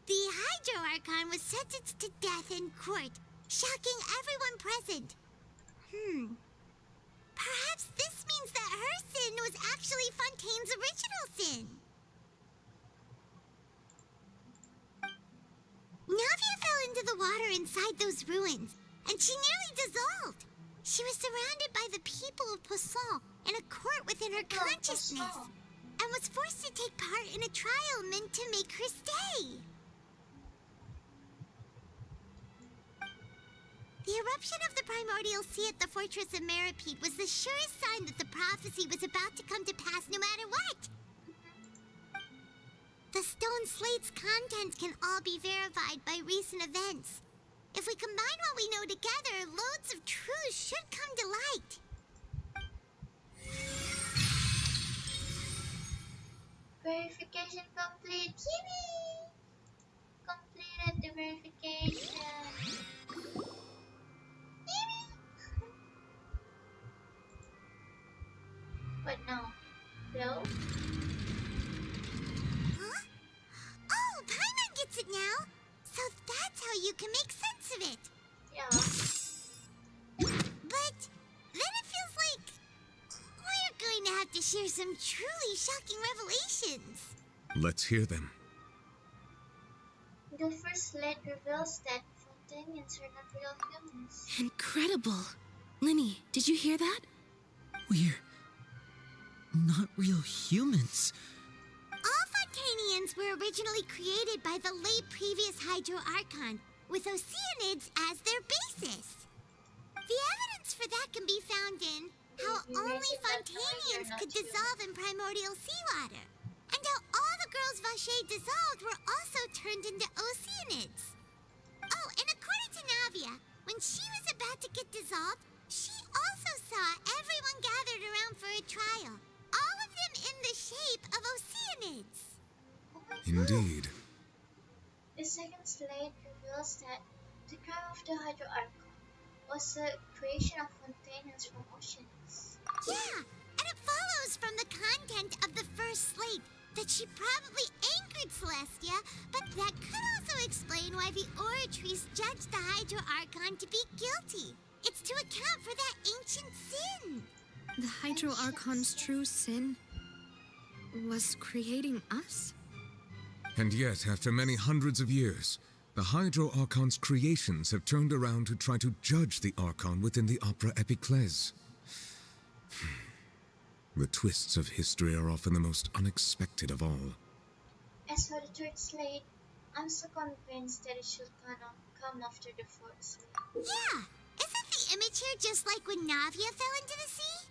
Speaker 5: The Hydro Archon was sentenced to death in court, shocking everyone present. Perhaps this means that her sin was actually Fontaine's original sin. Navia fell into the water inside those ruins, and she nearly dissolved. She was surrounded by the people of Poisson in a court within her consciousness, and was forced to take part in a trial meant to make her stay. The eruption of the primordial sea at the Fortress of Meropid was the surest sign that the prophecy was about to come to pass no matter what. The stone slate's contents can all be verified by recent events. If we combine what we know together, loads of truths should come to light.
Speaker 1: Verification complete. Yippee! Completed the verification. What now? Hello?
Speaker 5: Huh? Oh, Paimon gets it now! So that's how you can make sense of it!
Speaker 1: Yeah.
Speaker 5: But then it feels like we're going to have to share some truly shocking revelations.
Speaker 2: Let's hear them.
Speaker 1: The first slate reveals that Fontainians are not real humans.
Speaker 21: Incredible. Linny, did you hear that?
Speaker 4: We're not real humans.
Speaker 5: All Fontainians were originally created by the late previous Hydro Archon, with oceanids as their basis. The evidence for that can be found in how only Fontainians could dissolve in primordial seawater, and how all the girls Vacher dissolved were also turned into oceanids. Oh, and according to Navia, when she was about to get dissolved, she also saw everyone gathered around for a trial, all of them in the shape of oceanids.
Speaker 2: Indeed.
Speaker 1: The second slate reveals that the crime of the Hydro Archon was the creation of Fontainians from oceans.
Speaker 5: Yeah, and it follows from the content of the first slate that she probably angered Celestia, but that could also explain why the Oratrice judged the Hydro Archon to be guilty. It's to account for that ancient sin.
Speaker 20: The Hydro Archon's true sin was creating us?
Speaker 2: And yet, after many hundreds of years, The Hydro Archon's creations have turned around to try to judge the Archon within the Opera Epiclese. The twists of history are often the most unexpected of all.
Speaker 1: As for the third slate, I'm so convinced that it should come after the fourth slate.
Speaker 5: Yeah! Isn't the image here just like when Navia fell into the sea?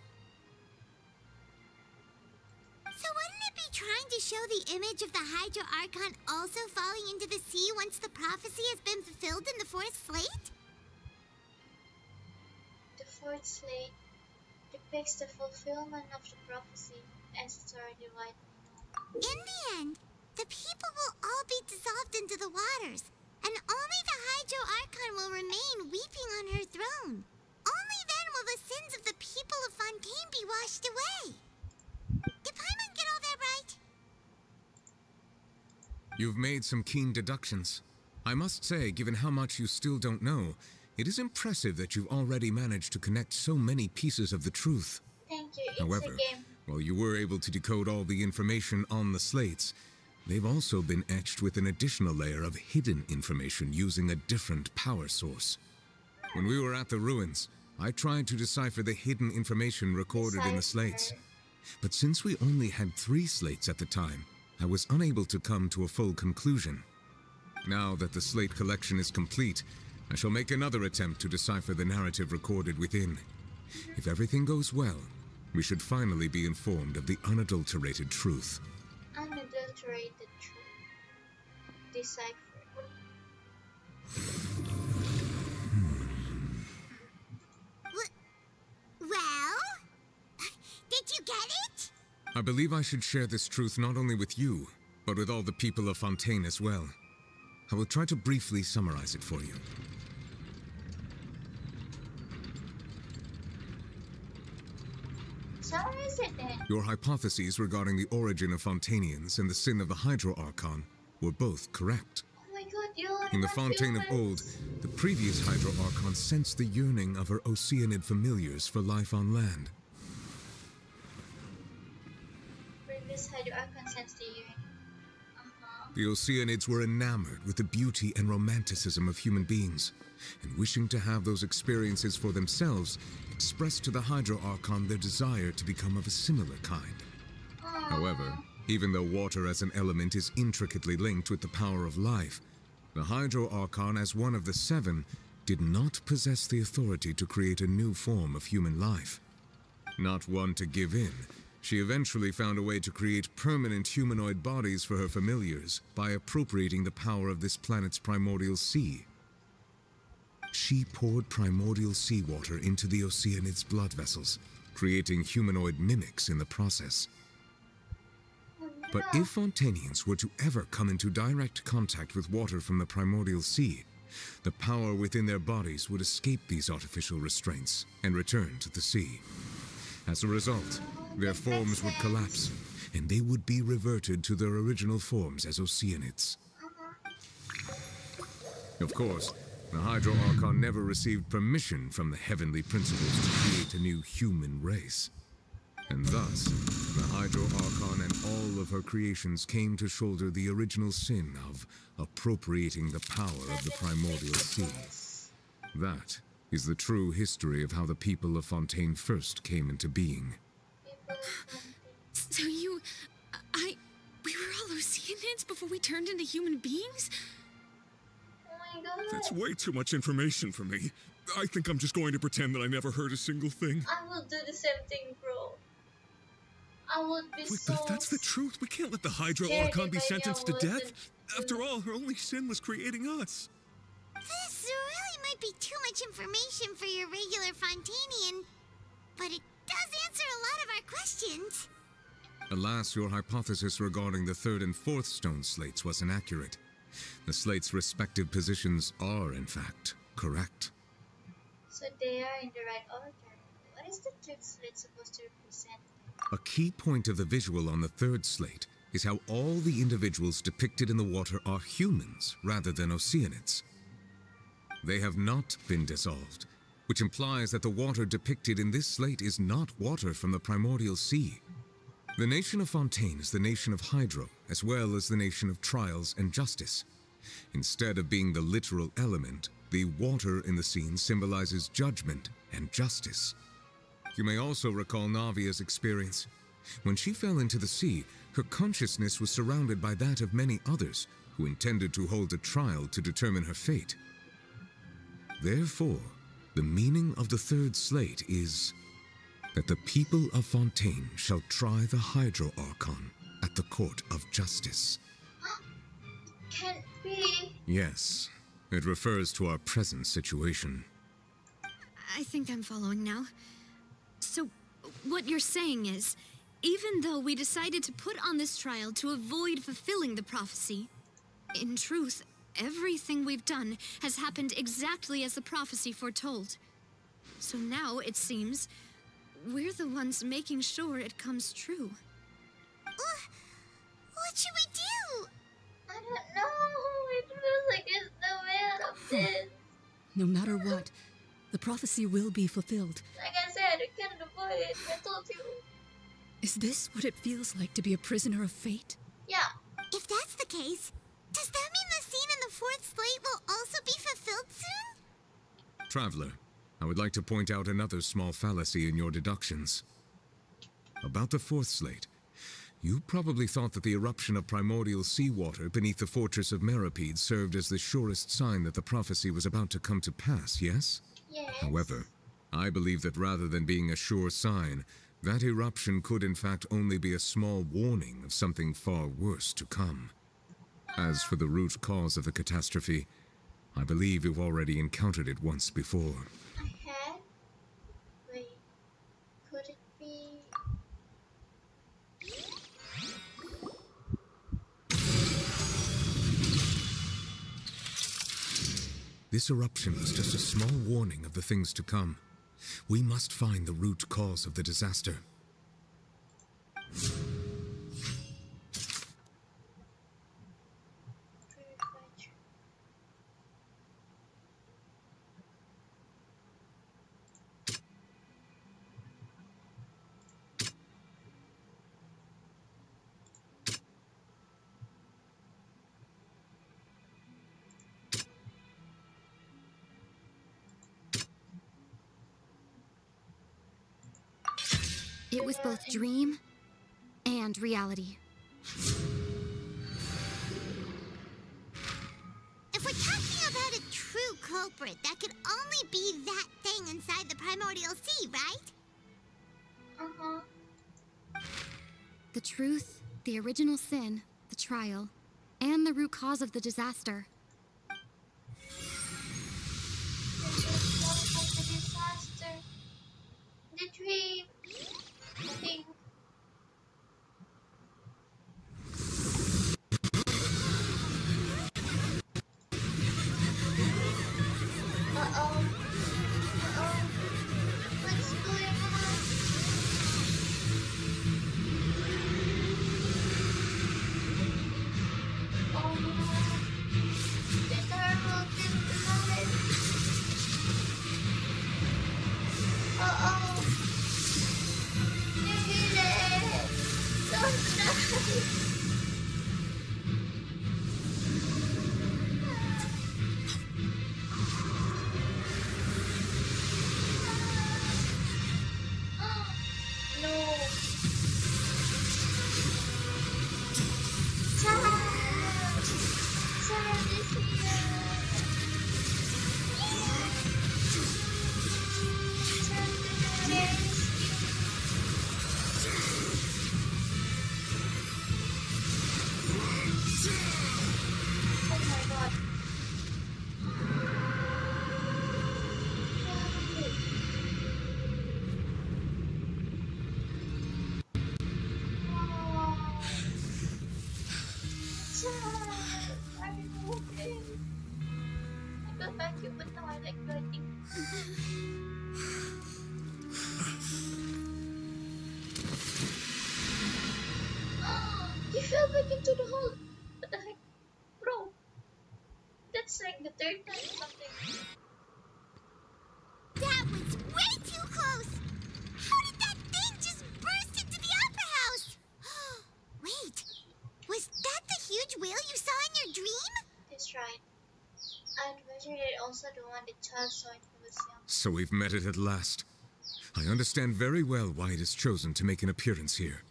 Speaker 5: So wouldn't it be trying to show the image of the Hydro Archon also falling into the sea once the prophecy has been fulfilled in the fourth slate?
Speaker 1: The fourth slate depicts the fulfillment of the prophecy as it's already widely known.
Speaker 5: In the end, the people will all be dissolved into the waters, and only the Hydro Archon will remain weeping on her throne. Only then will the sins of the people of Fontaine be washed away. Did Paimon get all that right?
Speaker 2: You've made some keen deductions. I must say, given how much you still don't know, it is impressive that you've already managed to connect so many pieces of the truth.
Speaker 1: Thank you, it's
Speaker 2: However,
Speaker 1: a game.
Speaker 2: while you were able to decode all the information on the slates, they've also been etched with an additional layer of hidden information using a different power source. When we were at the ruins, I tried to decipher the hidden information recorded in the slates. But since we only had 3 slates at the time, I was unable to come to a full conclusion. Now that the slate collection is complete, I shall make another attempt to decipher the narrative recorded within. If everything goes well, we should finally be informed of the unadulterated truth.
Speaker 1: Unadulterated truth. Decipher.
Speaker 5: Well? Did you get it?
Speaker 2: I believe I should share this truth not only with you, but with all the people of Fontaine as well. I will try to briefly summarize it for you.
Speaker 1: Summarize it then.
Speaker 2: Your hypotheses regarding the origin of Fontainians and the sin of the Hydro Archon were both correct.
Speaker 1: Oh my god, you're
Speaker 2: In the Fontaine of old, the previous Hydro Archon sensed the yearning of her Oceanid familiars for life on land.
Speaker 1: Previous Hydro Archon sensed the yearning.
Speaker 2: The Oceanids were enamored with the beauty and romanticism of human beings, and wishing to have those experiences for themselves, expressed to the Hydro Archon their desire to become of a similar kind. However, even though water as an element is intricately linked with the power of life, the Hydro Archon, as one of the 7, did not possess the authority to create a new form of human life. Not one to give in, she eventually found a way to create permanent humanoid bodies for her familiars by appropriating the power of this planet's primordial sea. She poured primordial seawater into the Oceanid's blood vessels, creating humanoid mimics in the process. But if Fontainians were to ever come into direct contact with water from the primordial sea, the power within their bodies would escape these artificial restraints and return to the sea. As a result, their forms would collapse, and they would be reverted to their original forms as Oceanids. Of course, the Hydro Archon never received permission from the heavenly principles to create a new human race. And thus, the Hydro Archon and all of her creations came to shoulder the original sin of appropriating the power of the primordial sea. That is the true history of how the people of Fontaine first came into being.
Speaker 20: So we were all Oceanids before we turned into human beings?
Speaker 1: Oh my god.
Speaker 17: That's way too much information for me. I think I'm just going to pretend that I never heard a single thing.
Speaker 1: I will do the same thing, bro. I would be
Speaker 17: Wait,
Speaker 1: so
Speaker 17: but if that's the truth, we can't let the Hydro
Speaker 1: scared
Speaker 17: Archon be
Speaker 1: if I
Speaker 17: sentenced to
Speaker 1: wasn't
Speaker 17: death. After all, her only sin was creating us.
Speaker 5: This really might be too much information for your regular Fontainian, but it does answer a lot of our questions.
Speaker 2: Alas, your hypothesis regarding the 3rd and 4th stone slates was inaccurate. The slates' respective positions are, in fact, correct.
Speaker 1: So they are in the right order. What is the 3rd slate supposed to represent?
Speaker 2: A key point of the visual on the 3rd slate is how all the individuals depicted in the water are humans rather than Oceanids. They have not been dissolved, which implies that the water depicted in this slate is not water from the primordial sea. The nation of Fontaine is the nation of Hydro, as well as the nation of Trials and Justice. Instead of being the literal element, the water in the scene symbolizes judgment and justice. You may also recall Navia's experience. When she fell into the sea, her consciousness was surrounded by that of many others who intended to hold a trial to determine her fate. Therefore, the meaning of the third slate is that the people of Fontaine shall try the Hydro Archon at the court of justice.
Speaker 1: Can't be.
Speaker 2: Yes, it refers to our present situation.
Speaker 20: I think I'm following now. So, what you're saying is, even though we decided to put on this trial to avoid fulfilling the prophecy, in truth, everything we've done has happened exactly as the prophecy foretold. So now, it seems, we're the ones making sure it comes true.
Speaker 5: What should we do?
Speaker 1: I don't know. It feels like there's no way out of this.
Speaker 8: No matter what, the prophecy will be fulfilled.
Speaker 1: Like I said, I can't avoid it. I told you.
Speaker 8: Is this what it feels like to be a prisoner of fate?
Speaker 1: Yeah.
Speaker 5: If that's the case, does that mean the scene in the fourth slate will also be fulfilled soon?
Speaker 2: Traveler, I would like to point out another small fallacy in your deductions. About the fourth slate, you probably thought that the eruption of primordial seawater beneath the fortress of Meripede served as the surest sign that the prophecy was about to come to pass, yes?
Speaker 1: Yes.
Speaker 2: However, I believe that rather than being a sure sign, that eruption could in fact only be a small warning of something far worse to come. As for the root cause of the catastrophe, I believe you've already encountered it once before.
Speaker 1: I had? Wait, could it be?
Speaker 2: This eruption was just a small warning of the things to come. We must find the root cause of the disaster.
Speaker 14: It was both dream and reality.
Speaker 5: If we're talking about a true culprit, that could only be that thing inside the primordial sea, right?
Speaker 1: Uh-huh.
Speaker 14: The truth, the original sin, the trial, and the root cause of the disaster.
Speaker 1: The disaster. The dream. I think. Uh-oh. Uh-oh. What's going on? Oh no. The terrible thing to happen. Uh-oh. But now I like writing. You fell back into the hole. What the heck? Bro, that's like the third time something.
Speaker 5: That was way too close! How did that thing just burst into the opera house? Wait, was that the huge whale you saw in your dream?
Speaker 1: That's right.
Speaker 2: So we've met it at last. I understand very well why it has chosen to make an appearance here.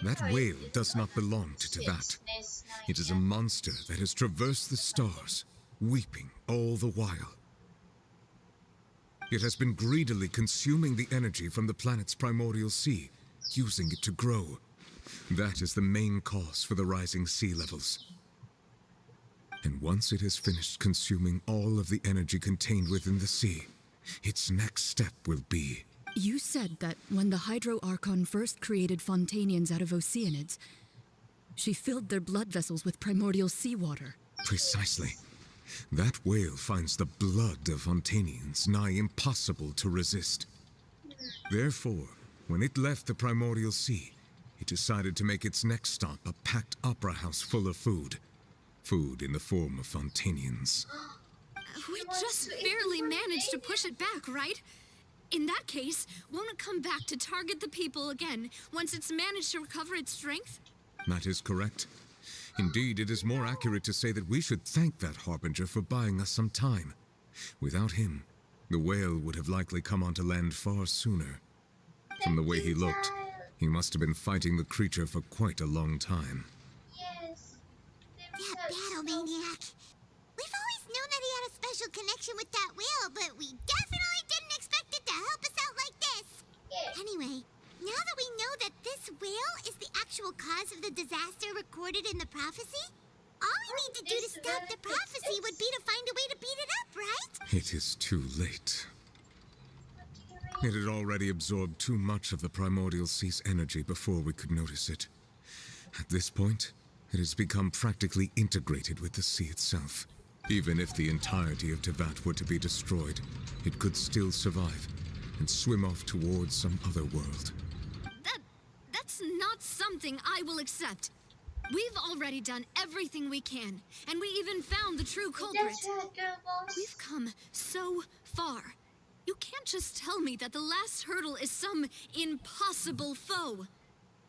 Speaker 2: That whale does not belong to Tevat. It is a monster that has traversed the stars, weeping all the while. It has been greedily consuming the energy from the planet's primordial sea, using it to grow. That is the main cause for the rising sea levels. And once it has finished consuming all of the energy contained within the sea, its next step will be...
Speaker 8: You said that when the Hydro Archon first created Fontanians out of Oceanids, she filled their blood vessels with primordial seawater.
Speaker 2: Precisely. That whale finds the blood of Fontanians nigh impossible to resist. Therefore, when it left the primordial sea, it decided to make its next stop a packed opera house full of food. Food in the form of Fontanians.
Speaker 20: We just barely managed to push it back, right? In that case, won't it come back to target the people again once it's managed to recover its strength?
Speaker 2: That is correct. Indeed, it is more accurate to say that we should thank that Harbinger for buying us some time. Without him, the whale would have likely come onto land far sooner. From the way he looked, he must have been fighting the creature for quite a long time.
Speaker 5: That battle maniac. We've always known that he had a special connection with that whale, but we definitely didn't expect it to help us out like this. Anyway, now that we know that this whale is the actual cause of the disaster recorded in the prophecy, all we need to do to stop the prophecy would be to find a way to beat it up, right?
Speaker 2: It is too late. It had already absorbed too much of the primordial sea's energy before we could notice it. At this point, it has become practically integrated with the sea itself. Even if the entirety of Tevat were to be destroyed, it could still survive and swim off towards some other world.
Speaker 20: That's not something I will accept. We've already done everything we can, and we even found the true culprit. We've come so far. You can't just tell me that the last hurdle is some impossible foe.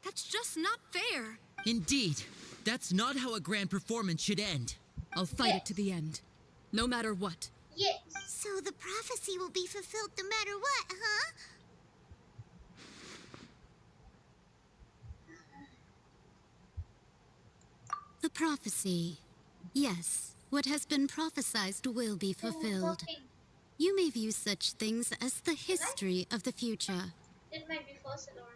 Speaker 20: That's just not fair.
Speaker 4: Indeed. That's not how a grand performance should end.
Speaker 8: I'll fight it to the end. No matter what.
Speaker 5: Yes. So the prophecy will be fulfilled no matter what, huh?
Speaker 3: The prophecy. Yes, what has been prophesied will be fulfilled. You may view such things as the history of the future.
Speaker 1: That might be false, Lord.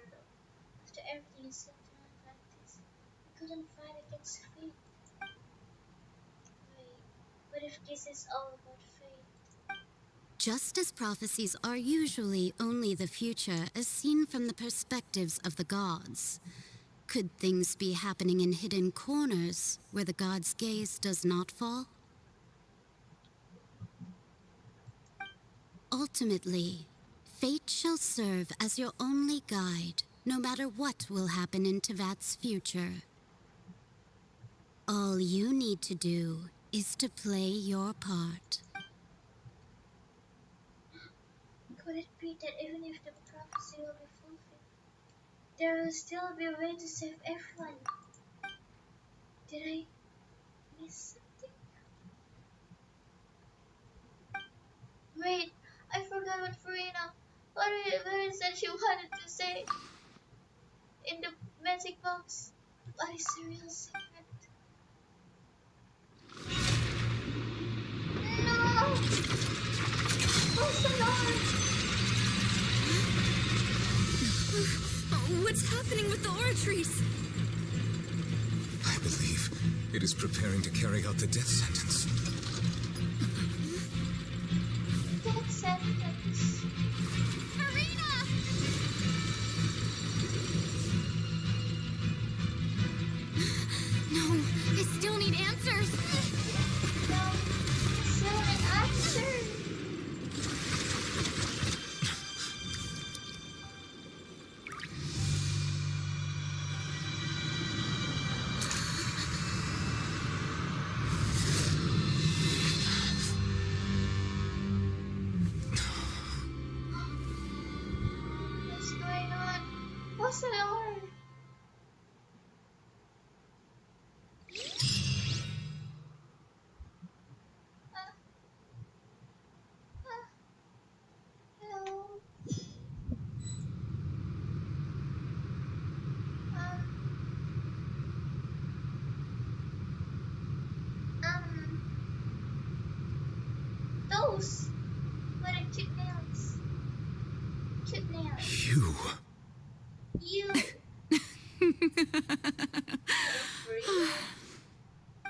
Speaker 1: After everything is said to Atlantis, we couldn't fight against fate. Wait, what if this is all about fate?
Speaker 3: Just as prophecies are usually only the future as seen from the perspectives of the gods, could things be happening in hidden corners where the gods' gaze does not fall? Ultimately, fate shall serve as your only guide, no matter what will happen in Tevat's future. All you need to do is to play your part.
Speaker 1: Could it be that even if the prophecy will be fulfilled, there will still be a way to save everyone? Did I miss something? Wait, I forgot what Girina, what it is that she wanted to say in the magic box. What is the real secret? No! Oh, the Lord!
Speaker 20: What's happening with the oratories?
Speaker 2: I believe it is preparing to carry out the death sentence.
Speaker 1: Death sentence?
Speaker 20: Girina! No, I still need answers.
Speaker 1: No, still an answer. nails. What a cute nails. Cute nails.
Speaker 2: You.
Speaker 1: You.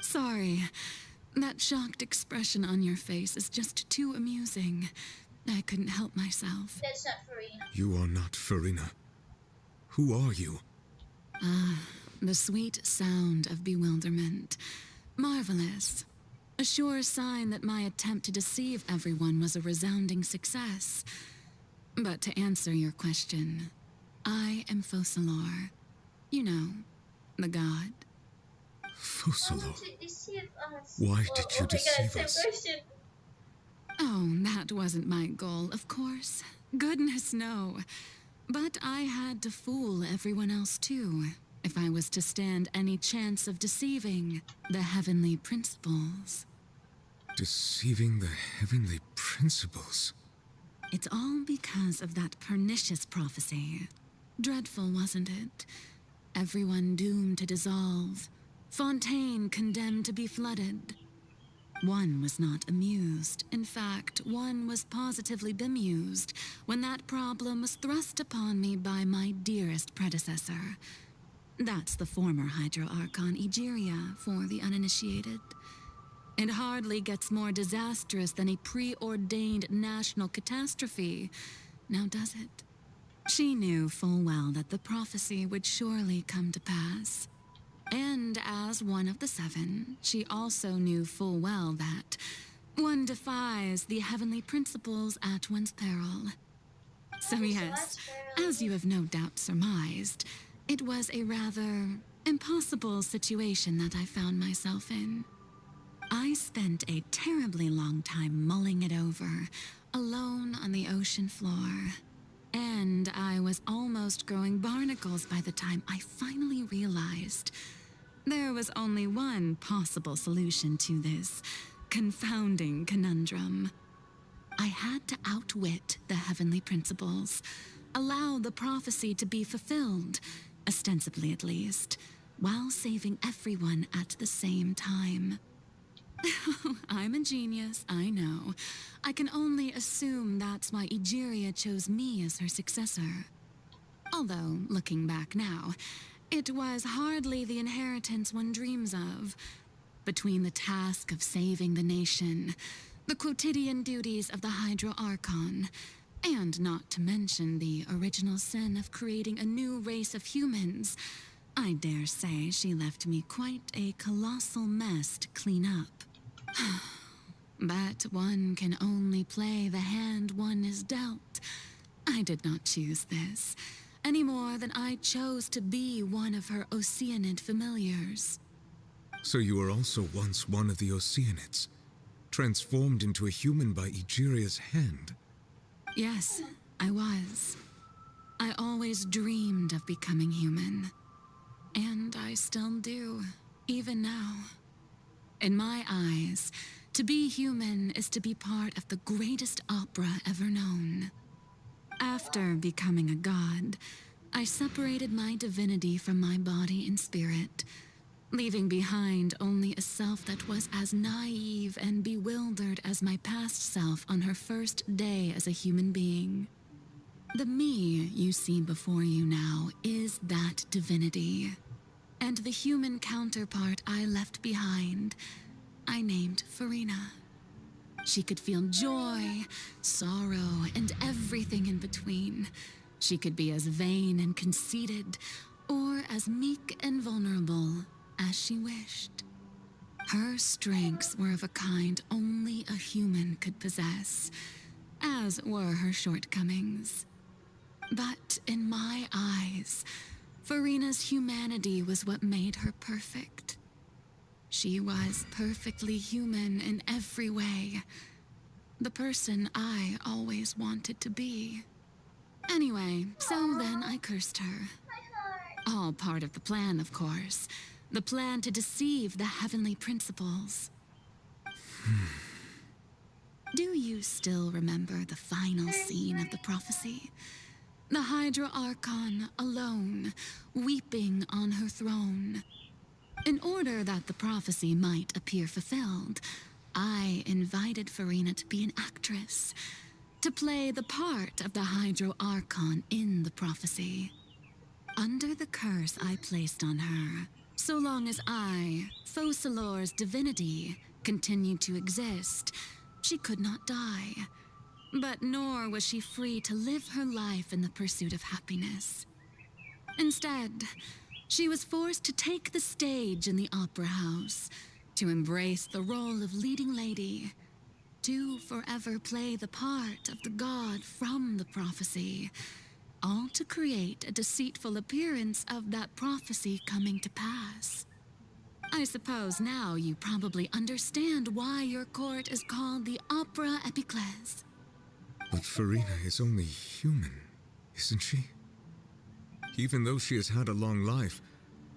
Speaker 3: Sorry. That shocked expression on your face is just too amusing. I couldn't help myself.
Speaker 1: That's not Farina.
Speaker 2: You are not Farina. Who are you?
Speaker 3: The sweet sound of bewilderment. Marvelous. A sure sign that my attempt to deceive everyone was a resounding success. But to answer your question, I am Focalor. You know, the god.
Speaker 2: Focalor.
Speaker 1: To deceive us.
Speaker 2: Why did you deceive
Speaker 1: same
Speaker 2: us?
Speaker 1: question.
Speaker 3: Oh, that wasn't my goal, of course. Goodness, no. But I had to fool everyone else too, if I was to stand any chance of deceiving the heavenly principles.
Speaker 2: Deceiving the heavenly principles?
Speaker 3: It's all because of that pernicious prophecy. Dreadful, wasn't it? Everyone doomed to dissolve. Fontaine condemned to be flooded. One was not amused. In fact, one was positively bemused when that problem was thrust upon me by my dearest predecessor. That's the former Hydro Archon Egeria for the uninitiated. It hardly gets more disastrous than a preordained national catastrophe, now does it? She knew full well that the prophecy would surely come to pass. And as one of the seven, she also knew full well that one defies the heavenly principles at one's peril. So yes, as you have no doubt surmised, it was a rather impossible situation that I found myself in. I spent a terribly long time mulling it over, alone on the ocean floor. And I was almost growing barnacles by the time I finally realized there was only one possible solution to this confounding conundrum. I had to outwit the heavenly principles, allow the prophecy to be fulfilled, ostensibly at least, while saving everyone at the same time. I'm a genius, I know. I can only assume that's why Egeria chose me as her successor. Although, looking back now, it was hardly the inheritance one dreams of. Between the task of saving the nation, the quotidian duties of the Hydro Archon, and not to mention the original sin of creating a new race of humans, I dare say she left me quite a colossal mess to clean up. But one can only play the hand one is dealt. I did not choose this, any more than I chose to be one of her Oceanid familiars.
Speaker 2: So you were also once one of the Oceanids, transformed into a human by Egeria's hand?
Speaker 3: Yes, I was. I always dreamed of becoming human. And I still do, even now. In my eyes, to be human is to be part of the greatest opera ever known. After becoming a god, I separated my divinity from my body and spirit, leaving behind only a self that was as naive and bewildered as my past self on her first day as a human being. The me you see before you now is that divinity. And the human counterpart I left behind, I named Farina. She could feel joy, sorrow, and everything in between. She could be as vain and conceited, or as meek and vulnerable as she wished. Her strengths were of a kind only a human could possess, as were her shortcomings. But in my eyes, Farina's humanity was what made her perfect. She was perfectly human in every way. The person I always wanted to be. Anyway, so then I cursed her. All part of the plan, of course. The plan to deceive the heavenly principles. Do you still remember the final scene of the prophecy? The Hydro Archon alone, weeping on her throne. In order that the prophecy might appear fulfilled, I invited Farina to be an actress, to play the part of the Hydro Archon in the prophecy. Under the curse I placed on her, so long as I, Focalor's divinity, continued to exist, she could not die. But nor was she free to live her life in the pursuit of happiness. Instead, she was forced to take the stage in the opera house, to embrace the role of leading lady, to forever play the part of the god from the prophecy, all to create a deceitful appearance of that prophecy coming to pass. I suppose now you probably understand why your court is called the Opera Epiclese.
Speaker 2: But Farina is only human, isn't she? Even though she has had a long life,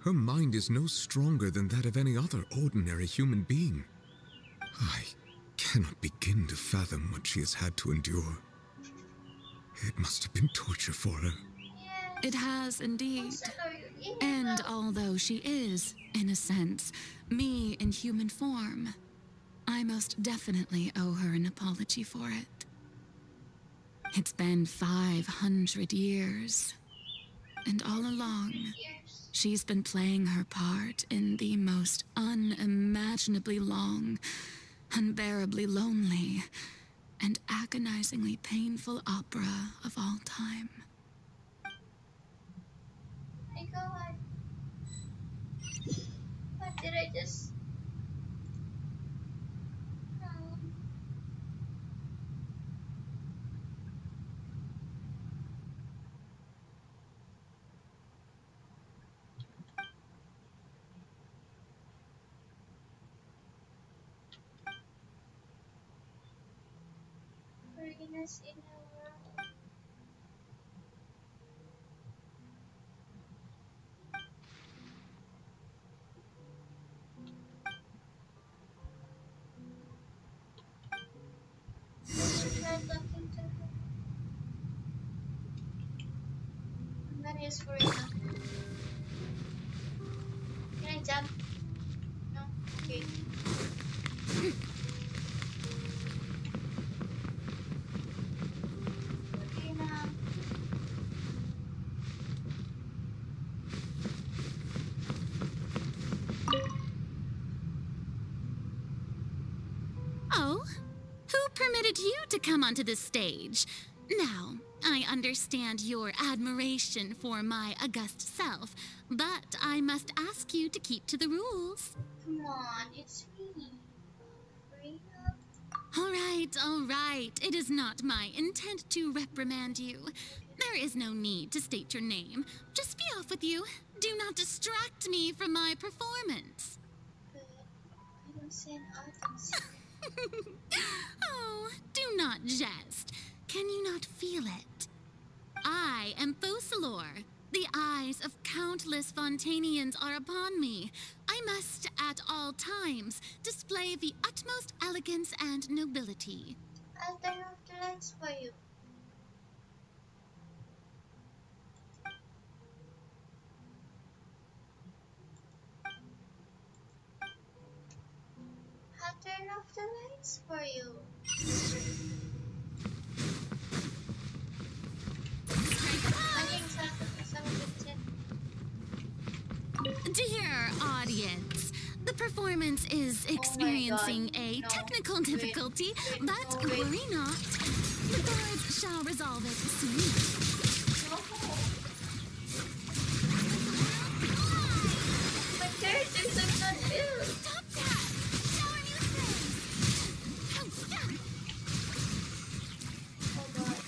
Speaker 2: her mind is no stronger than that of any other ordinary human being. I cannot begin to fathom what she has had to endure. It must have been torture for her.
Speaker 3: It has indeed. And although she is, in a sense, me in human form, I most definitely owe her an apology for it. It's been 500 years, and all along, she's been playing her part in the most unimaginably long, unbearably lonely, and agonizingly painful opera of all time.
Speaker 1: My God. What did I just... Girina's in a world. Try talking to her. I'm gonna use Farina. Can I jump? No? Okay. Farina.
Speaker 3: Oh? Who permitted you to come onto the stage? Now, I understand your admiration for my august self, but I must ask you to keep to the rules.
Speaker 1: Come on, it's me. Farina.
Speaker 3: All right. It is not my intent to reprimand you. There is no need to state your name. Just be off with you. Do not distract me from my performance.
Speaker 1: But I don't see an audience.
Speaker 3: Oh, do not jest. Can you not feel it? I am Focalor. The eyes of countless Fontanians are upon me. I must, at all times, display the utmost elegance and nobility.
Speaker 1: I'll turn off the lights for you. I'll turn off the lights for you.
Speaker 3: Dear audience, the performance is experiencing a technical difficulty, but worry not. The guards shall resolve it soon.
Speaker 1: My characters are not built.
Speaker 3: Stop that! Show her new things! Oh, stop!
Speaker 1: Oh God.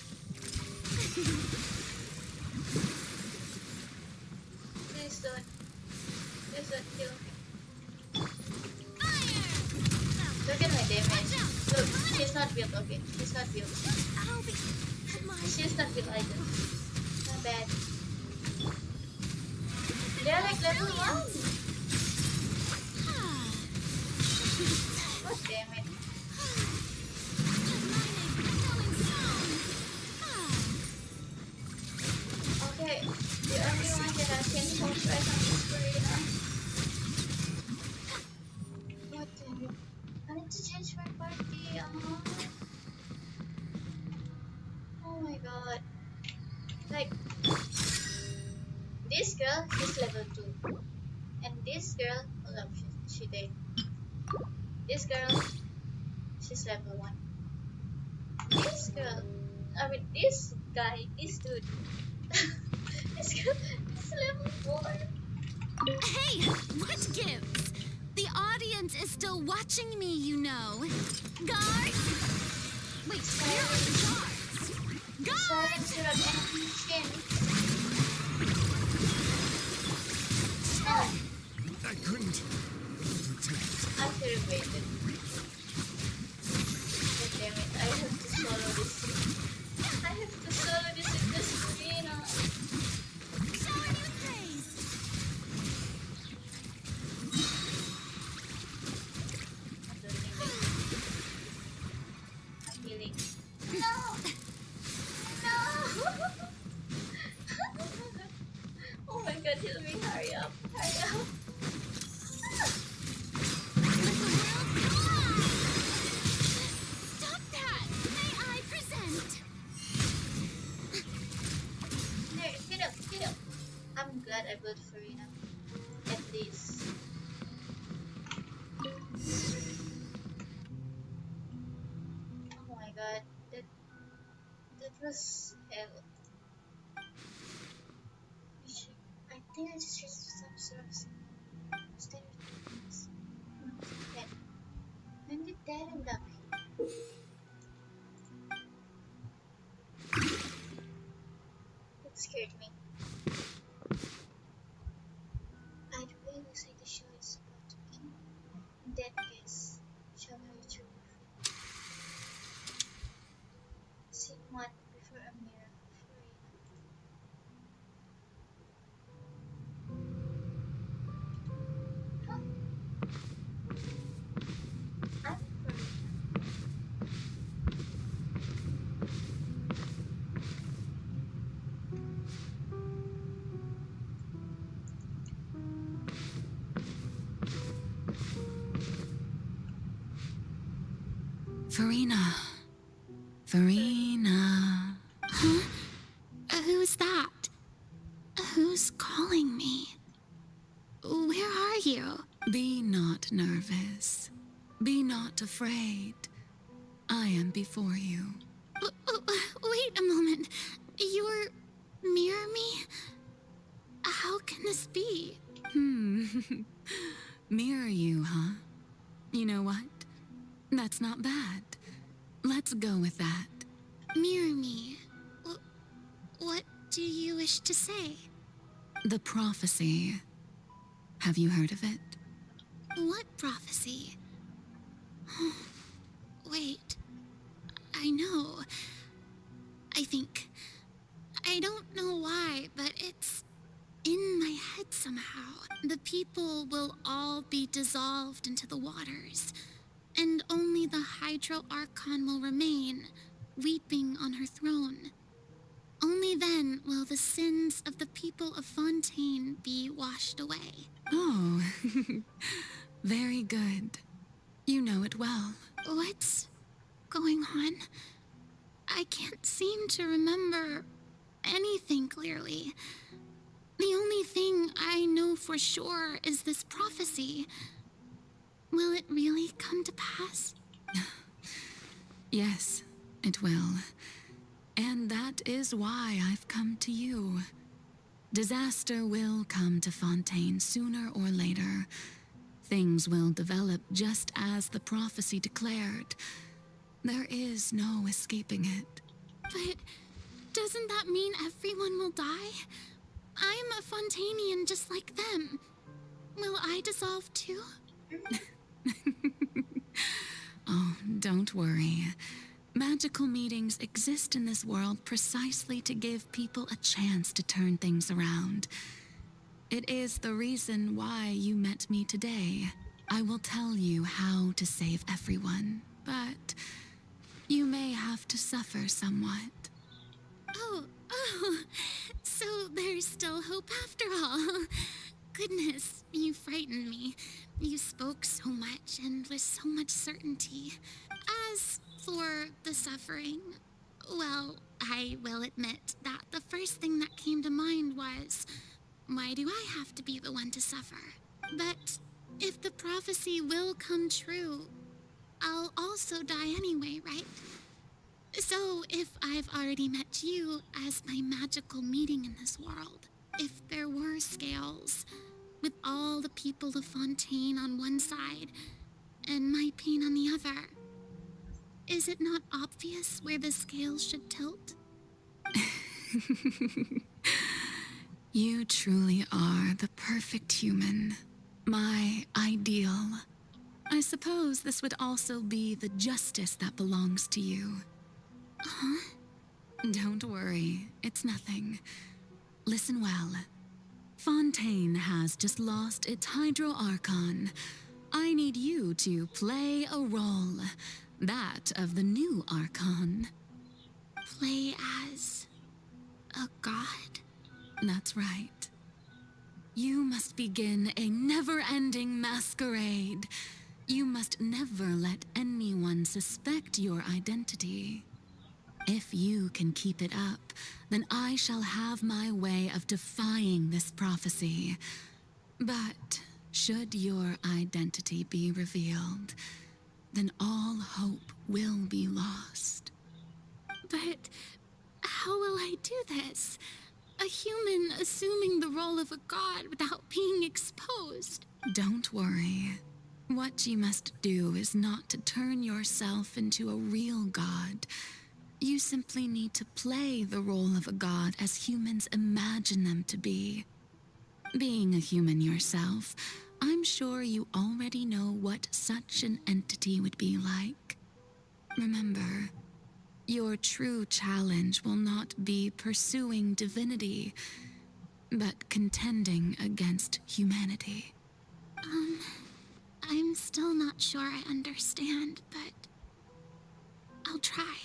Speaker 1: Please don't. Please don't kill me. Look at my damage. Look, she's not built, okay. She's not built. She's not built either. Not bad. They're like level 1. God damn it. Okay, the only one that I can hold right now is Girina. God damn it. to change my party. Oh my god. Like, this girl, she's level 2. And this girl, hold up, she did. This girl, she's level 1. This girl, I mean, this guy, this dude, this girl is level 4.
Speaker 3: Hey, what gives? The audience is still watching me, you know. Guards! Wait, where are the guards? Guards!
Speaker 16: I couldn't.
Speaker 1: I could have waited. God damn it, I have to swallow this. I have to swallow this in this arena.
Speaker 3: Showing you praise!
Speaker 1: I'm healing. No! No! Oh my god, heal me, hurry up, hurry up.
Speaker 3: Stop that! May I present?
Speaker 1: There, get up. I'm glad I built Girina. At least. Oh my god, that was hell. I think I just used some sort of standard things. When did that end up here? It scared me. I'd really say the show is about to begin. In that case, shall I truly sit one before a mirror for Huh? I'm
Speaker 3: Girina. Huh? Who's that? Who's calling me? Where are you? Be not nervous. Be not afraid. I am before you. Wait a moment. You're near me? How can this be? Mirror you, huh? You know what? That's not bad. Let's go with that. Mirror me. What do you wish to say? The prophecy. Have you heard of it? What prophecy? Wait. I know. I think. I don't know why, but it's in my head somehow. The people will all be dissolved into the waters, and only the Hydro Archon will remain, weeping on her throne. Only then will the sins of the people of Fontaine be washed away. Oh, very good. You know it well. What's going on? I can't seem to remember anything clearly. The only thing I know for sure is this prophecy. Will it really come to pass? Yes, it will. And that is why I've come to you. Disaster will come to Fontaine sooner or later. Things will develop just as the prophecy declared. There is no escaping it. But doesn't that mean everyone will die? I'm a Fontainian just like them. Will I dissolve too? Oh, don't worry. Magical meetings exist in this world precisely to give people a chance to turn things around. It is the reason why you met me today. I will tell you how to save everyone, but you may have to suffer somewhat. Oh, so there's still hope after all. Goodness, you frightened me. You spoke so much and with so much certainty. As for the suffering, well, I will admit that the first thing that came to mind was, why do I have to be the one to suffer? But if the prophecy will come true, I'll also die anyway, right? So if I've already met you as my magical meeting in this world, if there were scales, with all the people of Fontaine on one side and my pain on the other, is it not obvious where the scales should tilt?
Speaker 8: You truly are the perfect human. My ideal. I suppose this would also be the justice that belongs to you.
Speaker 3: Huh?
Speaker 8: Don't worry, it's nothing. Listen well. Fontaine has just lost its Hydro Archon. I need you to play a role. That of the new Archon.
Speaker 3: Play as a god?
Speaker 8: That's right. You must begin a never-ending masquerade. You must never let anyone suspect your identity. If you can keep it up, then I shall have my way of defying this prophecy. But should your identity be revealed, then all hope will be lost.
Speaker 3: But how will I do this? A human assuming the role of a god without being exposed.
Speaker 8: Don't worry. What you must do is not to turn yourself into a real god. You simply need to play the role of a god as humans imagine them to be. Being a human yourself, I'm sure you already know what such an entity would be like. Remember, your true challenge will not be pursuing divinity, but contending against humanity.
Speaker 3: I'm still not sure I understand, but I'll try.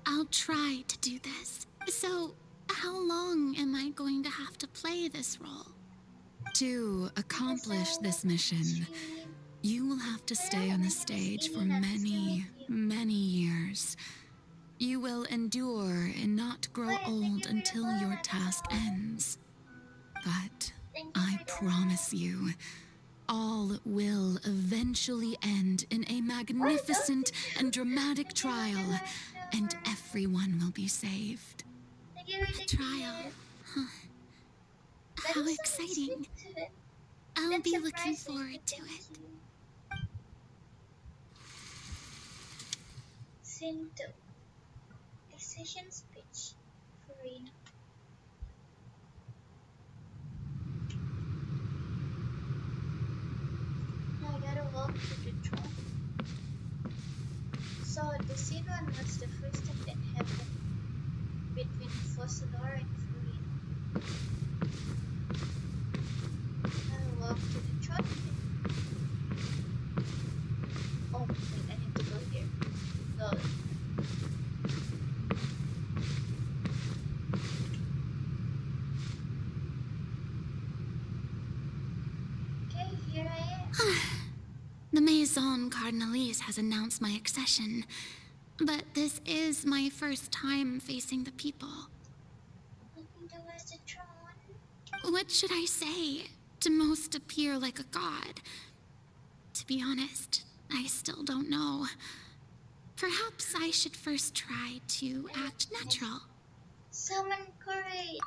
Speaker 3: I'll try to do this. So, how long am I going to have to play this role?
Speaker 8: To accomplish this mission, you will have to stay on the stage for many, many years. You will endure and not grow old until your task ends. But I promise you, all will eventually end in a magnificent and dramatic trial, and everyone will be saved.
Speaker 3: A trial? Huh. How exciting. I'll be looking forward to it.
Speaker 1: Scene 2. A session speech for Girina. Now I gotta walk to the throne. So the scene 1 was the first thing that happened between Fossilor and Girina. I'll walk to the throne. Oh wait, I need to go here. Lol. Okay, here I am.
Speaker 3: The Maison Cardinalise has announced my accession, but this is my first time facing the people.
Speaker 1: Looking towards the throne.
Speaker 3: What should I say to most appear like a god? To be honest, I still don't know. Perhaps I should first try to act natural.
Speaker 1: Summon courage.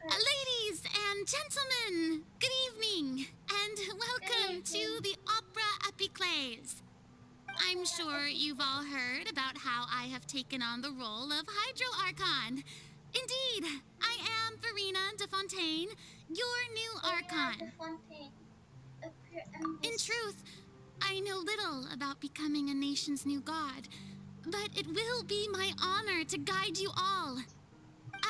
Speaker 3: Ladies and gentlemen, good evening, and welcome to the Opera Epiclese. I'm sure you've all heard about how I have taken on the role of Hydro Archon. Indeed, I am Girina de Fontaine, your new Archon. In truth, I know little about becoming a nation's new god, but it will be my honor to guide you all.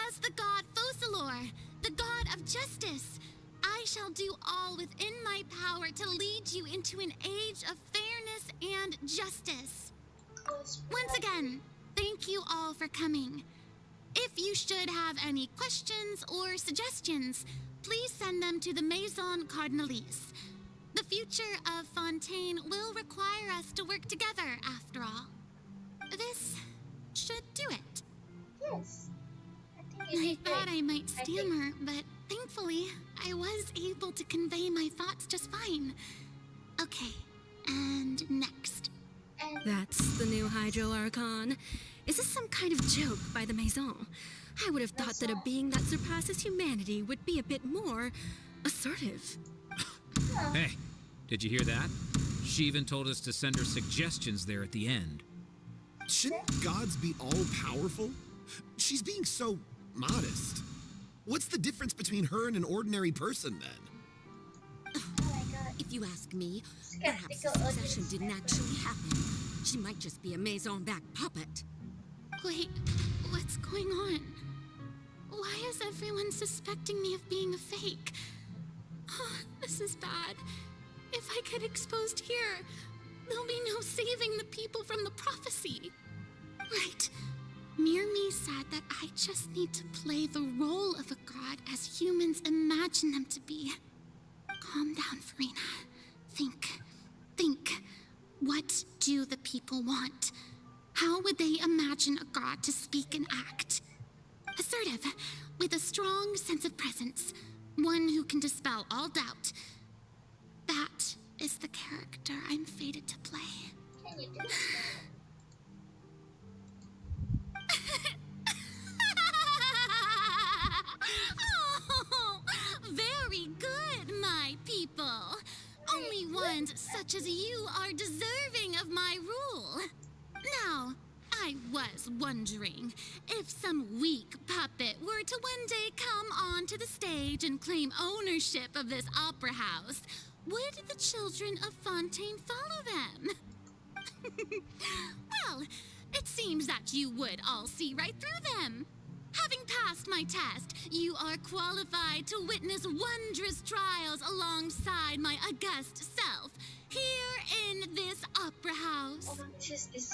Speaker 3: As the god Fossilor, the god of justice, I shall do all within my power to lead you into an age of fairness and justice. Once again, thank you all for coming. If you should have any questions or suggestions, please send them to the Maison Cardinalise. The future of Fontaine will require us to work together, after all. This should do it.
Speaker 1: Yes.
Speaker 3: I thought I might stammer, but thankfully, I was able to convey my thoughts just fine. Okay, and next.
Speaker 20: That's the new Hydro Archon. Is this some kind of joke by the Maison? I would have thought that a being that surpasses humanity would be a bit more assertive.
Speaker 9: Hey, did you hear that? She even told us to send her suggestions there at the end.
Speaker 22: Shouldn't gods be all-powerful? She's being so modest. What's the difference between her and an ordinary person, then?
Speaker 23: If you ask me, perhaps the succession didn't actually happen. She might just be a Maison-backed puppet.
Speaker 3: Wait, what's going on? Why is everyone suspecting me of being a fake? Oh, this is bad. If I get exposed here, there'll be no saving the people from the prophecy. Right. Mirmi said that I just need to play the role of a god as humans imagine them to be. Calm down, Farina. Think. What do the people want? How would they imagine a god to speak and act? Assertive, with a strong sense of presence. One who can dispel all doubt. That is the character I'm fated to play.
Speaker 1: Can you do that?
Speaker 3: Oh, very good, my people. Only ones such as you are deserving of my rule. Now, I was wondering if some weak puppet were to one day come onto the stage and claim ownership of this opera house, would the children of Fontaine follow them? Well, it seems that you would all see right through them. Having passed my test, you are qualified to witness wondrous trials alongside my august self, here in this opera house.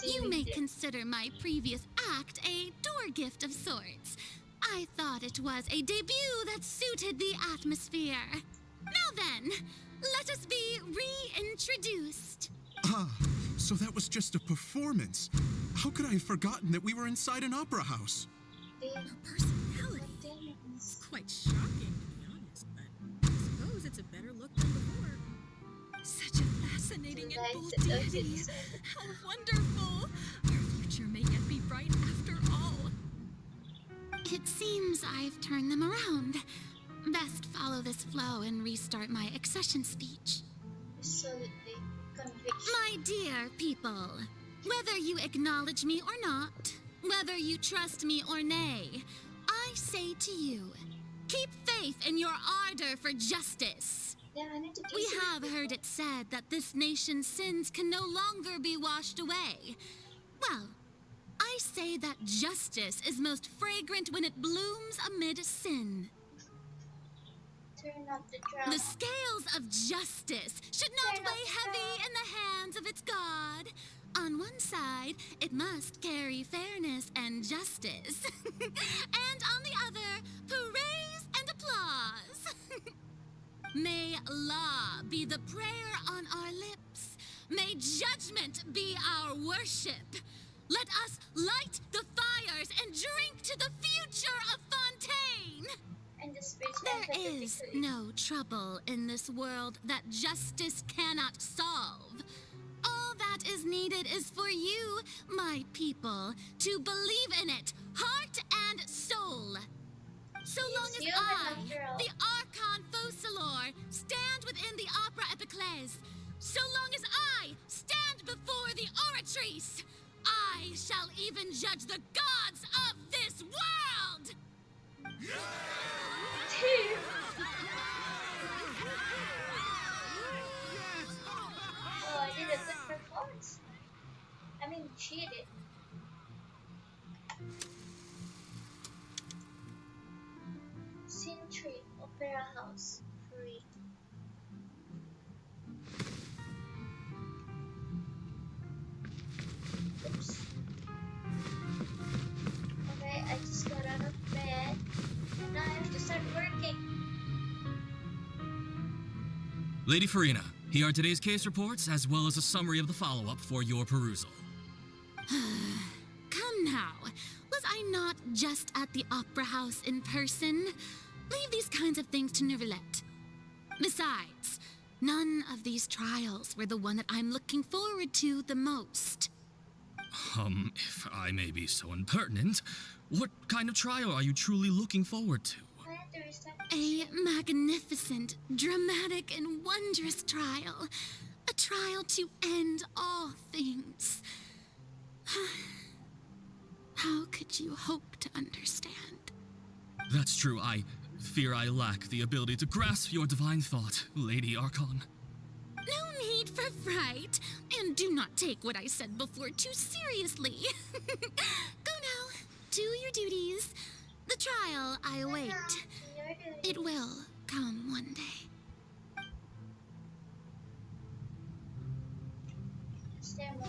Speaker 3: You may consider my previous act a door gift of sorts. I thought it was a debut that suited the atmosphere. Now then, let us be reintroduced.
Speaker 24: Ah, so that was just a performance. How could I have forgotten that we were inside an opera house?
Speaker 18: Her personality. It's quite shocking, to be honest, but I suppose it's a better look than before. Such a fascinating and bold deity. How wonderful! Our future may yet be bright after all.
Speaker 3: It seems I've turned them around. Best follow this flow and restart my accession speech. My dear people, whether you acknowledge me or not, whether you trust me or nay, I say to you, keep faith in your ardor for justice. We have heard it said that this nation's sins can no longer be washed away. Well, I say that justice is most fragrant when it blooms amid sin. The scales of justice should not weigh heavy in the hands of its God. On one side, it must carry fairness and justice. And on the other, praise and applause. May law be the prayer on our lips. May judgment be our worship. Let us light the fires and drink to the future of Fontaine. There is no trouble in this world that justice cannot solve. All that is needed is for you, my people, to believe in it, heart and soul. So long as I, the Archon Focalor, stand within the Opera Epiclese, so long as I stand before the Oratrice, I shall even judge the gods of this world!
Speaker 1: Oh, I did a good performance. I mean, cheated. Scene 3, Opera House, free. Oops. Okay, I just got out of bed. Now I have to start working.
Speaker 13: Lady Farina, Here are today's case reports, as well as a summary of the follow-up for your perusal.
Speaker 3: Come now. Was I not just at the Opera House in person? Leave these kinds of things to Neuvillette. Besides, none of these trials were the one that I'm looking forward to the most.
Speaker 13: If I may be so impertinent, what kind of trial are you truly looking forward to?
Speaker 3: A magnificent, dramatic, and wondrous trial. A trial to end all things. How could you hope to understand?
Speaker 13: That's true. I fear I lack the ability to grasp your divine thought, Lady Archon.
Speaker 3: No need for fright, and do not take what I said before too seriously. Go now, do your duties. The trial I await. It will come one day.
Speaker 1: Is there more?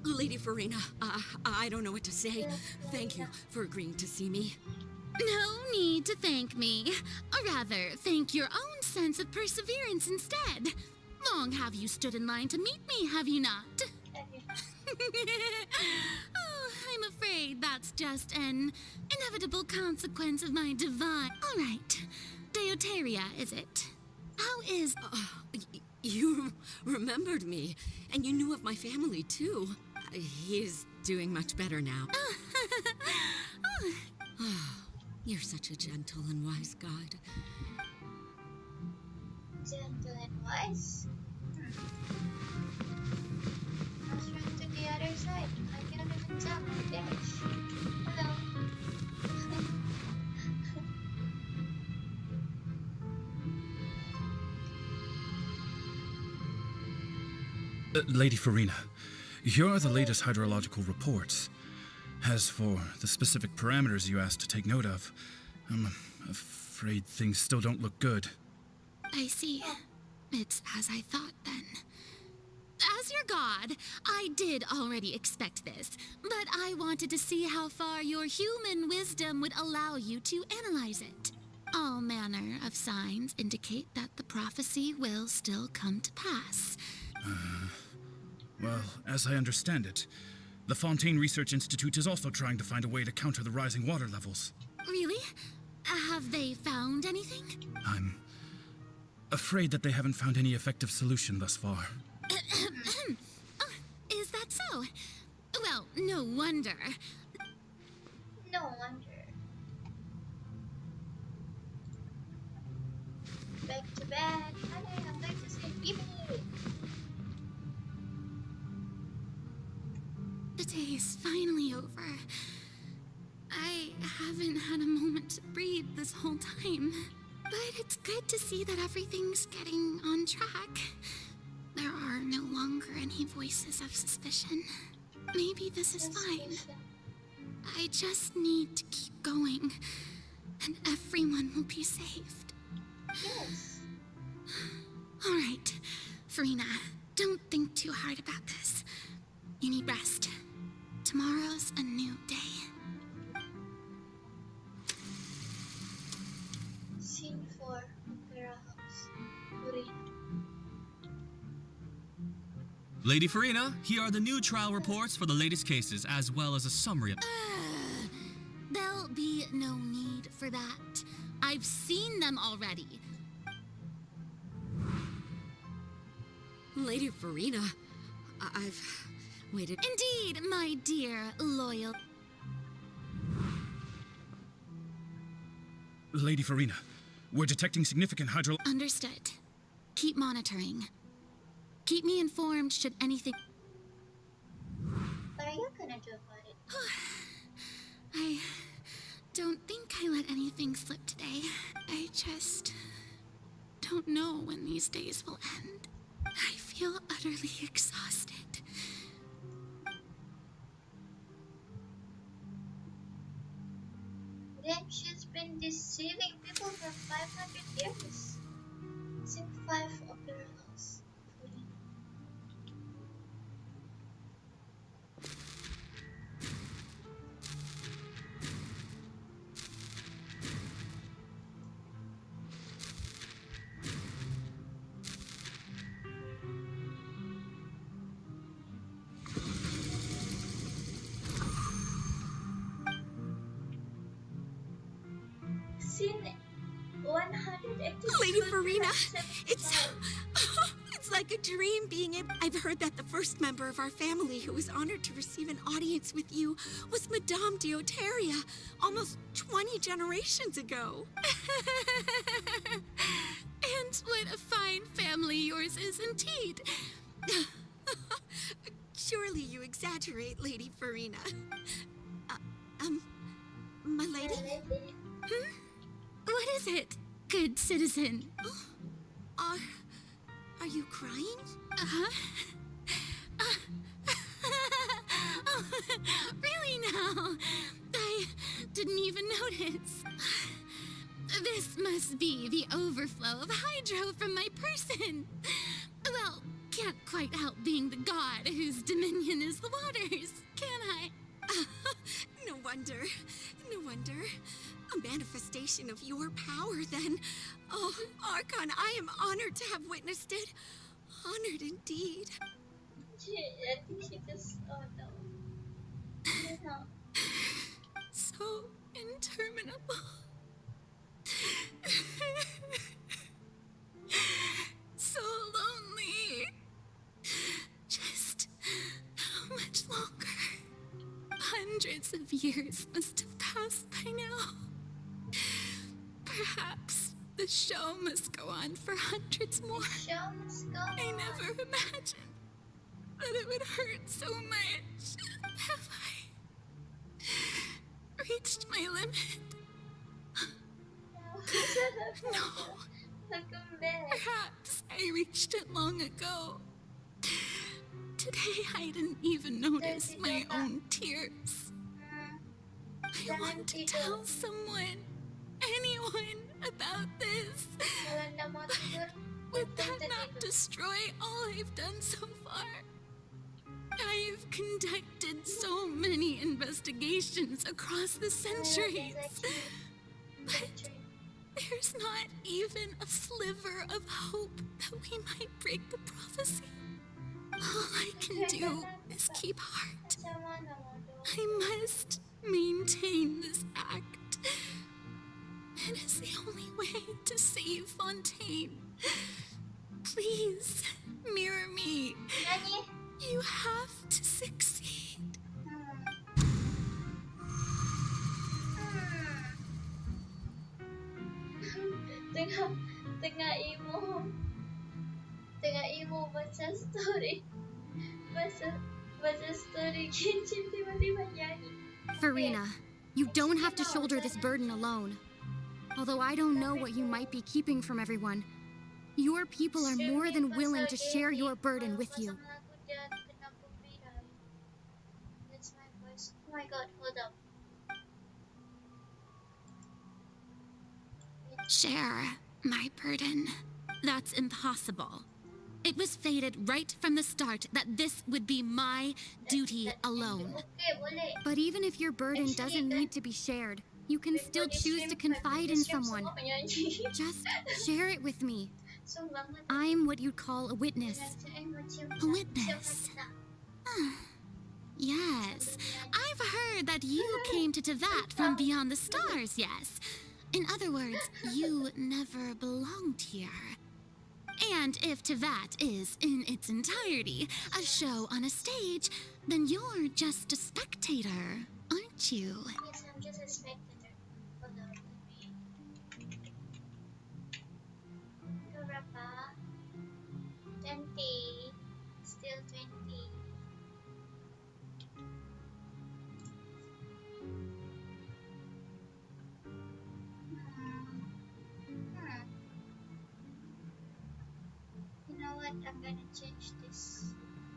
Speaker 23: Lady Farina, I don't know what to say. Thank you for agreeing to see me.
Speaker 3: No need to thank me. Or rather, thank your own sense of perseverance instead. Long have you stood in line to meet me, have you not? Oh, I'm afraid that's just an inevitable consequence of my divine... All right. Deuteria, is it? How is...
Speaker 23: You remembered me, and you knew of my family, too. He's doing much better now. You're such a gentle and wise god.
Speaker 1: Gentle and wise? Let's run to the other side. I can't even jump. Dash. Hello.
Speaker 19: Lady Farina, here are the latest hydrological reports. As for the specific parameters you asked to take note of, I'm afraid things still don't look good.
Speaker 3: I see. It's as I thought, then. As your god, I did already expect this, but I wanted to see how far your human wisdom would allow you to analyze it. All manner of signs indicate that the prophecy will still come to pass.
Speaker 19: Well, as I understand it, the Fontaine Research Institute is also trying to find a way to counter the rising water levels.
Speaker 3: Really? Have they found anything?
Speaker 19: I'm afraid that they haven't found any effective solution thus far.
Speaker 3: Is that so? Well, no wonder.
Speaker 1: No wonder. Back to bed. Honey, I'm going to sleep. Give me.
Speaker 3: The day is finally over. I haven't had a moment to breathe this whole time. But it's good to see that everything's getting on track. There are no longer any voices of suspicion. Maybe this is fine. I just need to keep going, and everyone will be saved.
Speaker 1: Yes.
Speaker 3: All right, Farina, don't think too hard about this. You need rest. Tomorrow's a new day.
Speaker 1: Scene 4, Opera House. Girina.
Speaker 13: Lady Farina, here are the new trial reports for the latest cases, as well as a summary of...
Speaker 3: There'll be no need for that. I've seen them already.
Speaker 23: Lady Farina, I've waited...
Speaker 3: Indeed, my dear loyal...
Speaker 19: Lady Farina, we're detecting significant hydro...
Speaker 3: Understood. Keep monitoring. Keep me informed should anything...
Speaker 1: What are you gonna do about it?
Speaker 3: I don't think I let anything slip today. I just don't know when these days will end. I feel utterly exhausted.
Speaker 1: Then she's been deceiving people for 500 years. Scene 5, Opera House.
Speaker 23: Lady Farina, it's like a dream being able. I've heard that the first member of our family who was honored to receive an audience with you was Madame Deoteria, almost 20 generations ago.
Speaker 3: And what a fine family yours is indeed.
Speaker 23: Surely you exaggerate, Lady Farina. My lady?
Speaker 3: Hmm? What is it, good citizen?
Speaker 23: Are you crying?
Speaker 3: Uh-huh. Really now? I didn't even notice. This must be the overflow of hydro from my person. Well, can't quite help being the god whose dominion is the waters, can I?
Speaker 23: No wonder. No wonder. A manifestation of your power, then. Oh, Archon, I am honored to have witnessed it. Honored indeed.
Speaker 1: I think she just, oh no.
Speaker 3: So interminable. So lonely. Just how much longer? Hundreds of years must have passed by now. Perhaps the show must go on for hundreds more. I never imagined that it would hurt so much. Have I reached my limit? No. Perhaps I reached it long ago. Today I didn't even notice my own tears. I want to tell someone, anyone, about this. Would that not destroy all I've done so far? I've conducted so many investigations across the centuries. But there's not even a sliver of hope that we might break the prophecy. All I can do is keep heart. I must maintain this act. It is the only way to save Fontaine. Please, mirror me. You have to succeed.
Speaker 1: Tengah emo baca story Genshin tiba-tiba nyanyi.
Speaker 14: Farina, you don't have to shoulder this burden alone. Although I don't know what you might be keeping from everyone, your people are more than willing to share your burden with you.
Speaker 1: That's my voice. Oh my god, hold up.
Speaker 3: Share my burden. That's impossible. It was fated right from the start that this would be my duty alone.
Speaker 14: But even if your burden doesn't need to be shared, you can still choose to confide in someone. Just share it with me. I'm what you'd call a witness.
Speaker 3: A witness? Yes, I've heard that you came to Tevat from beyond the stars, yes. In other words, you never belonged here. And if Tevat is, in its entirety, a show on a stage, then you're just a spectator, aren't you?
Speaker 1: Yes, I'm just a spectator. Hold on, let me... Berapa? 20. Still 20. You know what? I'm gonna change this.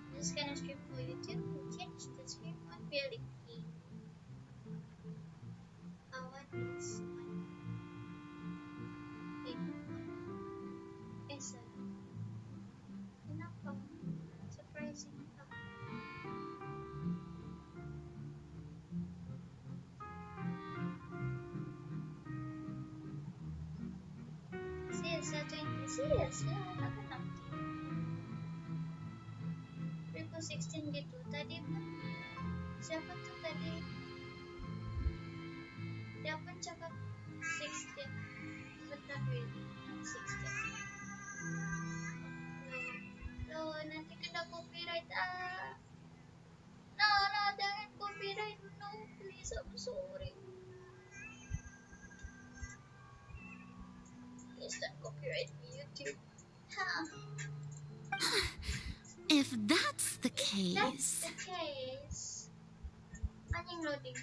Speaker 1: I'm just gonna stream for YouTube and change the stream on building key. I want this one. Big one. Is it enough? Surprising enough. Serious, 20. Serious, agak 16 gitu tadi pun siapa tuh tadi dia pun cakap 16 bentar copyright. No, no, jangan copyright. No, please, I'm sorry. Please don't copyright me, YouTube. Huh.
Speaker 3: If that's the
Speaker 1: That's
Speaker 3: case...
Speaker 1: the case. Anjing loading.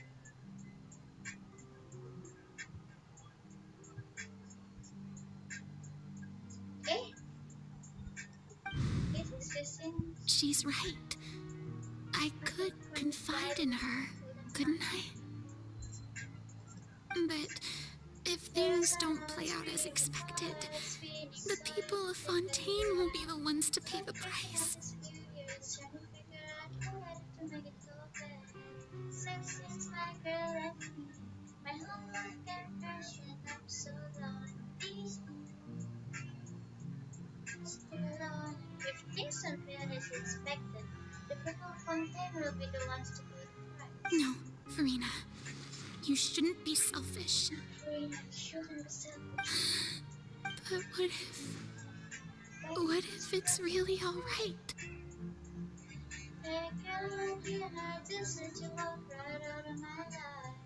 Speaker 1: Eh? This is the scene.
Speaker 3: She's right. I could confide in her, couldn't I? But if things don't play out as expected, the people of Fontaine will be the ones to pay the price.
Speaker 1: Since my girl left me, my whole life got crashing. I'm so lonely. If things don't feel as expected, the people of Fontaine will be the ones to pay the price.
Speaker 3: No, Farina. You shouldn't be selfish.
Speaker 1: Farina, you shouldn't be selfish.
Speaker 3: But what if it's really alright?
Speaker 1: Hey girl, Girina, just let you walk right out of my life.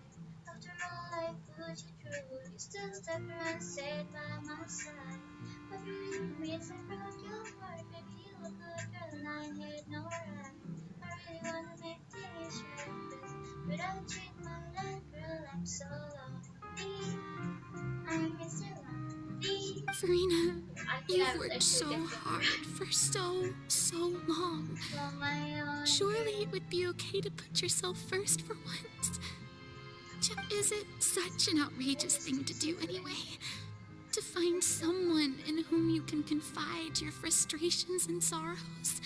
Speaker 1: After all I put you through, you still stuck around, stayed by my side. What really means I broke your heart, baby, you a good girl and I had no right. I really wanna make things right, 'cause without you in my life, girl, I'm so lonely. I'm so lonely.
Speaker 3: Farina, you've worked so hard for so long. Surely it would be okay to put yourself first for once. Is it such an outrageous thing to do anyway? To find someone in whom you can confide your frustrations and sorrows?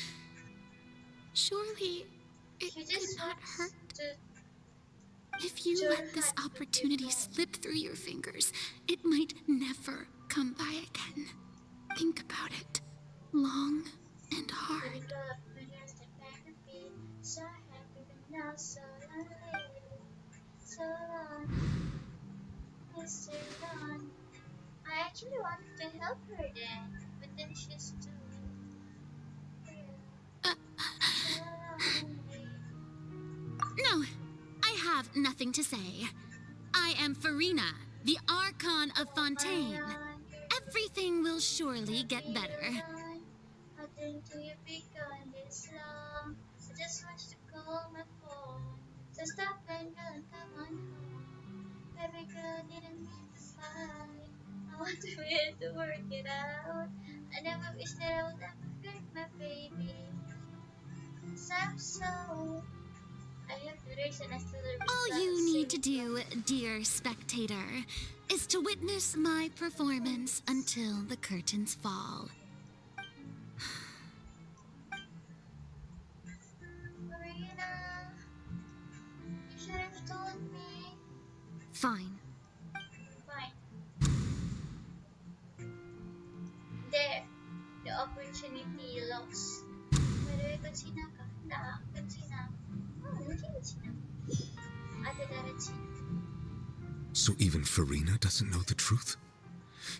Speaker 3: Surely it could not hurt. If you let this opportunity slip through your fingers, it might never come by again. Think about it long and hard.
Speaker 1: So happy but now so lonely. So lonely. Mr. Ron. I actually wanted to help her then, but then she's too
Speaker 3: No, I have nothing to say. I am Farina, the Archon of Fontaine. Everything will surely get better.
Speaker 1: How did you be gone this long? I just want to call my phone. So stop and go and come on home. Baby girl didn't mean to fight. I want to be able to work it out. I never wish that I would ever hurt my baby. So I'm so...
Speaker 3: All you need to do, dear spectator, is to witness my performance until the curtains fall.
Speaker 1: Girina, you should have told me.
Speaker 3: Fine.
Speaker 1: Fine. There, the opportunity lost. By the way, kansina ka? Kansina.
Speaker 2: So even Farina doesn't know the truth?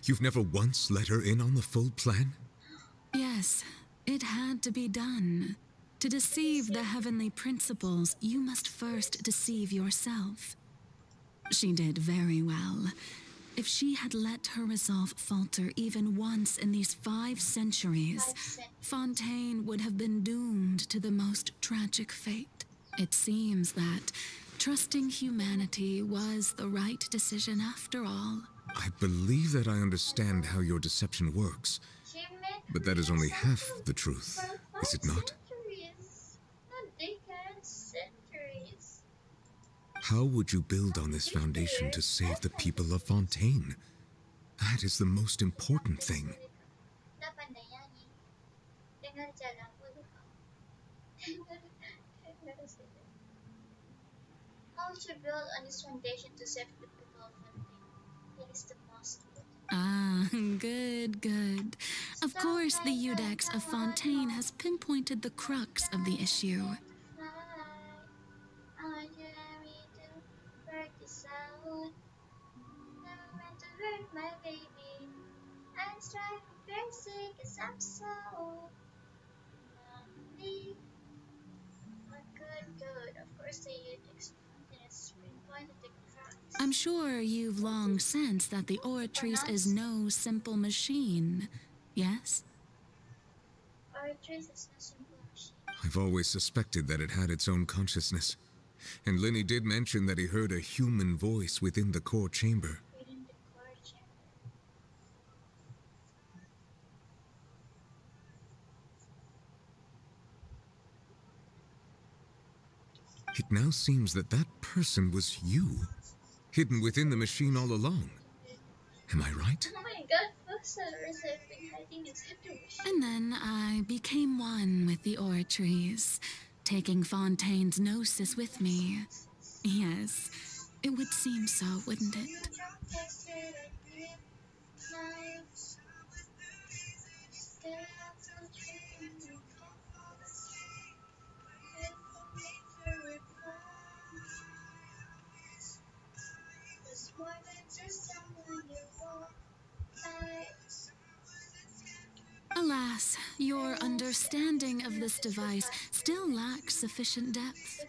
Speaker 2: You've never once let her in on the full plan?
Speaker 8: Yes, it had to be done. To deceive the heavenly principles, you must first deceive yourself. She did very well. If she had let her resolve falter even once in these 5 centuries, Fontaine would have been doomed to the most tragic fate. It seems that trusting humanity was the right decision after all.
Speaker 2: I believe that I understand how your deception works, but that is only half the truth, is it not? How would you build on this foundation to save the people of Fontaine? That is the most important thing.
Speaker 1: How would you build on this foundation to save the people of Fontaine? That is the most important.
Speaker 8: Ah, good. Of course, the Iudex of Fontaine has pinpointed the crux of the issue.
Speaker 1: I want you and me to work this out. Never meant to hurt my baby. I'm striving crazy 'cause I'm so lonely. good. Of course, they expanded its pinpointed the cracks.
Speaker 8: I'm sure you've long sensed that the Oratrice is no simple machine, yes?
Speaker 1: Oratrice is no simple machine.
Speaker 2: I've always suspected that it had its own consciousness. And Lenny did mention that he heard a human voice within the core chamber.
Speaker 1: Within the core chamber.
Speaker 2: It now seems that that person was you, hidden within the machine all along. Am I right?
Speaker 1: Oh my god, Foxers have been hiding inside the machine.
Speaker 8: And then I became one with the Oratrice, taking Fontaine's gnosis with me. Yes, it would seem so, wouldn't it? Alas, your understanding of this device still lacks sufficient depth.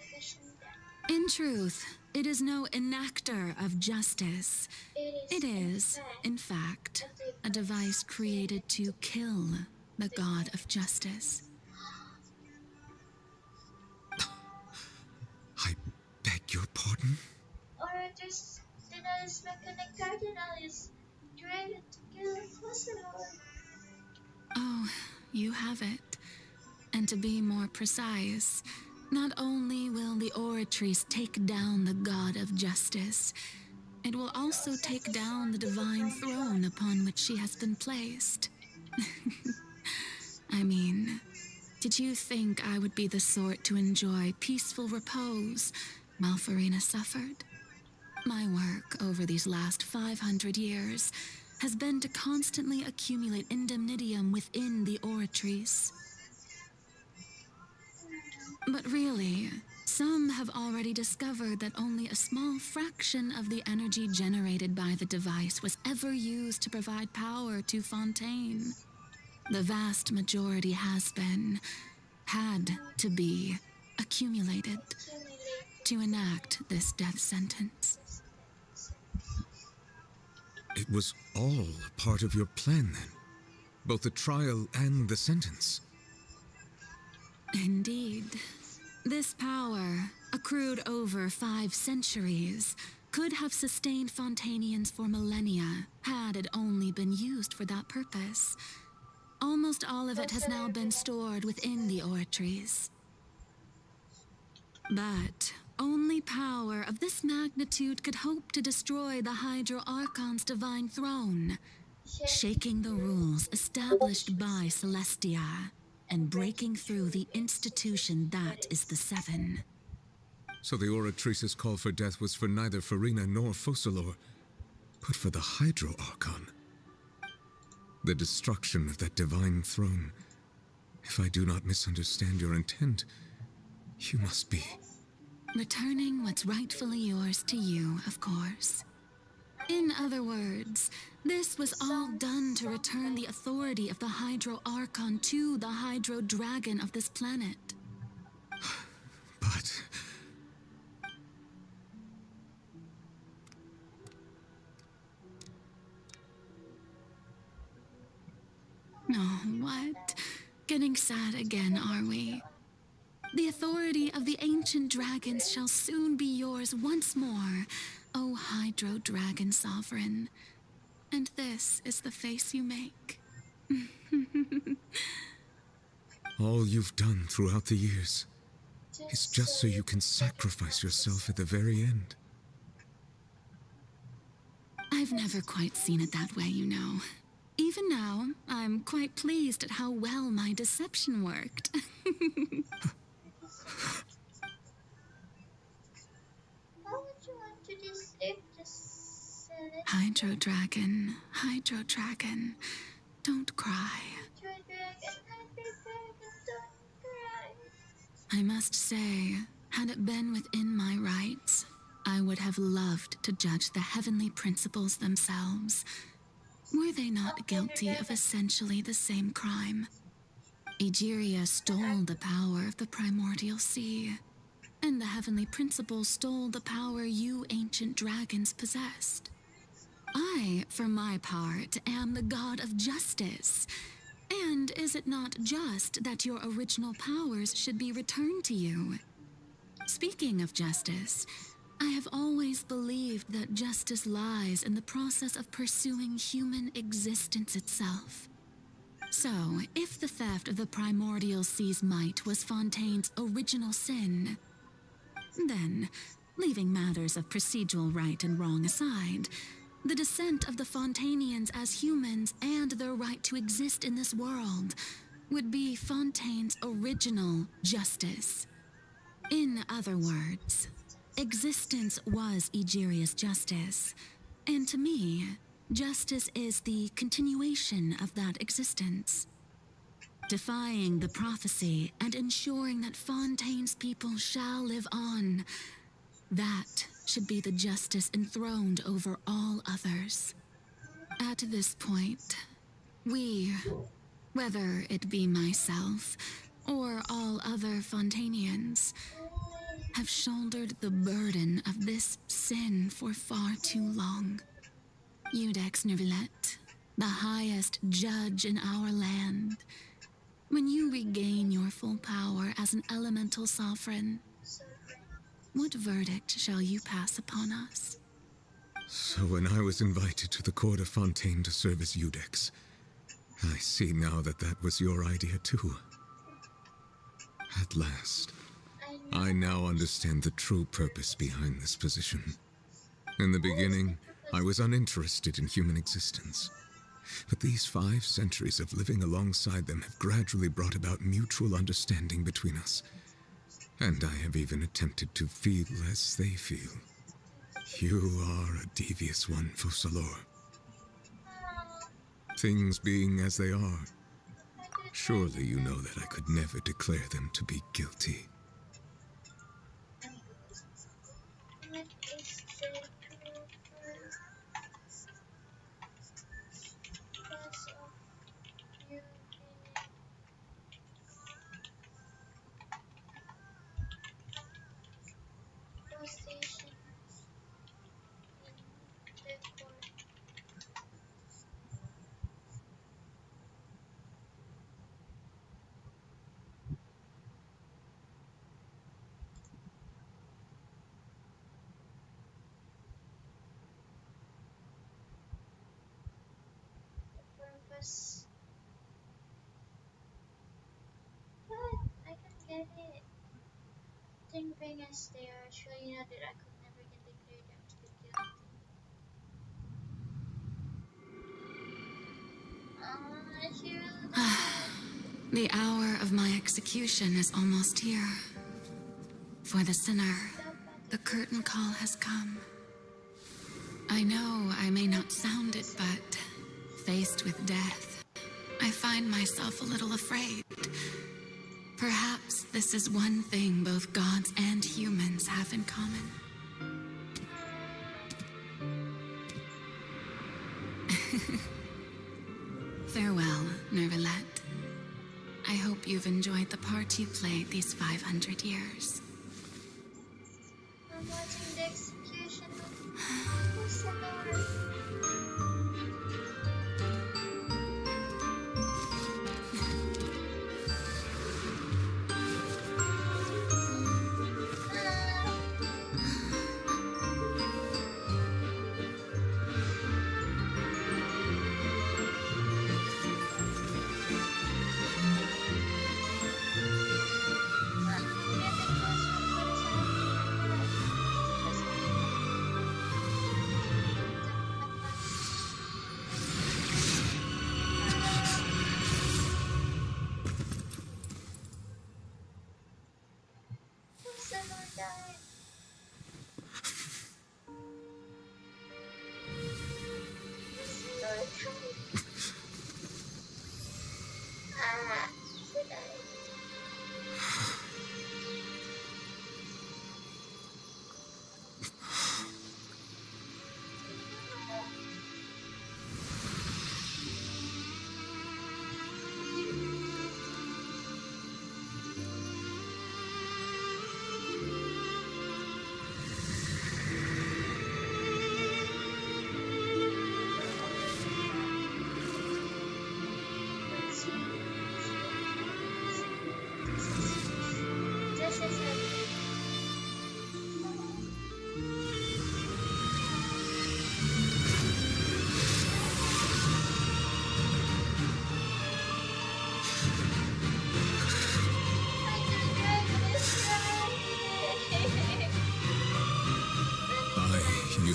Speaker 8: In truth, it is no enactor of justice. It is, in fact, a device created to kill the god of justice.
Speaker 2: I beg your pardon?
Speaker 1: Or just this mechanic cardinal is trying to kill Fossilor.
Speaker 8: Oh, you have it. And to be more precise, not only will the Oratrice take down the god of justice, it will also take down the divine throne upon which she has been placed. I mean, did you think I would be the sort to enjoy peaceful repose while Farina suffered? My work over these last 500 years has been to constantly accumulate indemnitium within the Oratrice. But really, some have already discovered that only a small fraction of the energy generated by the device was ever used to provide power to Fontaine. The vast majority had to be, accumulated to enact this death sentence.
Speaker 2: It was all part of your plan then? Both the trial and the sentence?
Speaker 8: Indeed. This power, accrued over 5 centuries, could have sustained Fontainians for millennia had it only been used for that purpose. Almost all of it has now been stored within the Oratrice. But only power of this magnitude could hope to destroy the Hydro Archon's divine throne, shaking the rules established by Celestia and breaking through the institution that is the Seven.
Speaker 2: So the Oratrice's call for death was for neither Farina nor Focalor, but for the Hydro Archon. The destruction of that divine throne. If I do not misunderstand your intent, you must be...
Speaker 8: returning what's rightfully yours to you, of course. In other words, this was all done to return the authority of the Hydro Archon to the Hydro Dragon of this planet.
Speaker 2: But...
Speaker 8: Oh, what? Getting sad again, are we? The authority of the ancient dragons shall soon be yours once more, O Hydro Dragon Sovereign. And this is the face you make.
Speaker 2: all you've done throughout the years is just so you can sacrifice yourself at the very end.
Speaker 8: I've never quite seen it that way, you know. Even now, I'm quite pleased at how well my deception worked. Hydro Dragon, don't cry. I must say, had it been within my rights, I would have loved to judge the heavenly principles themselves. Were they not guilty of essentially the same crime? Egeria stole the power of the primordial sea.
Speaker 3: and the heavenly principle stole the power you ancient dragons possessed. I, for my part, am the god of justice. And is it not just that your original powers should be returned to you? Speaking of justice, I have always believed that justice lies in the process of pursuing human existence itself. So, if the theft of the primordial sea's might was Fontaine's original sin, then, leaving matters of procedural right and wrong aside, the descent of the Fontainians as humans and their right to exist in this world would be Fontaine's original justice. In other words, existence was Egeria's justice, and to me, justice is the continuation of that existence. Defying the prophecy and ensuring that Fontaine's people shall live on, that should be the justice enthroned over all others. At this point, we, whether it be myself or all other Fontainians, have shouldered the burden of this sin for far too long. Iudex Neuvillette, the highest judge in our land, when you regain your full power as an elemental sovereign, what verdict shall you pass upon us?
Speaker 2: So when I was invited to the court of Fontaine to serve as Iudex, I see now that that was your idea too. At last, I now understand the true purpose behind this position. In the beginning, I was uninterested in human existence. But these 5 centuries of living alongside them have gradually brought about mutual understanding between us. And I have even attempted to feel as they feel. You are a devious one, Fussalor. Things being as they are, surely you know that I could never declare them to be guilty.
Speaker 1: What? I can get it. Thing being as they are, surely not that I could never get declared them to be guilty.
Speaker 3: The hour of my execution is almost here. For the sinner, the curtain call has come. I know I may not sound it, but faced with death, I find myself a little afraid. Perhaps this is one thing both gods and humans have in common. Farewell, Neuvillette. I hope you've enjoyed the part you played these 500 years.
Speaker 1: I'm watching the execution of Fussalor.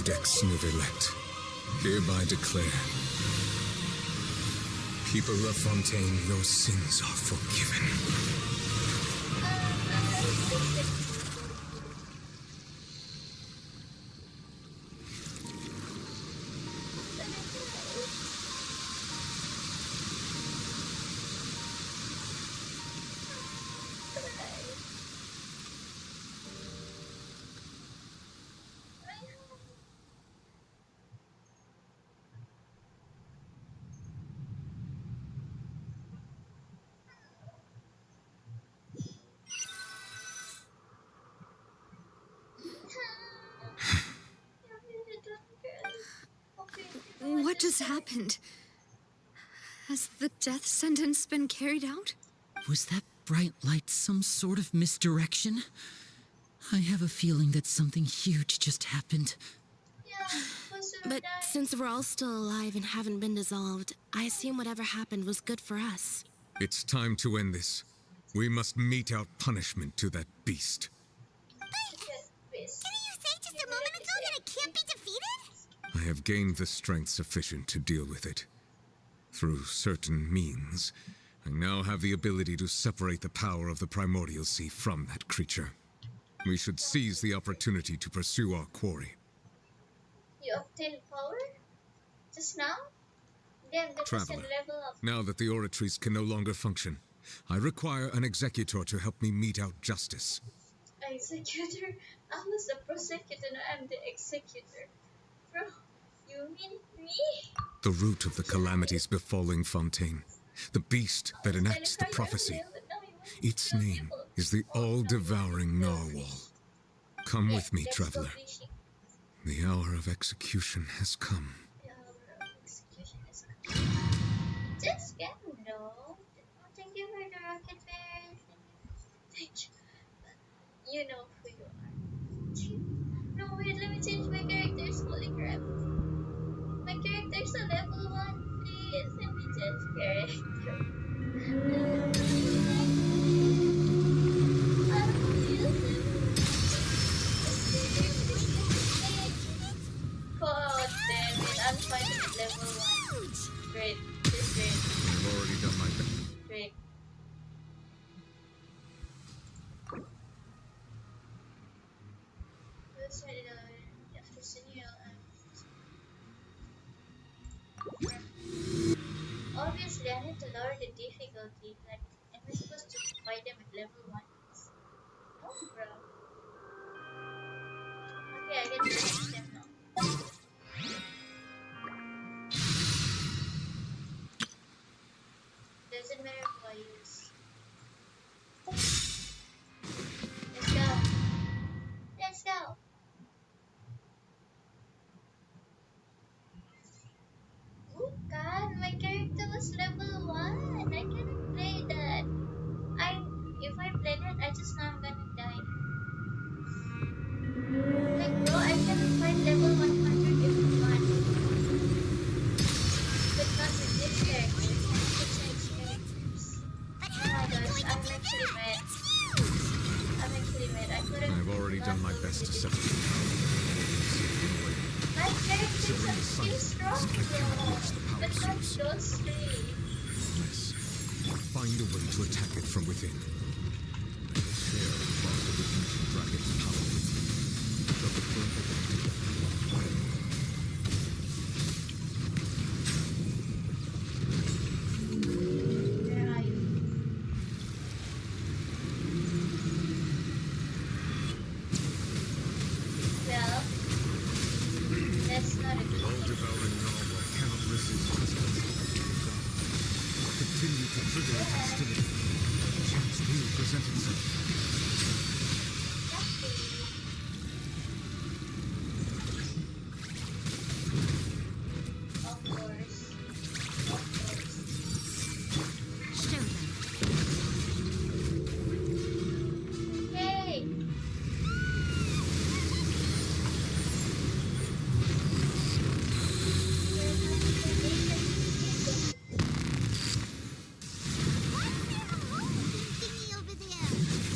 Speaker 2: Codex Nouvellette, hereby declare, people of Fontaine, your sins are forgiven.
Speaker 20: What just happened? Has the death sentence been carried out?
Speaker 4: Was that bright light some sort of misdirection? I have a feeling that something huge just happened.
Speaker 6: But since we're all still alive and haven't been dissolved, I assume whatever happened was good for us.
Speaker 2: It's time to end this. We must mete out punishment to that beast.
Speaker 5: Didn't you say just a moment ago that it can't be defeated?
Speaker 2: I have gained the strength sufficient to deal with it. Through certain means, I now have the ability to separate the power of the Primordial Sea from that creature. We should seize the opportunity to pursue our quarry.
Speaker 1: You obtained power? Just now? Damn, that was a
Speaker 2: Traveler,
Speaker 1: level up.
Speaker 2: now that the oratories can no longer function, I require an executor to help me mete out justice.
Speaker 1: Executor? I was a prosecutor, now I'm the executor. Bro, you mean me?
Speaker 2: The root of the calamities befalling Fontaine, the beast that enacts the prophecy. Its name is the all-devouring narwhal. Come with me, traveler. The hour of execution has come.
Speaker 1: Just get no. Thank you for the rocket bear. Thank you. You know who you are. No, wait, let me change my characters. Holy crap. My character's a level 1. Please, let me change character. God damn it, I'm fighting at level 1. Great, this is great.
Speaker 2: I've already done my best.
Speaker 1: Great. Obviously, I need to lower the difficulty. Like, am I supposed to fight them at level 1? No, bro. Okay, I can finish them now. Doesn't matter who I use. Let's go. Let's go. Oh god, my character was level 1. I cannot play that. If I play that, I just know I'm gonna die. Like bro, I cannot fight level 100 if you want. But not with this character. I need to change characters. Oh my gosh, I'm actually mad. I couldn't.
Speaker 2: I've already done my best to separate the power.
Speaker 1: My characters are still strong though. But not those three.
Speaker 2: Yes, find a way to attack it from within. I will share the cost of the ancient dragon's power with you. But the further they do that,
Speaker 1: Where are you? Well, that's not a good thing.
Speaker 2: all-devouring narwhal cannot resist responsibility. Continue to trigger its hostility. A chance will present itself.
Speaker 1: Of course.
Speaker 14: Show them.
Speaker 1: Hey!
Speaker 5: Thingy over there.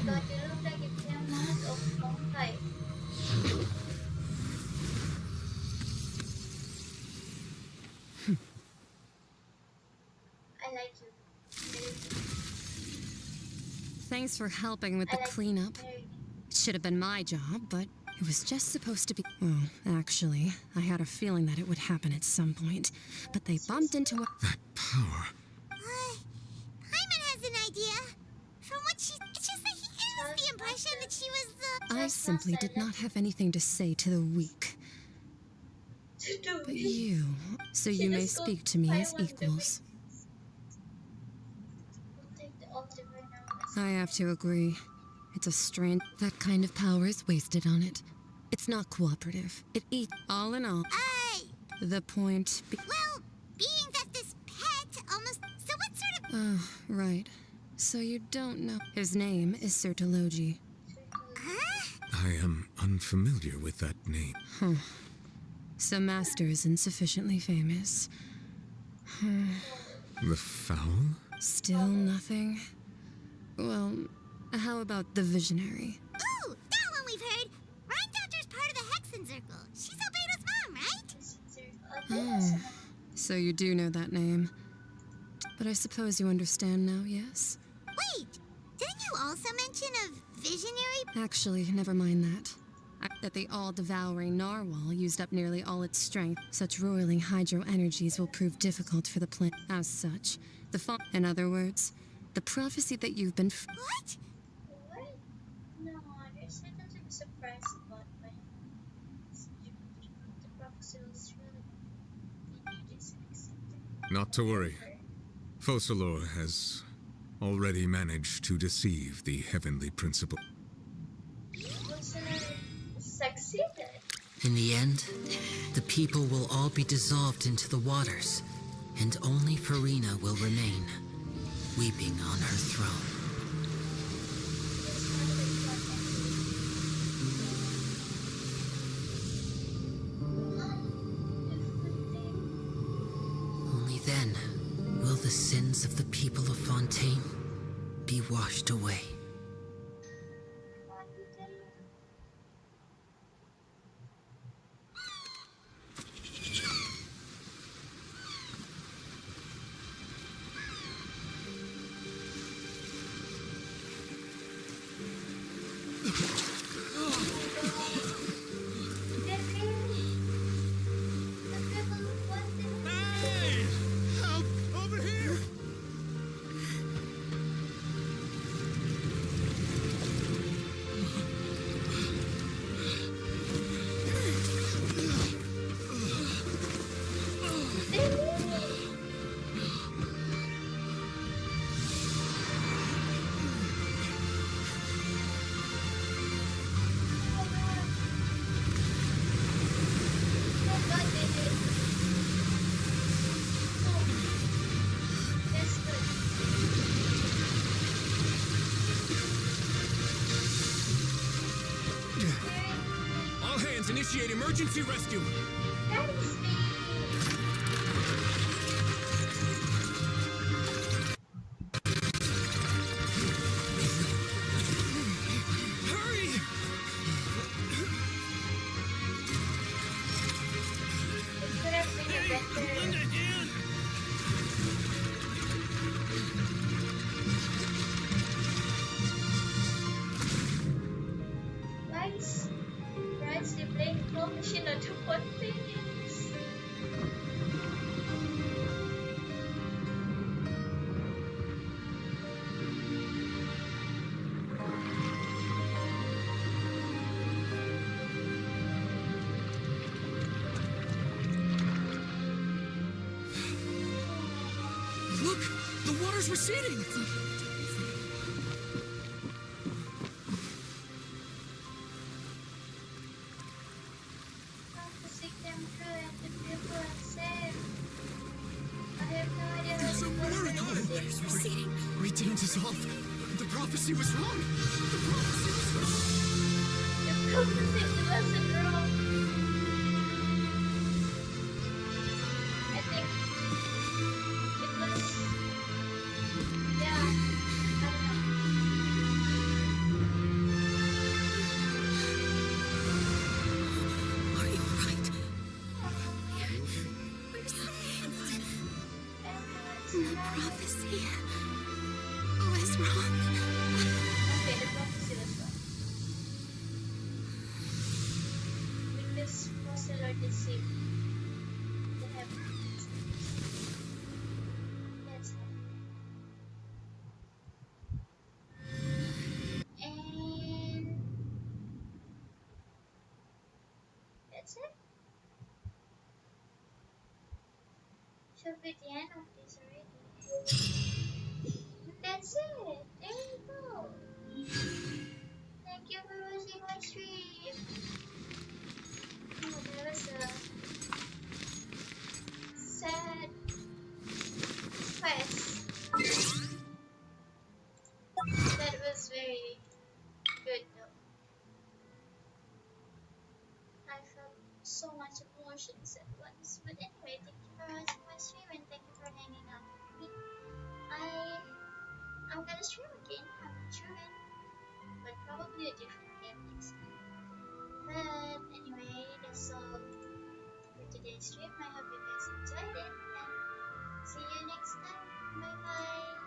Speaker 1: god, you look like a pianist of fungi. I like you.
Speaker 6: Thanks for helping with the cleanup. It should have been my job, but it was just supposed to be. Well, actually, I had a feeling that it would happen at some point, but they bumped into a.
Speaker 2: That power.
Speaker 5: Hyman has an idea. From what she... It's just that he gave us the impression that she was the...
Speaker 6: I simply did not have anything to say to the weak. But you, so you may speak to me as equals. I have to agree. It's a strange... That kind of power is wasted on it. It's not cooperative. It eats... All in all... The point...
Speaker 5: Well, being that this pet almost... So what sort of...
Speaker 6: Oh, right. So you don't know... His name is Sertologi.
Speaker 2: I am unfamiliar with that name.
Speaker 6: Huh. So Master isn't sufficiently famous.
Speaker 2: The Fowl?
Speaker 6: Still nothing? Well, how about the Visionary?
Speaker 5: Ooh, that one we've heard. Rhine Doctor's part of the Hexen Circle. She's Albedo's mom, right?
Speaker 6: Oh, so you do know that name. But I suppose you understand now, yes?
Speaker 5: Wait, didn't you also mention a visionary?
Speaker 6: Actually, never mind that. That the all-devouring narwhal used up nearly all its strength. Such roiling hydro energies will prove difficult for the plant. As such, in other words, the prophecy that you've been...
Speaker 5: What?
Speaker 1: What? No, there's nothing to be surprised about when the prophecy was really accepted.
Speaker 2: Not to worry. Focalor has already managed to deceive the heavenly principle.
Speaker 1: Succeeded.
Speaker 4: In the end, the people will all be dissolved into the waters, and only Farina will remain, weeping on her throne. Only then will the sins of the people of Fontaine be washed away.
Speaker 13: All hands, initiate emergency rescue!
Speaker 1: Why is the blame claw machine not do one thing?
Speaker 13: Look! The water's receding!
Speaker 22: It's a miracle!
Speaker 1: Water's receding.
Speaker 22: We didn't dissolve. The prophecy was wrong. The prophecy was wrong.
Speaker 1: The prophecy wasn't wrong. I think it was... Yeah. I don't know.
Speaker 23: The prophecy was wrong.
Speaker 1: Okay, the prophecy was wrong. Because Fossil are deceived. They have that's all. And that's it. Should be the end of this already. That's it. There you go. Thank you for watching my stream. Oh, that was a sad quest. That was very good though. I felt so much emotions at once. But anyway, thank you for watching my stream and thank you for hanging out with me. I'm gonna stream again. I'm not sure when, but probably a different game next time. But anyway, that's all for today's stream. I hope you guys enjoyed it and see you next time. Bye bye.